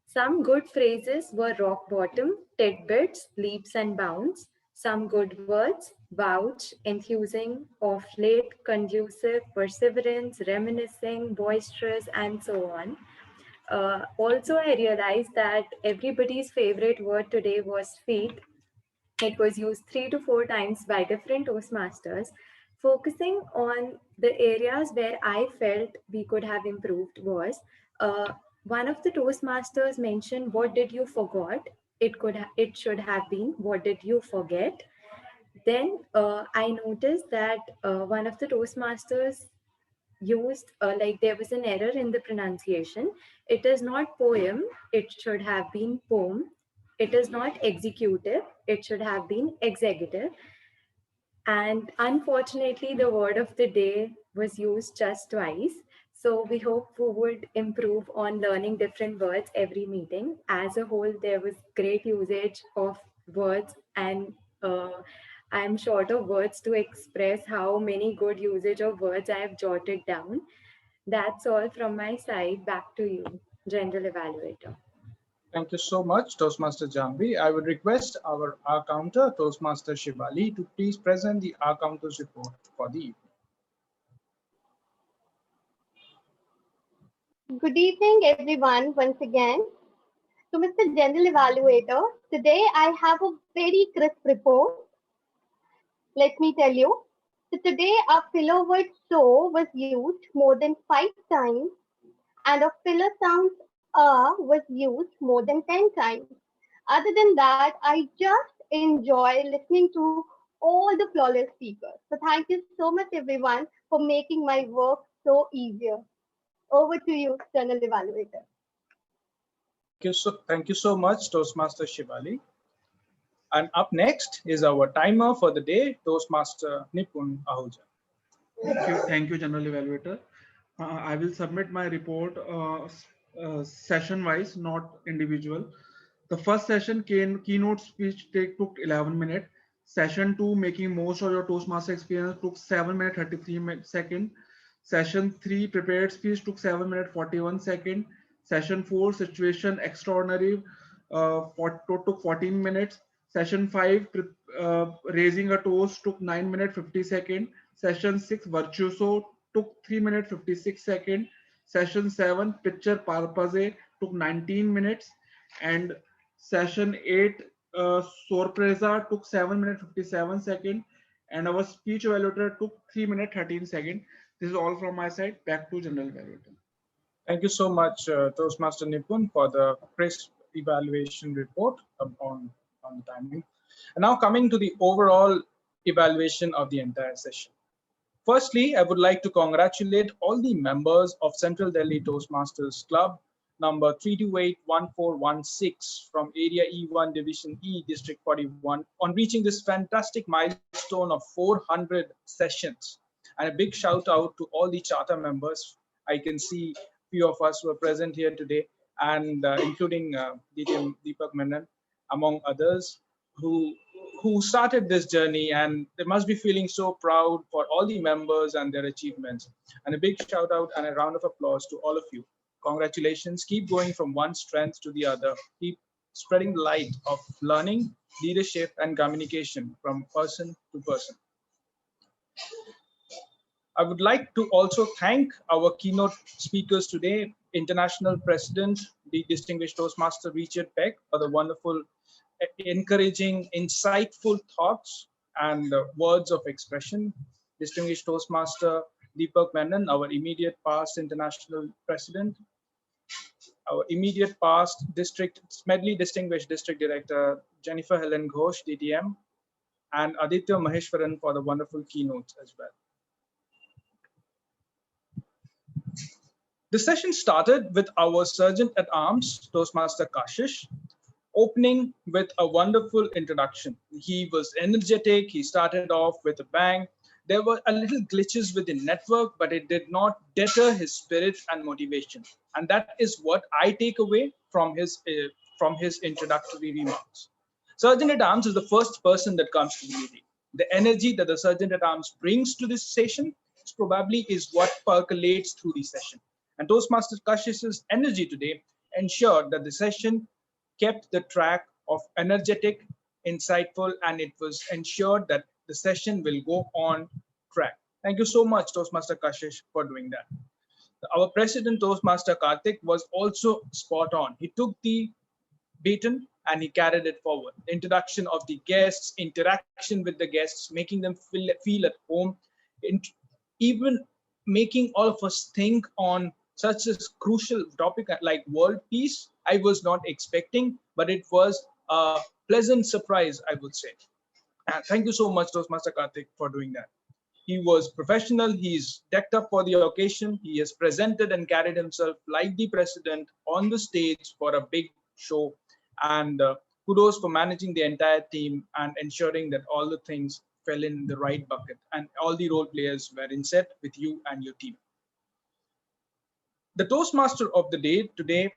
Some good phrases were rock bottom, tidbits, leaps and bounds. Some good words: vouch, enthusing, off late, conducive, perseverance, reminiscing, boisterous, and so on. Also, I realized that everybody's favorite word today was feet. It was used 3 to 4 times by different Toastmasters. Focusing on the areas where I felt we could have improved was, one of the Toastmasters mentioned, what did you forgot? It should have been, what did you forget? Then I noticed that one of the Toastmasters used, like there was an error in the pronunciation. It is not poem, it should have been poem. It is not executive, it should have been executive. And unfortunately, the word of the day was used just twice. So we hope we would improve on learning different words every meeting. As a whole, there was great usage of words, and I'm short of words to express how many good usage of words I have jotted down. That's all from my side. Back to you, General Evaluator. Thank you so much, Toastmaster Janvi. I would request our R counter, Toastmaster Shivali, to please present the R counter's report for the evening. Good evening, everyone, once again. To Mr. General Evaluator, today I have a very crisp report. Let me tell you, So today our filler word so was used more than 5 times and a filler sound was used more than 10 times. Other than that, I just enjoy listening to all the flawless speakers. So thank you so much everyone for making my work so easier. Over to you, external evaluator. Thank you so much, Toastmaster Shivali. And up next is our timer for the day, Toastmaster Nipun Ahuja. Thank you, General Evaluator. I will submit my report session-wise, not individual. The first session, keynote speech took 11 minutes. Session 2, making most of your Toastmaster experience, took 7 minutes 33 seconds. Session 3, prepared speech, took 7 minutes 41 seconds. Session 4, situation extraordinary, took 14 minutes. Session 5, raising a toast, took 9 minutes 50 seconds. Session 6, virtuoso, took 3 minutes 56 seconds. Session 7, picture purpose, took 19 minutes. And session 8, sorpresa, took 7 minutes 57 seconds. And our speech evaluator took 3 minutes 13 seconds. This is all from my side. Back to General Evaluator. Thank you so much, Toastmaster Nipun, for the crisp evaluation report on timing. And now coming to the overall evaluation of the entire session. Firstly, I would like to congratulate all the members of Central Delhi Toastmasters Club number 3281416 from Area E1 Division E District 41 on reaching this fantastic milestone of 400 sessions. And a big shout out to all the charter members. I can see few of us were present here today, and including DTM Deepak Menon, among others, who started this journey, and they must be feeling so proud for all the members and their achievements. And a big shout out and a round of applause to all of you. Congratulations. Keep going from one strength to the other. Keep spreading the light of learning, leadership, and communication from person to person. I would like to also thank our keynote speakers today, International President, the Distinguished Toastmaster Richard Peck, for the wonderful, encouraging, insightful thoughts and words of expression. Distinguished Toastmaster Deepak Menon, our immediate past International President. Our immediate past Smedley Distinguished District Director, Jennifer Helen Ghosh, DTM, and Aditya Maheshwaran for the wonderful keynotes as well. The session started with our Sergeant at Arms, Toastmaster Kashish, opening with a wonderful introduction. He was energetic. He started off with a bang. There were a little glitches with the network, but it did not deter his spirit and motivation. And that is what I take away from his introductory remarks. Sergeant at Arms is the first person that comes to the meeting. The energy that the Sergeant at Arms brings to this session probably is what percolates through the session. And Toastmaster Kashish's energy today ensured that the session kept the track of energetic, insightful, and it was ensured that the session will go on track. Thank you so much, Toastmaster Kashish, for doing that. Our President, Toastmaster Karthik, was also spot on. He took the baton and he carried it forward. The introduction of the guests, interaction with the guests, making them feel at home, even making all of us think on such a crucial topic like world peace. I was not expecting, but it was a pleasant surprise, I would say. And thank you so much, Toastmaster Karthik, for doing that. He was professional. He's decked up for the occasion. He has presented and carried himself like the president on the stage for a big show. And kudos for managing the entire team and ensuring that all the things fell in the right bucket and all the role players were in set with you and your team. The Toastmaster of the day today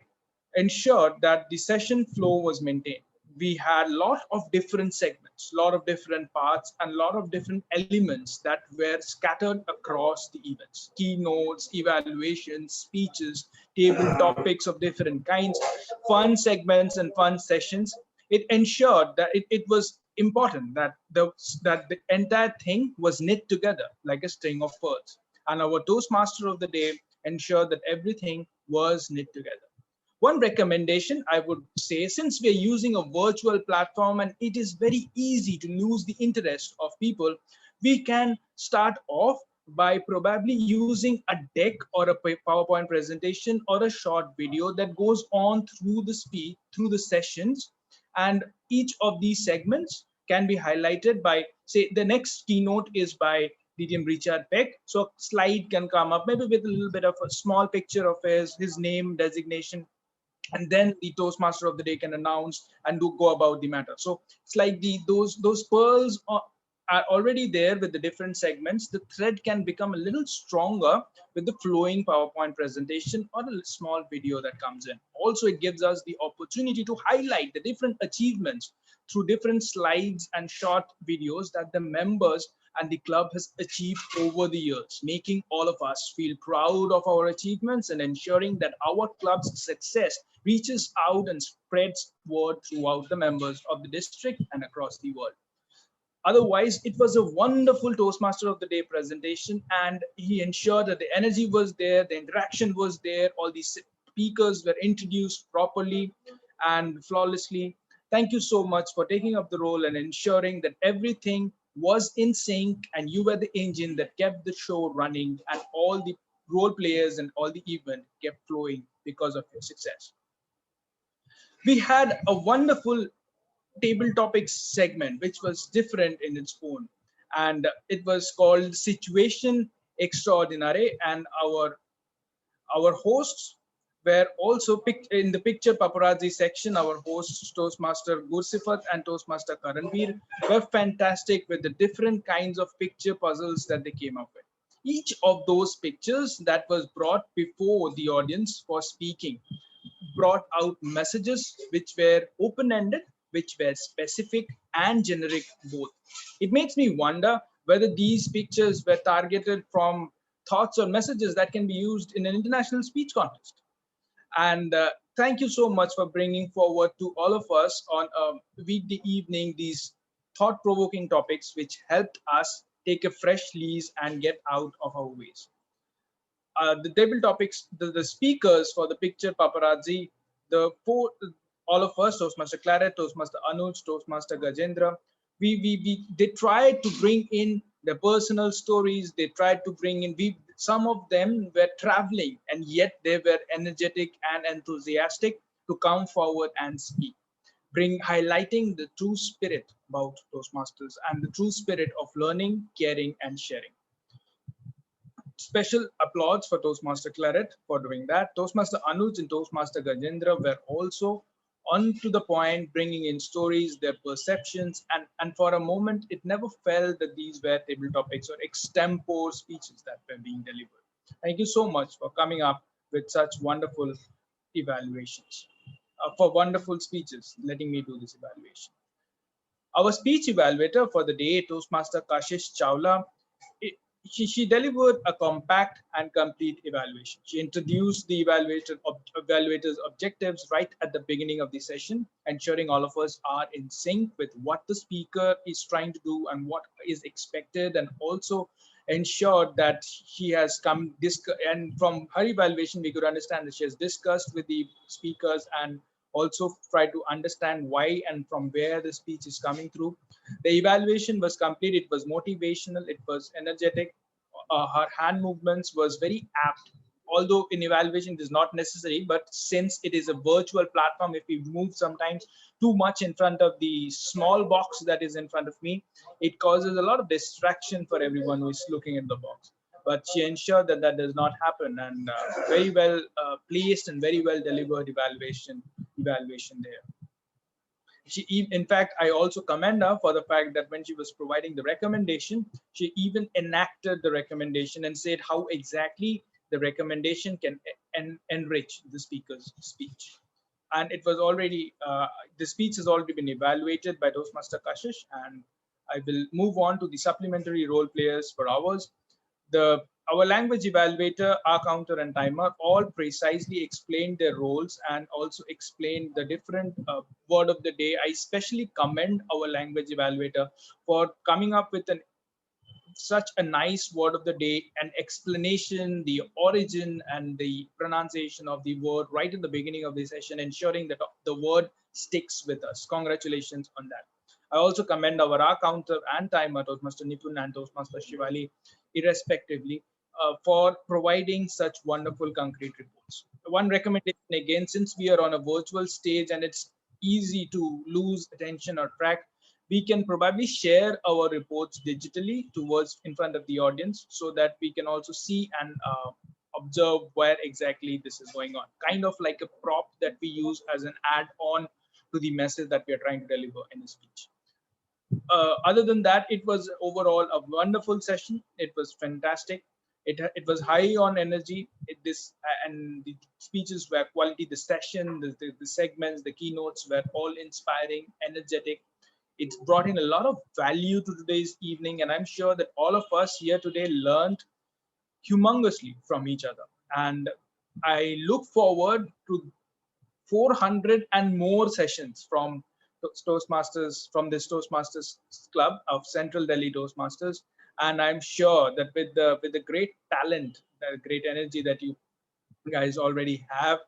ensured that the session flow was maintained. We had a lot of different segments, a lot of different parts, and a lot of different elements that were scattered across the events. Keynotes, evaluations, speeches, table topics of different kinds, fun segments and fun sessions. It ensured that it was important that the entire thing was knit together like a string of pearls. And our Toastmaster of the day ensured that everything was knit together. One recommendation I would say, since we are using a virtual platform and it is very easy to lose the interest of people, We can start off by probably using a deck or a PowerPoint presentation or a short video that goes on through the speech, through the sessions, and each of these segments can be highlighted by, say, the next keynote is by DTM Richard Peck. So a slide can come up maybe with a little bit of a small picture of his name, designation, and then the Toastmaster of the day can announce and go about the matter. So it's like those pearls are already there with the different segments. The thread can become a little stronger with the flowing PowerPoint presentation or a small video that comes in. Also, it gives us the opportunity to highlight the different achievements through different slides and short videos that the members and the club has achieved over the years, making all of us feel proud of our achievements and ensuring that our club's success reaches out and spreads word throughout the members of the district and across the world. Otherwise, it was a wonderful Toastmaster of the Day presentation, and he ensured that the energy was there, the interaction was there, all these speakers were introduced properly and flawlessly. Thank you so much for taking up the role and ensuring that everything was in sync and you were the engine that kept the show running and all the role players and all the event kept flowing because of your success. We had a wonderful table topics segment, which was different in its own. And it was called Situation Extraordinary. And our hosts were also picked in the picture paparazzi section. Our hosts, Toastmaster Gursifat and Toastmaster Karanveer, were fantastic with the different kinds of picture puzzles that they came up with. Each of those pictures that was brought before the audience for speaking brought out messages which were open-ended, which were specific and generic both. It makes me wonder whether these pictures were targeted from thoughts or messages that can be used in an international speech contest. And thank you so much for bringing forward to all of us on a weekday evening these thought-provoking topics which helped us take a fresh lease and get out of our ways. The table topics, the speakers for the picture paparazzi, all of us, Toastmaster Claret, Toastmaster Anuj, Toastmaster Gajendra, they tried to bring in their personal stories. They tried to bring in, some of them were traveling and yet they were energetic and enthusiastic to come forward and speak, highlighting the true spirit about Toastmasters and the true spirit of learning, caring, and sharing. Special applause for Toastmaster Claret for doing that. Toastmaster Anuj and Toastmaster Gajendra were also on to the point, bringing in stories, their perceptions, and for a moment, it never felt that these were table topics or extempore speeches that were being delivered. Thank you so much for coming up with such wonderful evaluations, for wonderful speeches, letting me do this evaluation. Our speech evaluator for the day, Toastmaster Kashish Chawla, she delivered a compact and complete evaluation. She introduced the evaluator's objectives right at the beginning of the session, ensuring all of us are in sync with what the speaker is trying to do and what is expected, and also ensured that she has come, and from her evaluation, we could understand that she has discussed with the speakers and also try to understand why and from where the speech is coming through. The evaluation was complete. It was motivational. It was energetic. Her hand movements was very apt. Although in evaluation it is not necessary, but since it is a virtual platform, if we move sometimes too much in front of the small box that is in front of me, it causes a lot of distraction for everyone who is looking at the box. But she ensured that that does not happen, and very well placed and very well delivered evaluation there. In fact, I also commend her for the fact that when she was providing the recommendation, she even enacted the recommendation and said how exactly the recommendation can enrich the speaker's speech. And it was already, the speech has already been evaluated by Toastmaster Kashish, and I will move on to the supplementary role players for ours. Our language evaluator, our counter and timer all precisely explained their roles and also explained the different word of the day. I especially commend our language evaluator for coming up with such a nice word of the day, an explanation, the origin and the pronunciation of the word right at the beginning of the session, ensuring that the word sticks with us. Congratulations on that. I also commend our counter and timer, Toastmaster Nipun and Toastmaster Shivali, irrespectively, for providing such wonderful concrete reports. One recommendation again, since we are on a virtual stage and it's easy to lose attention or track, we can probably share our reports digitally towards in front of the audience so that we can also see and observe where exactly this is going on. Kind of like a prop that we use as an add-on to the message that we are trying to deliver in a speech. Other than that, it was overall a wonderful session. It was fantastic. It was high on energy. And the speeches were quality. The session, the segments, the keynotes were all inspiring, energetic. It's brought in a lot of value to today's evening, and I'm sure that all of us here today learned humongously from each other. And I look forward to 400 and more sessions from Toastmasters, from this Toastmasters Club of Central Delhi Toastmasters. And I'm sure that with the great talent, the great energy that you guys already have,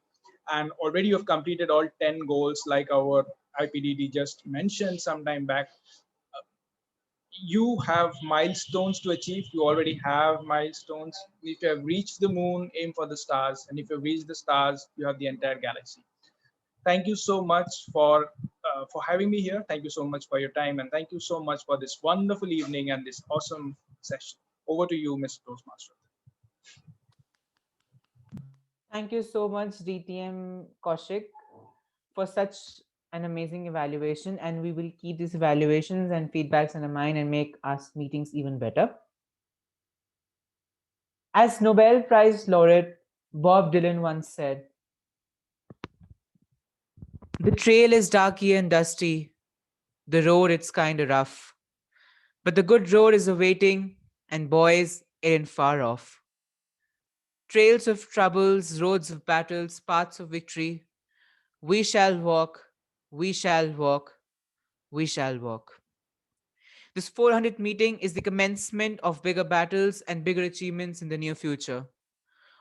and already you've completed all 10 goals like our IPDD just mentioned some time back, you have milestones to achieve. You already have milestones. If you have reached the moon, aim for the stars. And if you've reached the stars, you have the entire galaxy. Thank you so much for having me here. Thank you so much for your time. And thank you so much for this wonderful evening and this awesome session. Over to you, Mr. Toastmaster. Thank you so much, DTM Kaushik, for such an amazing evaluation. And we will keep these evaluations and feedbacks in mind and make our meetings even better. As Nobel Prize laureate Bob Dylan once said, "The trail is darky and dusty. The road, it's kind of rough. But the good road is awaiting, and boys, it ain't far off. Trails of troubles, roads of battles, paths of victory. We shall walk, we shall walk, we shall walk." This 400th meeting is the commencement of bigger battles and bigger achievements in the near future,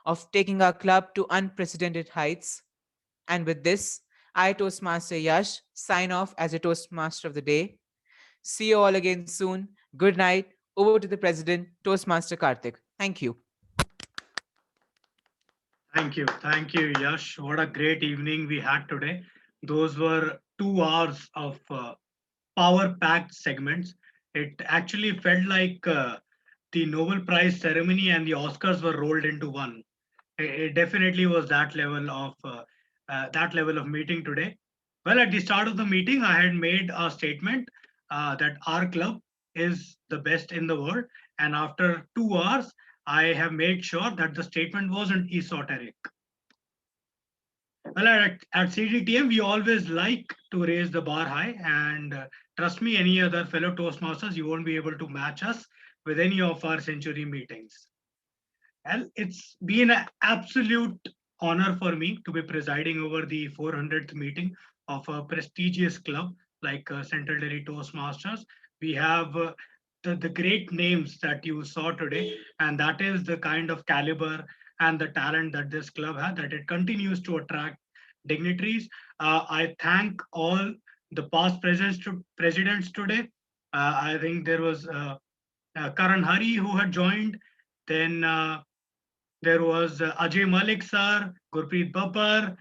of taking our club to unprecedented heights. And with this, I, Toastmaster Yash, sign off as a Toastmaster of the day. See you all again soon. Good night. Over to the President, Toastmaster Karthik. Thank you. Thank you, Yash. What a great evening we had today. Those were 2 hours of power-packed segments. It actually felt like the Nobel Prize ceremony and the Oscars were rolled into one. It definitely was that level of meeting today. Well, at the start of the meeting, I had made a statement that our club is the best in the world. And after 2 hours, I have made sure that the statement wasn't esoteric. Well, at CDTM, we always like to raise the bar high, and trust me, any other fellow Toastmasters, you won't be able to match us with any of our century meetings. Well, it's been an absolute honor for me to be presiding over the 400th meeting of a prestigious club like Central Delhi Toastmasters. We have the great names that you saw today, and that is the kind of caliber and the talent that this club has, that it continues to attract dignitaries. I thank all the past presidents today. I think there was Karan Hari who had joined. Then there was Ajay Malik sir, Gurpreet Babbar,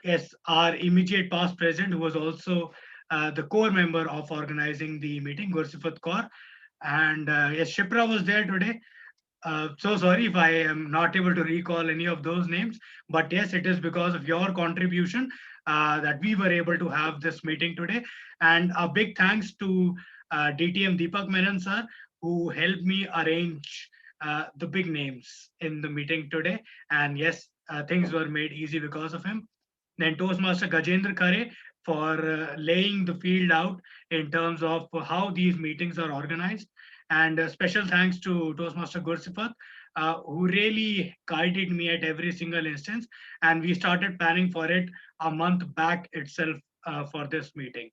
yes, our immediate past president who was also the core member of organizing the meeting, Gursifat Kaur. And yes, Shipra was there today. So sorry if I am not able to recall any of those names, but yes, it is because of your contribution that we were able to have this meeting today. And a big thanks to DTM Deepak Menon sir, who helped me arrange the big names in the meeting today. And yes, things were made easy because of him. Then Toastmaster Gajendra Khare for laying the field out in terms of how these meetings are organized. And special thanks to Toastmaster Gursifat, who really guided me at every single instance. And we started planning for it a month back itself for this meeting.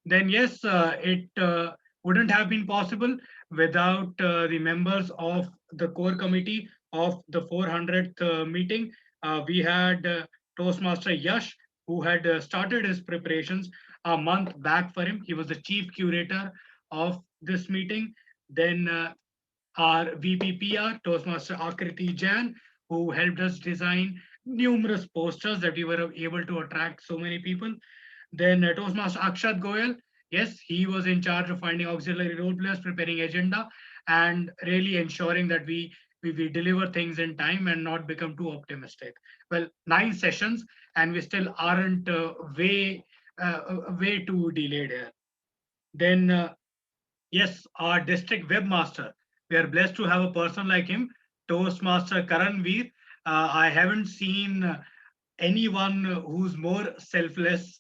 Then yes, it wouldn't have been possible without the members of the core committee of the 400th meeting. We had Toastmaster Yash, who had started his preparations a month back for him. He was the chief curator of this meeting. Then our VP PR, Toastmaster Akriti Jain, who helped us design numerous posters that we were able to attract so many people. Then Toastmaster Akshat Goyal, yes, he was in charge of finding auxiliary role players, preparing agenda, and really ensuring that we deliver things in time and not become too optimistic. Well, 9 sessions, and we still aren't way too delayed here. Then yes, our district webmaster. We are blessed to have a person like him, Toastmaster Karan Veer. I haven't seen anyone who's more selfless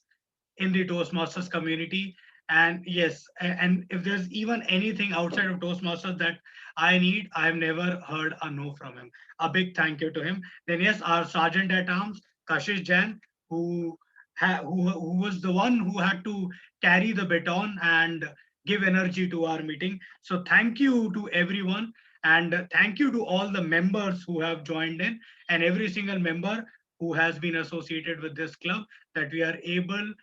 in the Toastmasters community. And yes, and if there's even anything outside of Toastmasters that I need, I've never heard a no from him. A big thank you to him. Then yes, our Sergeant at Arms, Kashish Jain, who was the one who had to carry the baton and give energy to our meeting. So thank you to everyone, and thank you to all the members who have joined in, and every single member who has been associated with this club, that we are able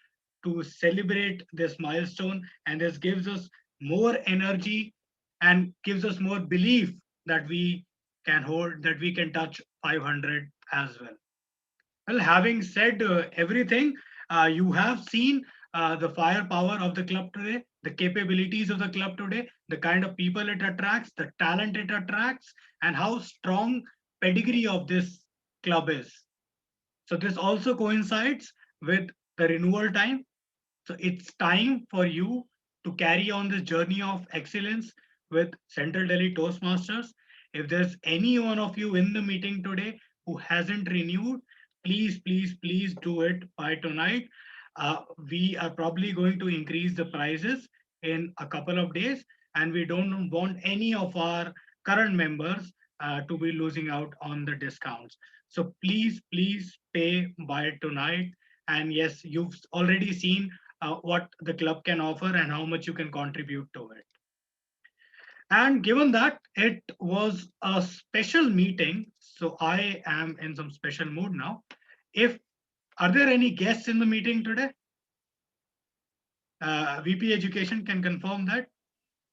to celebrate this milestone, and this gives us more energy and gives us more belief that we can touch 500 as well. Well, having said everything, you have seen the firepower of the club today, the capabilities of the club today, the kind of people it attracts, the talent it attracts, and how strong pedigree of this club is. So this also coincides with the renewal time. So it's time for you to carry on this journey of excellence with Central Delhi Toastmasters. If there's any one of you in the meeting today who hasn't renewed, please, please, please do it by tonight. We are probably going to increase the prices in a couple of days, and we don't want any of our current members to be losing out on the discounts. So please, please pay by tonight. And yes, you've already seen what the club can offer and how much you can contribute to it. And given that it was a special meeting, so I am in some special mood now. Are there any guests in the meeting today? VP Education can confirm that.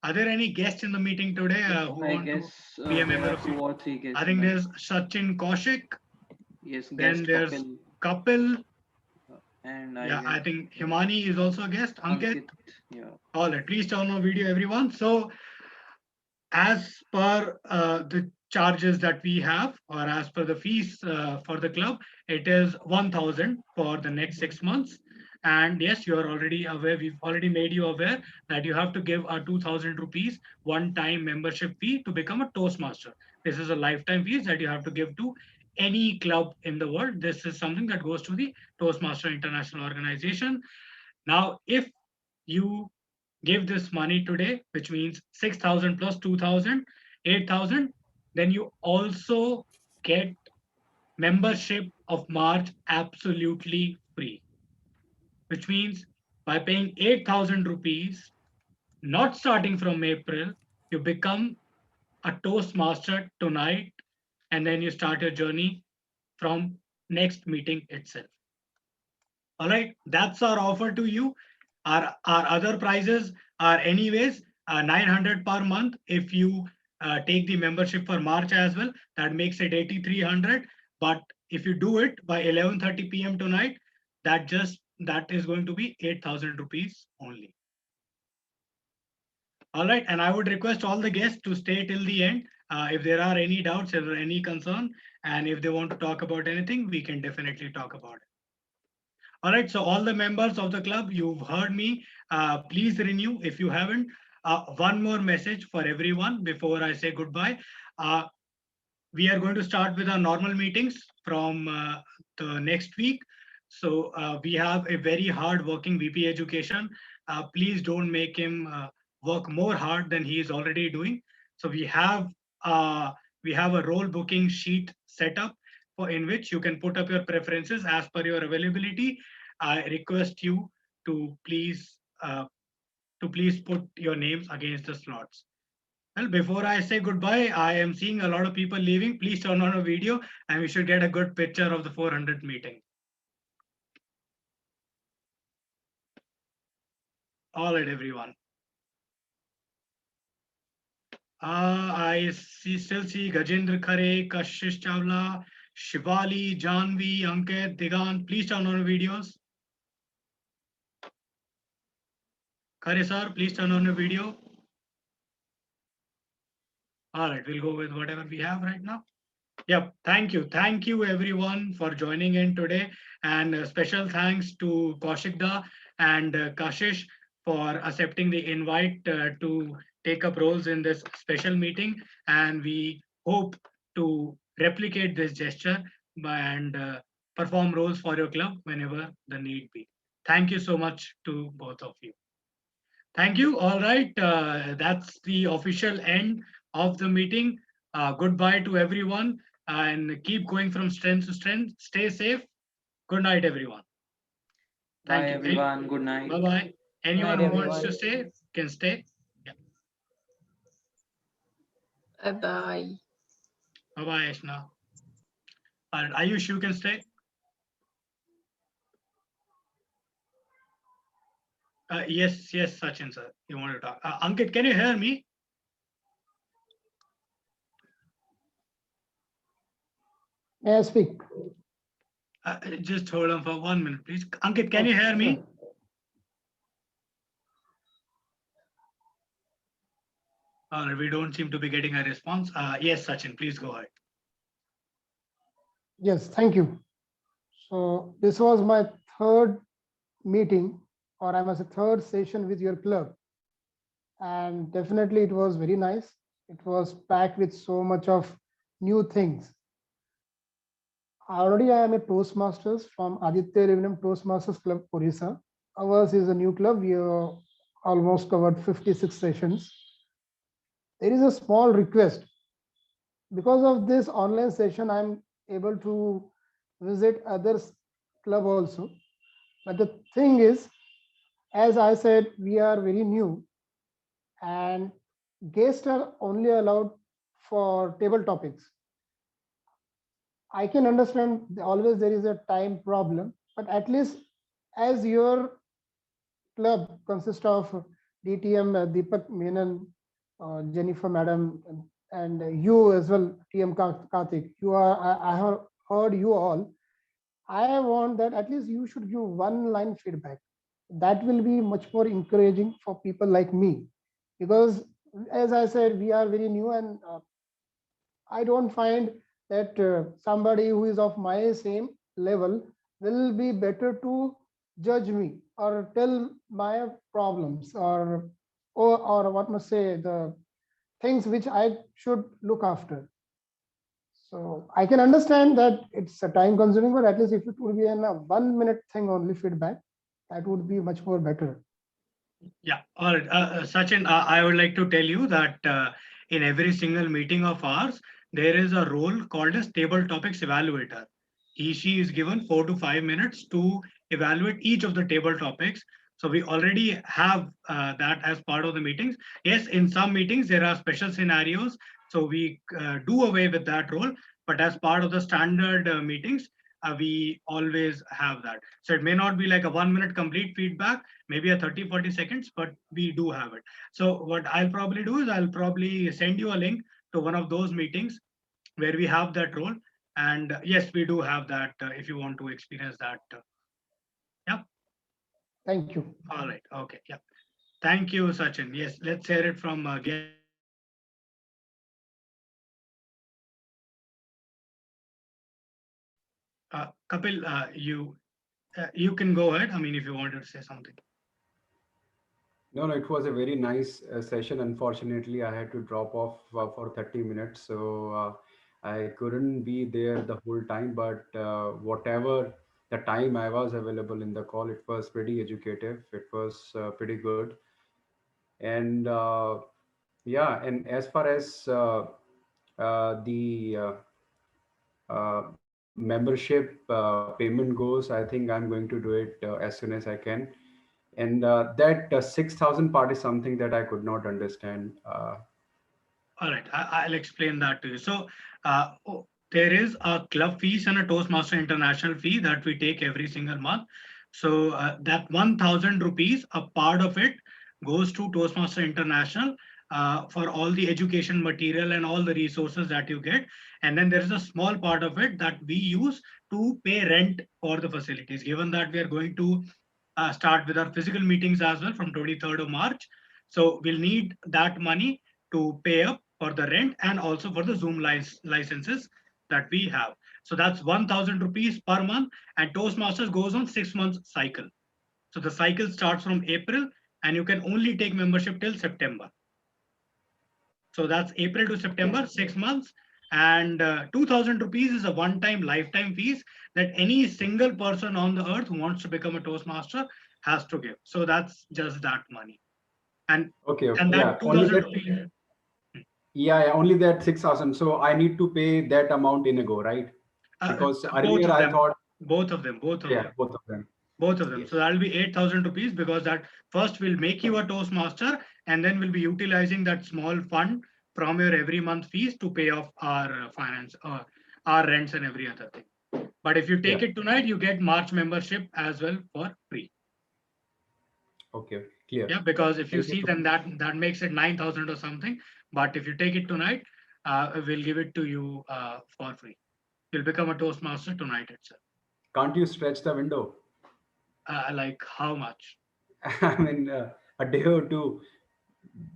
Are there any guests in the meeting today who want to be a member of 2 or 3 guests. I think there's Sachin Kaushik. Yes, Then guest there's Kapil. And I think Himani is also a guest. Ankit. Yeah. All right, please turn on video, everyone. So as per the charges that we have, or as per the fees for the club, it is 1,000 for the next 6 months. And yes, you are already aware, we've already made you aware that you have to give a 2,000 rupees one-time membership fee to become a Toastmaster. This is a lifetime fees that you have to give to any club in the world. This is something that goes to the Toastmaster International Organization. Now, if you give this money today, which means 6,000 plus 2,000, 8,000, then you also get membership of March absolutely free. Which means by paying 8,000 rupees, not starting from April, you become a Toastmaster tonight, and then you start your journey from next meeting itself. All right, that's our offer to you. Our other prizes are anyways 900 per month. If you take the membership for March as well, that makes it 8,300. But if you do it by 11:30 p.m. tonight, that is going to be 8,000 rupees only. All right, and I would request all the guests to stay till the end. If there are any doubts, if there are any concern, and if they want to talk about anything, we can definitely talk about it. All right, so all the members of the club, you've heard me. Please renew if you haven't. One more message for everyone before I say goodbye. We are going to start with our normal meetings from the next week. So we have a very hard-working VP Education. Please don't make him work more hard than he is already doing. So we have a role booking sheet set up in which you can put up your preferences as per your availability. I request you to please put your names against the slots. Well, before I say goodbye, I am seeing a lot of people leaving. Please turn on a video and we should get a good picture of the 400th meeting. All right, everyone. I still see Gajendra Khare, Kashish Chawla, Shivali, Janvi, Ankit, Digant. Please turn on your videos. Khare sir, please turn on your video. All right, we'll go with whatever we have right now. Yep, thank you. Thank you everyone for joining in today. And special thanks to Kaushik Da and Kashish for accepting the invite to take up roles in this special meeting. And we hope to replicate this gesture and perform roles for your club whenever the need be. Thank you so much to both of you. Thank you. All right, that's the official end of the meeting. Goodbye to everyone and keep going from strength to strength. Stay safe. Good night, everyone. Thank Bye, you. everyone. Good night. Bye-bye. Anyone night, who wants to everyone. stay can stay. Yeah. Bye-bye. Bye-bye, Ashna. All right, Ayush, you can stay. Yes, Sachin, sir. You want to talk? Ankit, can you hear me? May I speak? Just hold on for 1 minute, please. Ankit, can you hear me? All right, we don't seem to be getting a response. Yes, Sachin, please go ahead. Yes, thank you. So this was my third meeting, or I must say third session with your club. And definitely it was very nice. It was packed with so much of new things. Already I am a Toastmasters from Aditya Revenum Toastmasters Club, Orissa. Ours is a new club. We have almost covered 56 sessions. There is a small request. Because of this online session, I'm able to visit others club also. But the thing is, as I said, we are very new and guests are only allowed for table topics. I can understand always there is a time problem, but at least as your club consists of DTM, Deepak Menon, Jennifer Madam, and you as well, TM Karthik, you are, I have heard you all. I want that at least you should give one line feedback. That will be much more encouraging for people like me, because as I said, we are very new and I don't find that somebody who is of my same level will be better to judge me or tell my problems or what must say the things which I should look after. So I can understand that it's a time consuming, but at least if it would be a 1 minute thing only feedback, that would be much more better. Yeah, all right. Sachin, I would like to tell you that in every single meeting of ours, there is a role called as table topics evaluator. She is given 4 to 5 minutes to evaluate each of the table topics. So we already have that as part of the meetings. Yes, in some meetings, there are special scenarios. So we do away with that role. But as part of the standard meetings, we always have that. So it may not be like a 1 minute complete feedback, maybe a 30-40 seconds, but we do have it. So what I'll probably do is I'll probably send you a link to one of those meetings where we have that role. And yes, we do have that if you want to experience that. Yeah. Thank you. All right. Okay. Yeah. Thank you, Sachin. Yes, let's hear it from Kapil, you can go ahead. I mean, if you wanted to say something. No, it was a very nice session. Unfortunately, I had to drop off for 30 minutes. So I couldn't be there the whole time, but whatever the time I was available in the call, it was pretty educative. It was pretty good. And yeah, and as far as the membership payment goes, I think I'm going to do it as soon as I can. And that 6,000 part is something that I could not understand. All right, I'll explain that to you. So there is a club fees and a Toastmaster International fee that we take every single month. So that 1,000 rupees, a part of it goes to Toastmaster International for all the education material and all the resources that you get. And then there is a small part of it that we use to pay rent for the facilities. Given that we are going to start with our physical meetings as well from 23rd of March. So we'll need that money to pay up for the rent and also for the Zoom licenses that we have. So that's 1,000 rupees per month, and Toastmasters goes on 6 months cycle. So the cycle starts from April and you can only take membership till September. So that's April to September, 6 months. And 2,000 rupees is a one-time lifetime fees that any single person on the earth who wants to become a Toastmaster has to give. So that's just that money. And Okay, and yeah, that only 2,000 that. rupees. Yeah, only that 6,000. So I need to pay that amount in a go, right? Because Both earlier of I them, thought, both of them. yeah, both of them. Both of them. Yes. So that'll be 8,000 rupees, because that first will make you a Toastmaster, and then we'll be utilizing that small fund from your every month fees to pay off our finance, our rents and every other thing. But if you take Yeah. it tonight, you get March membership as well for free. Okay, clear. Yeah, because if you Thank you see, so then that makes it 9,000 or something. But if you take it tonight, we'll give it to you for free. You'll become a Toastmaster tonight itself. Can't you stretch the window? Like how much? I mean, a day or two,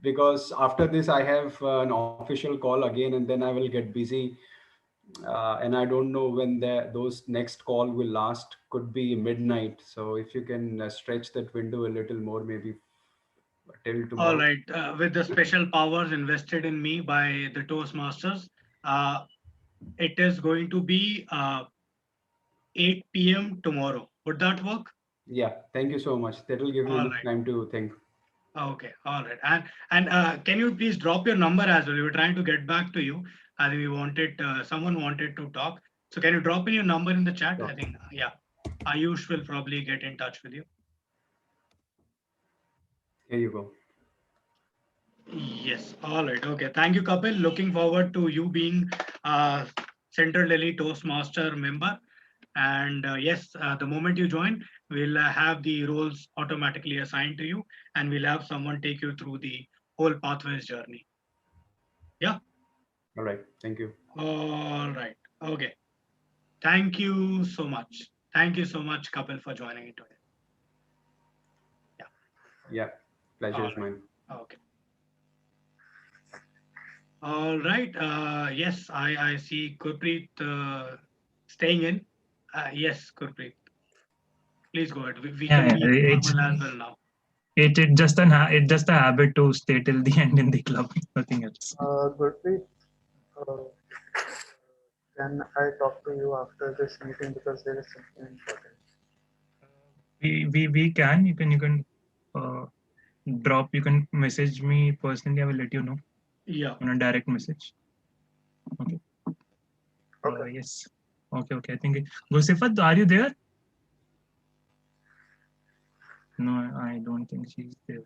because after this I have an official call again, and then I will get busy, and I don't know when those next call will last. Could be midnight. So if you can stretch that window a little more, maybe till All tomorrow. right. With the special powers invested in me by the Toastmasters, uh, it is going to be 8 p.m. tomorrow. Would that work? Yeah, thank you so much. That will give me All enough right. time to think. Okay. All right. And can you please drop your number as well? We were trying to get back to you. I think we wanted someone wanted to talk. So can you drop in your number in the chat? Sure. I think yeah, Ayush will probably get in touch with you. Here you go. Yes. All right. Okay. Thank you, Kapil. Looking forward to you being Central Delhi Toastmaster member. And yes, the moment you join, we'll have the roles automatically assigned to you, and we'll have someone take you through the whole pathways journey. Yeah. All right. Thank you. All right. Okay. Thank you so much. Thank you so much, Kapil, for joining it today. Yeah, pleasure All is mine. Okay. All right. Yes, I see Gurpreet staying in. Yes, Gurpreet. Please go ahead. We Yeah, can yeah, be it's normal as well now. it just a habit to stay till the end in the club, nothing else. Gurpreet, uh, can I talk to you after this meeting because there is something important? We can you can uh, drop, you can message me personally. I will let you know. Yeah. On a direct message. Okay. Yes. Okay. I think Gosifat, are you there? No, I don't think she's there.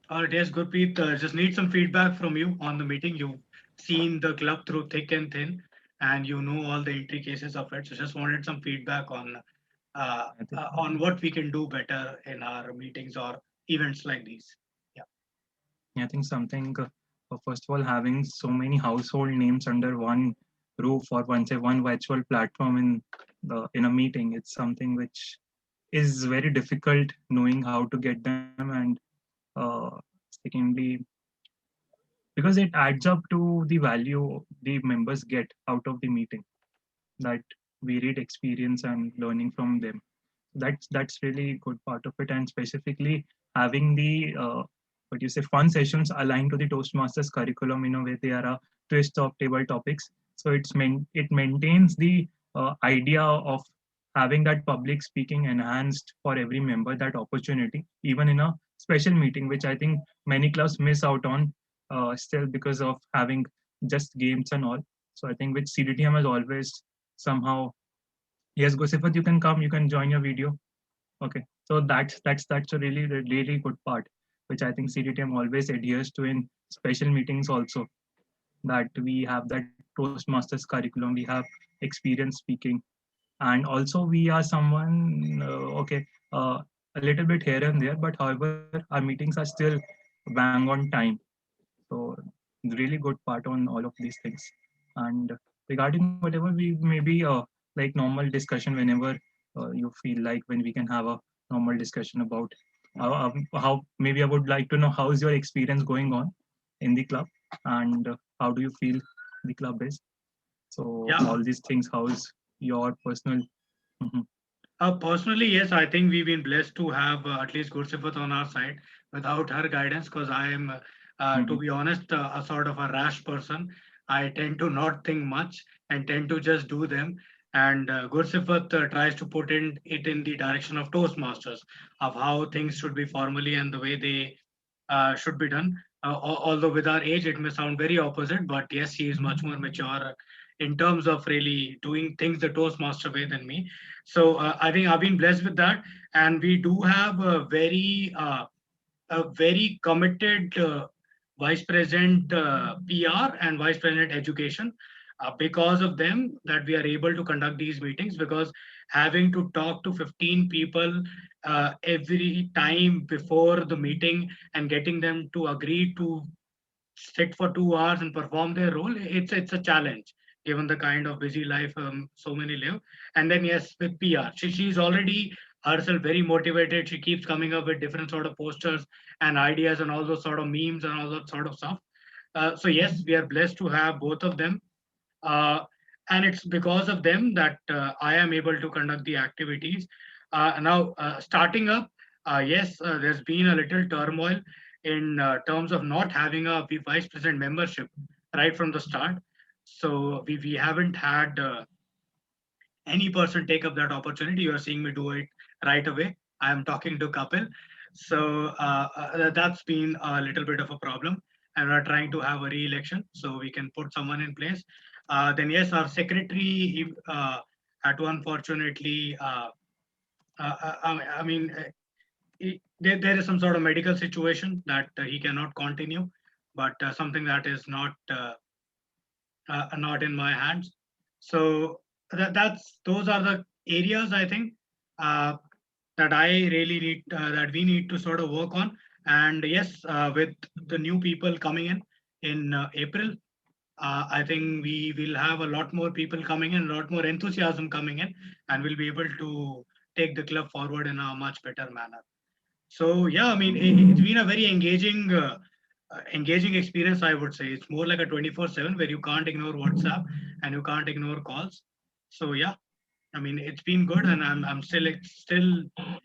All right, yes, Gurpreet, just need some feedback from you on the meeting. You've seen the club through thick and thin, and you know all the intricacies of it. So just wanted some feedback on what we can do better in our meetings or events like these. Yeah. I think something, first of all, having so many household names under one roof, or one virtual platform in a meeting, it's something which is very difficult knowing how to get them, and secondly, because it adds up to the value the members get out of the meeting, that varied experience and learning from them. That's really good part of it, and specifically having the what you say fun sessions aligned to the Toastmasters curriculum in a way they are a twist of table topics. So it maintains the idea of having that public speaking enhanced for every member, that opportunity even in a special meeting, which I think many clubs miss out on still because of having just games and all. So I think which CDTM has always somehow. Yes, Gosifat, you can come. You can join your video. Okay, so that's a really good part, which I think CDTM always adheres to in special meetings also. That we have that Toastmasters curriculum, we have experience speaking, and also we are someone. Okay, a little bit here and there, but however, our meetings are still bang on time. So really good part on all of these things. And regarding whatever we maybe like normal discussion whenever you feel like when we can have a normal discussion about how maybe I would like to know how is your experience going on in the club and how do you feel the club is. So Yeah. all these things, how is your personal? Mhm. Personally, yes, I think we've been blessed to have at least Gursifat on our side. Without her guidance, because I am, to be honest, a sort of a rash person. I tend to not think much and tend to just do them. And Gursifat tries to put it in the direction of Toastmasters, of how things should be formally and the way they should be done. Although with our age, it may sound very opposite, but yes, he is much more mature in terms of really doing things the Toastmaster way than me. So I think I've been blessed with that, and we do have a very committed vice president PR and vice president education. Because of them, that we are able to conduct these meetings, because having to talk to 15 people every time before the meeting and getting them to agree to sit for 2 hours and perform their role, it's a challenge given the kind of busy life so many live. And then yes, with PR, she's already herself very motivated. She keeps coming up with different sort of posters and ideas and all those sort of memes and all that sort of stuff. So yes, we are blessed to have both of them, uh, and it's because of them that I am able to conduct the activities. Now, starting up, yes, there's been a little turmoil in terms of not having a vice president membership right from the start. So we haven't had any person take up that opportunity. You are seeing me do it right away. I am talking to Kapil. So that's been a little bit of a problem. And we're trying to have a re-election so we can put someone in place. Then yes, our secretary had to unfortunately, I mean, there is some sort of medical situation that he cannot continue, but something that is not in my hands. So that's those are the areas I think uh, that I really need that we need to sort of work on. And yes, with the new people coming in April, I think we will have a lot more people coming in, a lot more enthusiasm coming in, and we'll be able to take the club forward in a much better manner. So yeah, I mean, it's been a very engaging experience, I would say. It's more like a 24/7 where you can't ignore WhatsApp and you can't ignore calls. So yeah, I mean, it's been good, and I'm still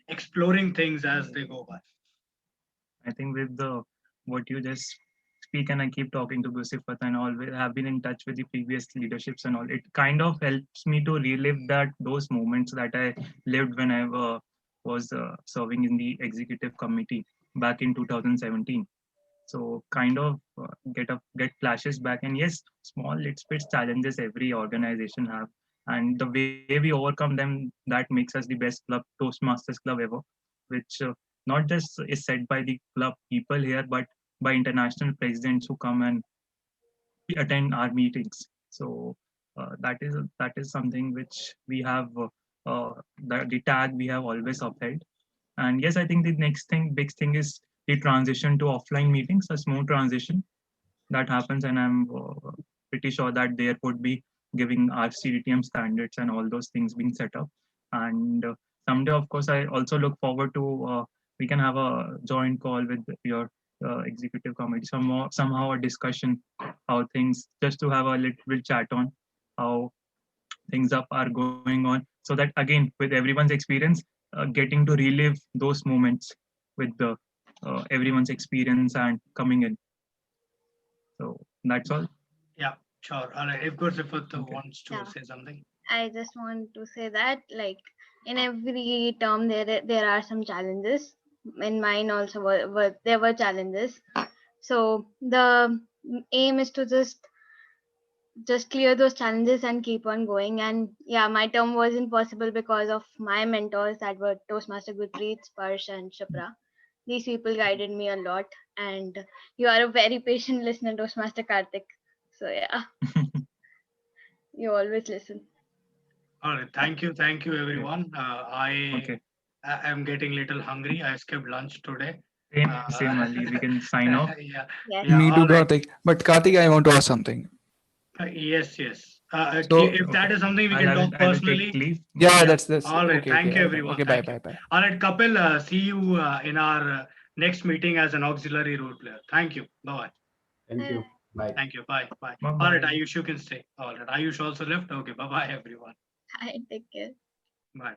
exploring things as they go by. I think with the what you just speak and I keep talking to Gusifat and always have been in touch with the previous leaderships and all. It kind of helps me to relive that those moments that I lived when I was serving in the executive committee back in 2017. So kind of get flashes back. And yes, small little bit challenges every organization have, and the way we overcome them, that makes us the best club, Toastmasters club ever, which not just is said by the club people here, but by international presidents who come and attend our meetings. So that is something which we have the tag we have always upheld. And yes, I think the next thing, big thing is the transition to offline meetings, a smooth transition that happens. And I'm pretty sure that there would be giving our CDTM standards and all those things being set up. And someday, of course, I also look forward to we can have a joint call with your executive committee, somehow a discussion, how things, just to have a little chat on how things up are going on, so that again with everyone's experience getting to relive those moments with the everyone's experience and coming in. So that's all. Yeah, sure. All right. If Gursifat Okay. wants to Yeah. say something. I just want to say that, like, in every term there are some challenges. In mine also there were challenges. So the aim is to just clear those challenges and keep on going. And yeah, my term wasn't possible because of my mentors that were Toastmaster Gurpreet, Sparsh, and Shapra. These people guided me a lot, and you are a very patient listener, Toastmaster Karthik. So yeah, you always listen. All right. Thank you, everyone. I Okay. I'm getting little hungry. I skipped lunch today. Same, Ali. We can sign off. Yeah. Yes. Yeah, Me too, all right. Karthik. But Karthik, I want to ask something. Yes, yes. So If that is something we I can will talk I will take personally. leave. yeah, that's All right. okay. Thank Okay, you, I- everyone. okay. Bye, Thank bye, you. bye. All right, Kapil. See you in our next meeting as an auxiliary role player. Thank you. Bye. Thank you. Bye. Thank you. Bye. Bye. Bye All right, bye. Ayush, you can stay. All right. Ayush also left. Okay. Bye, everyone. Bye. Take care. Bye.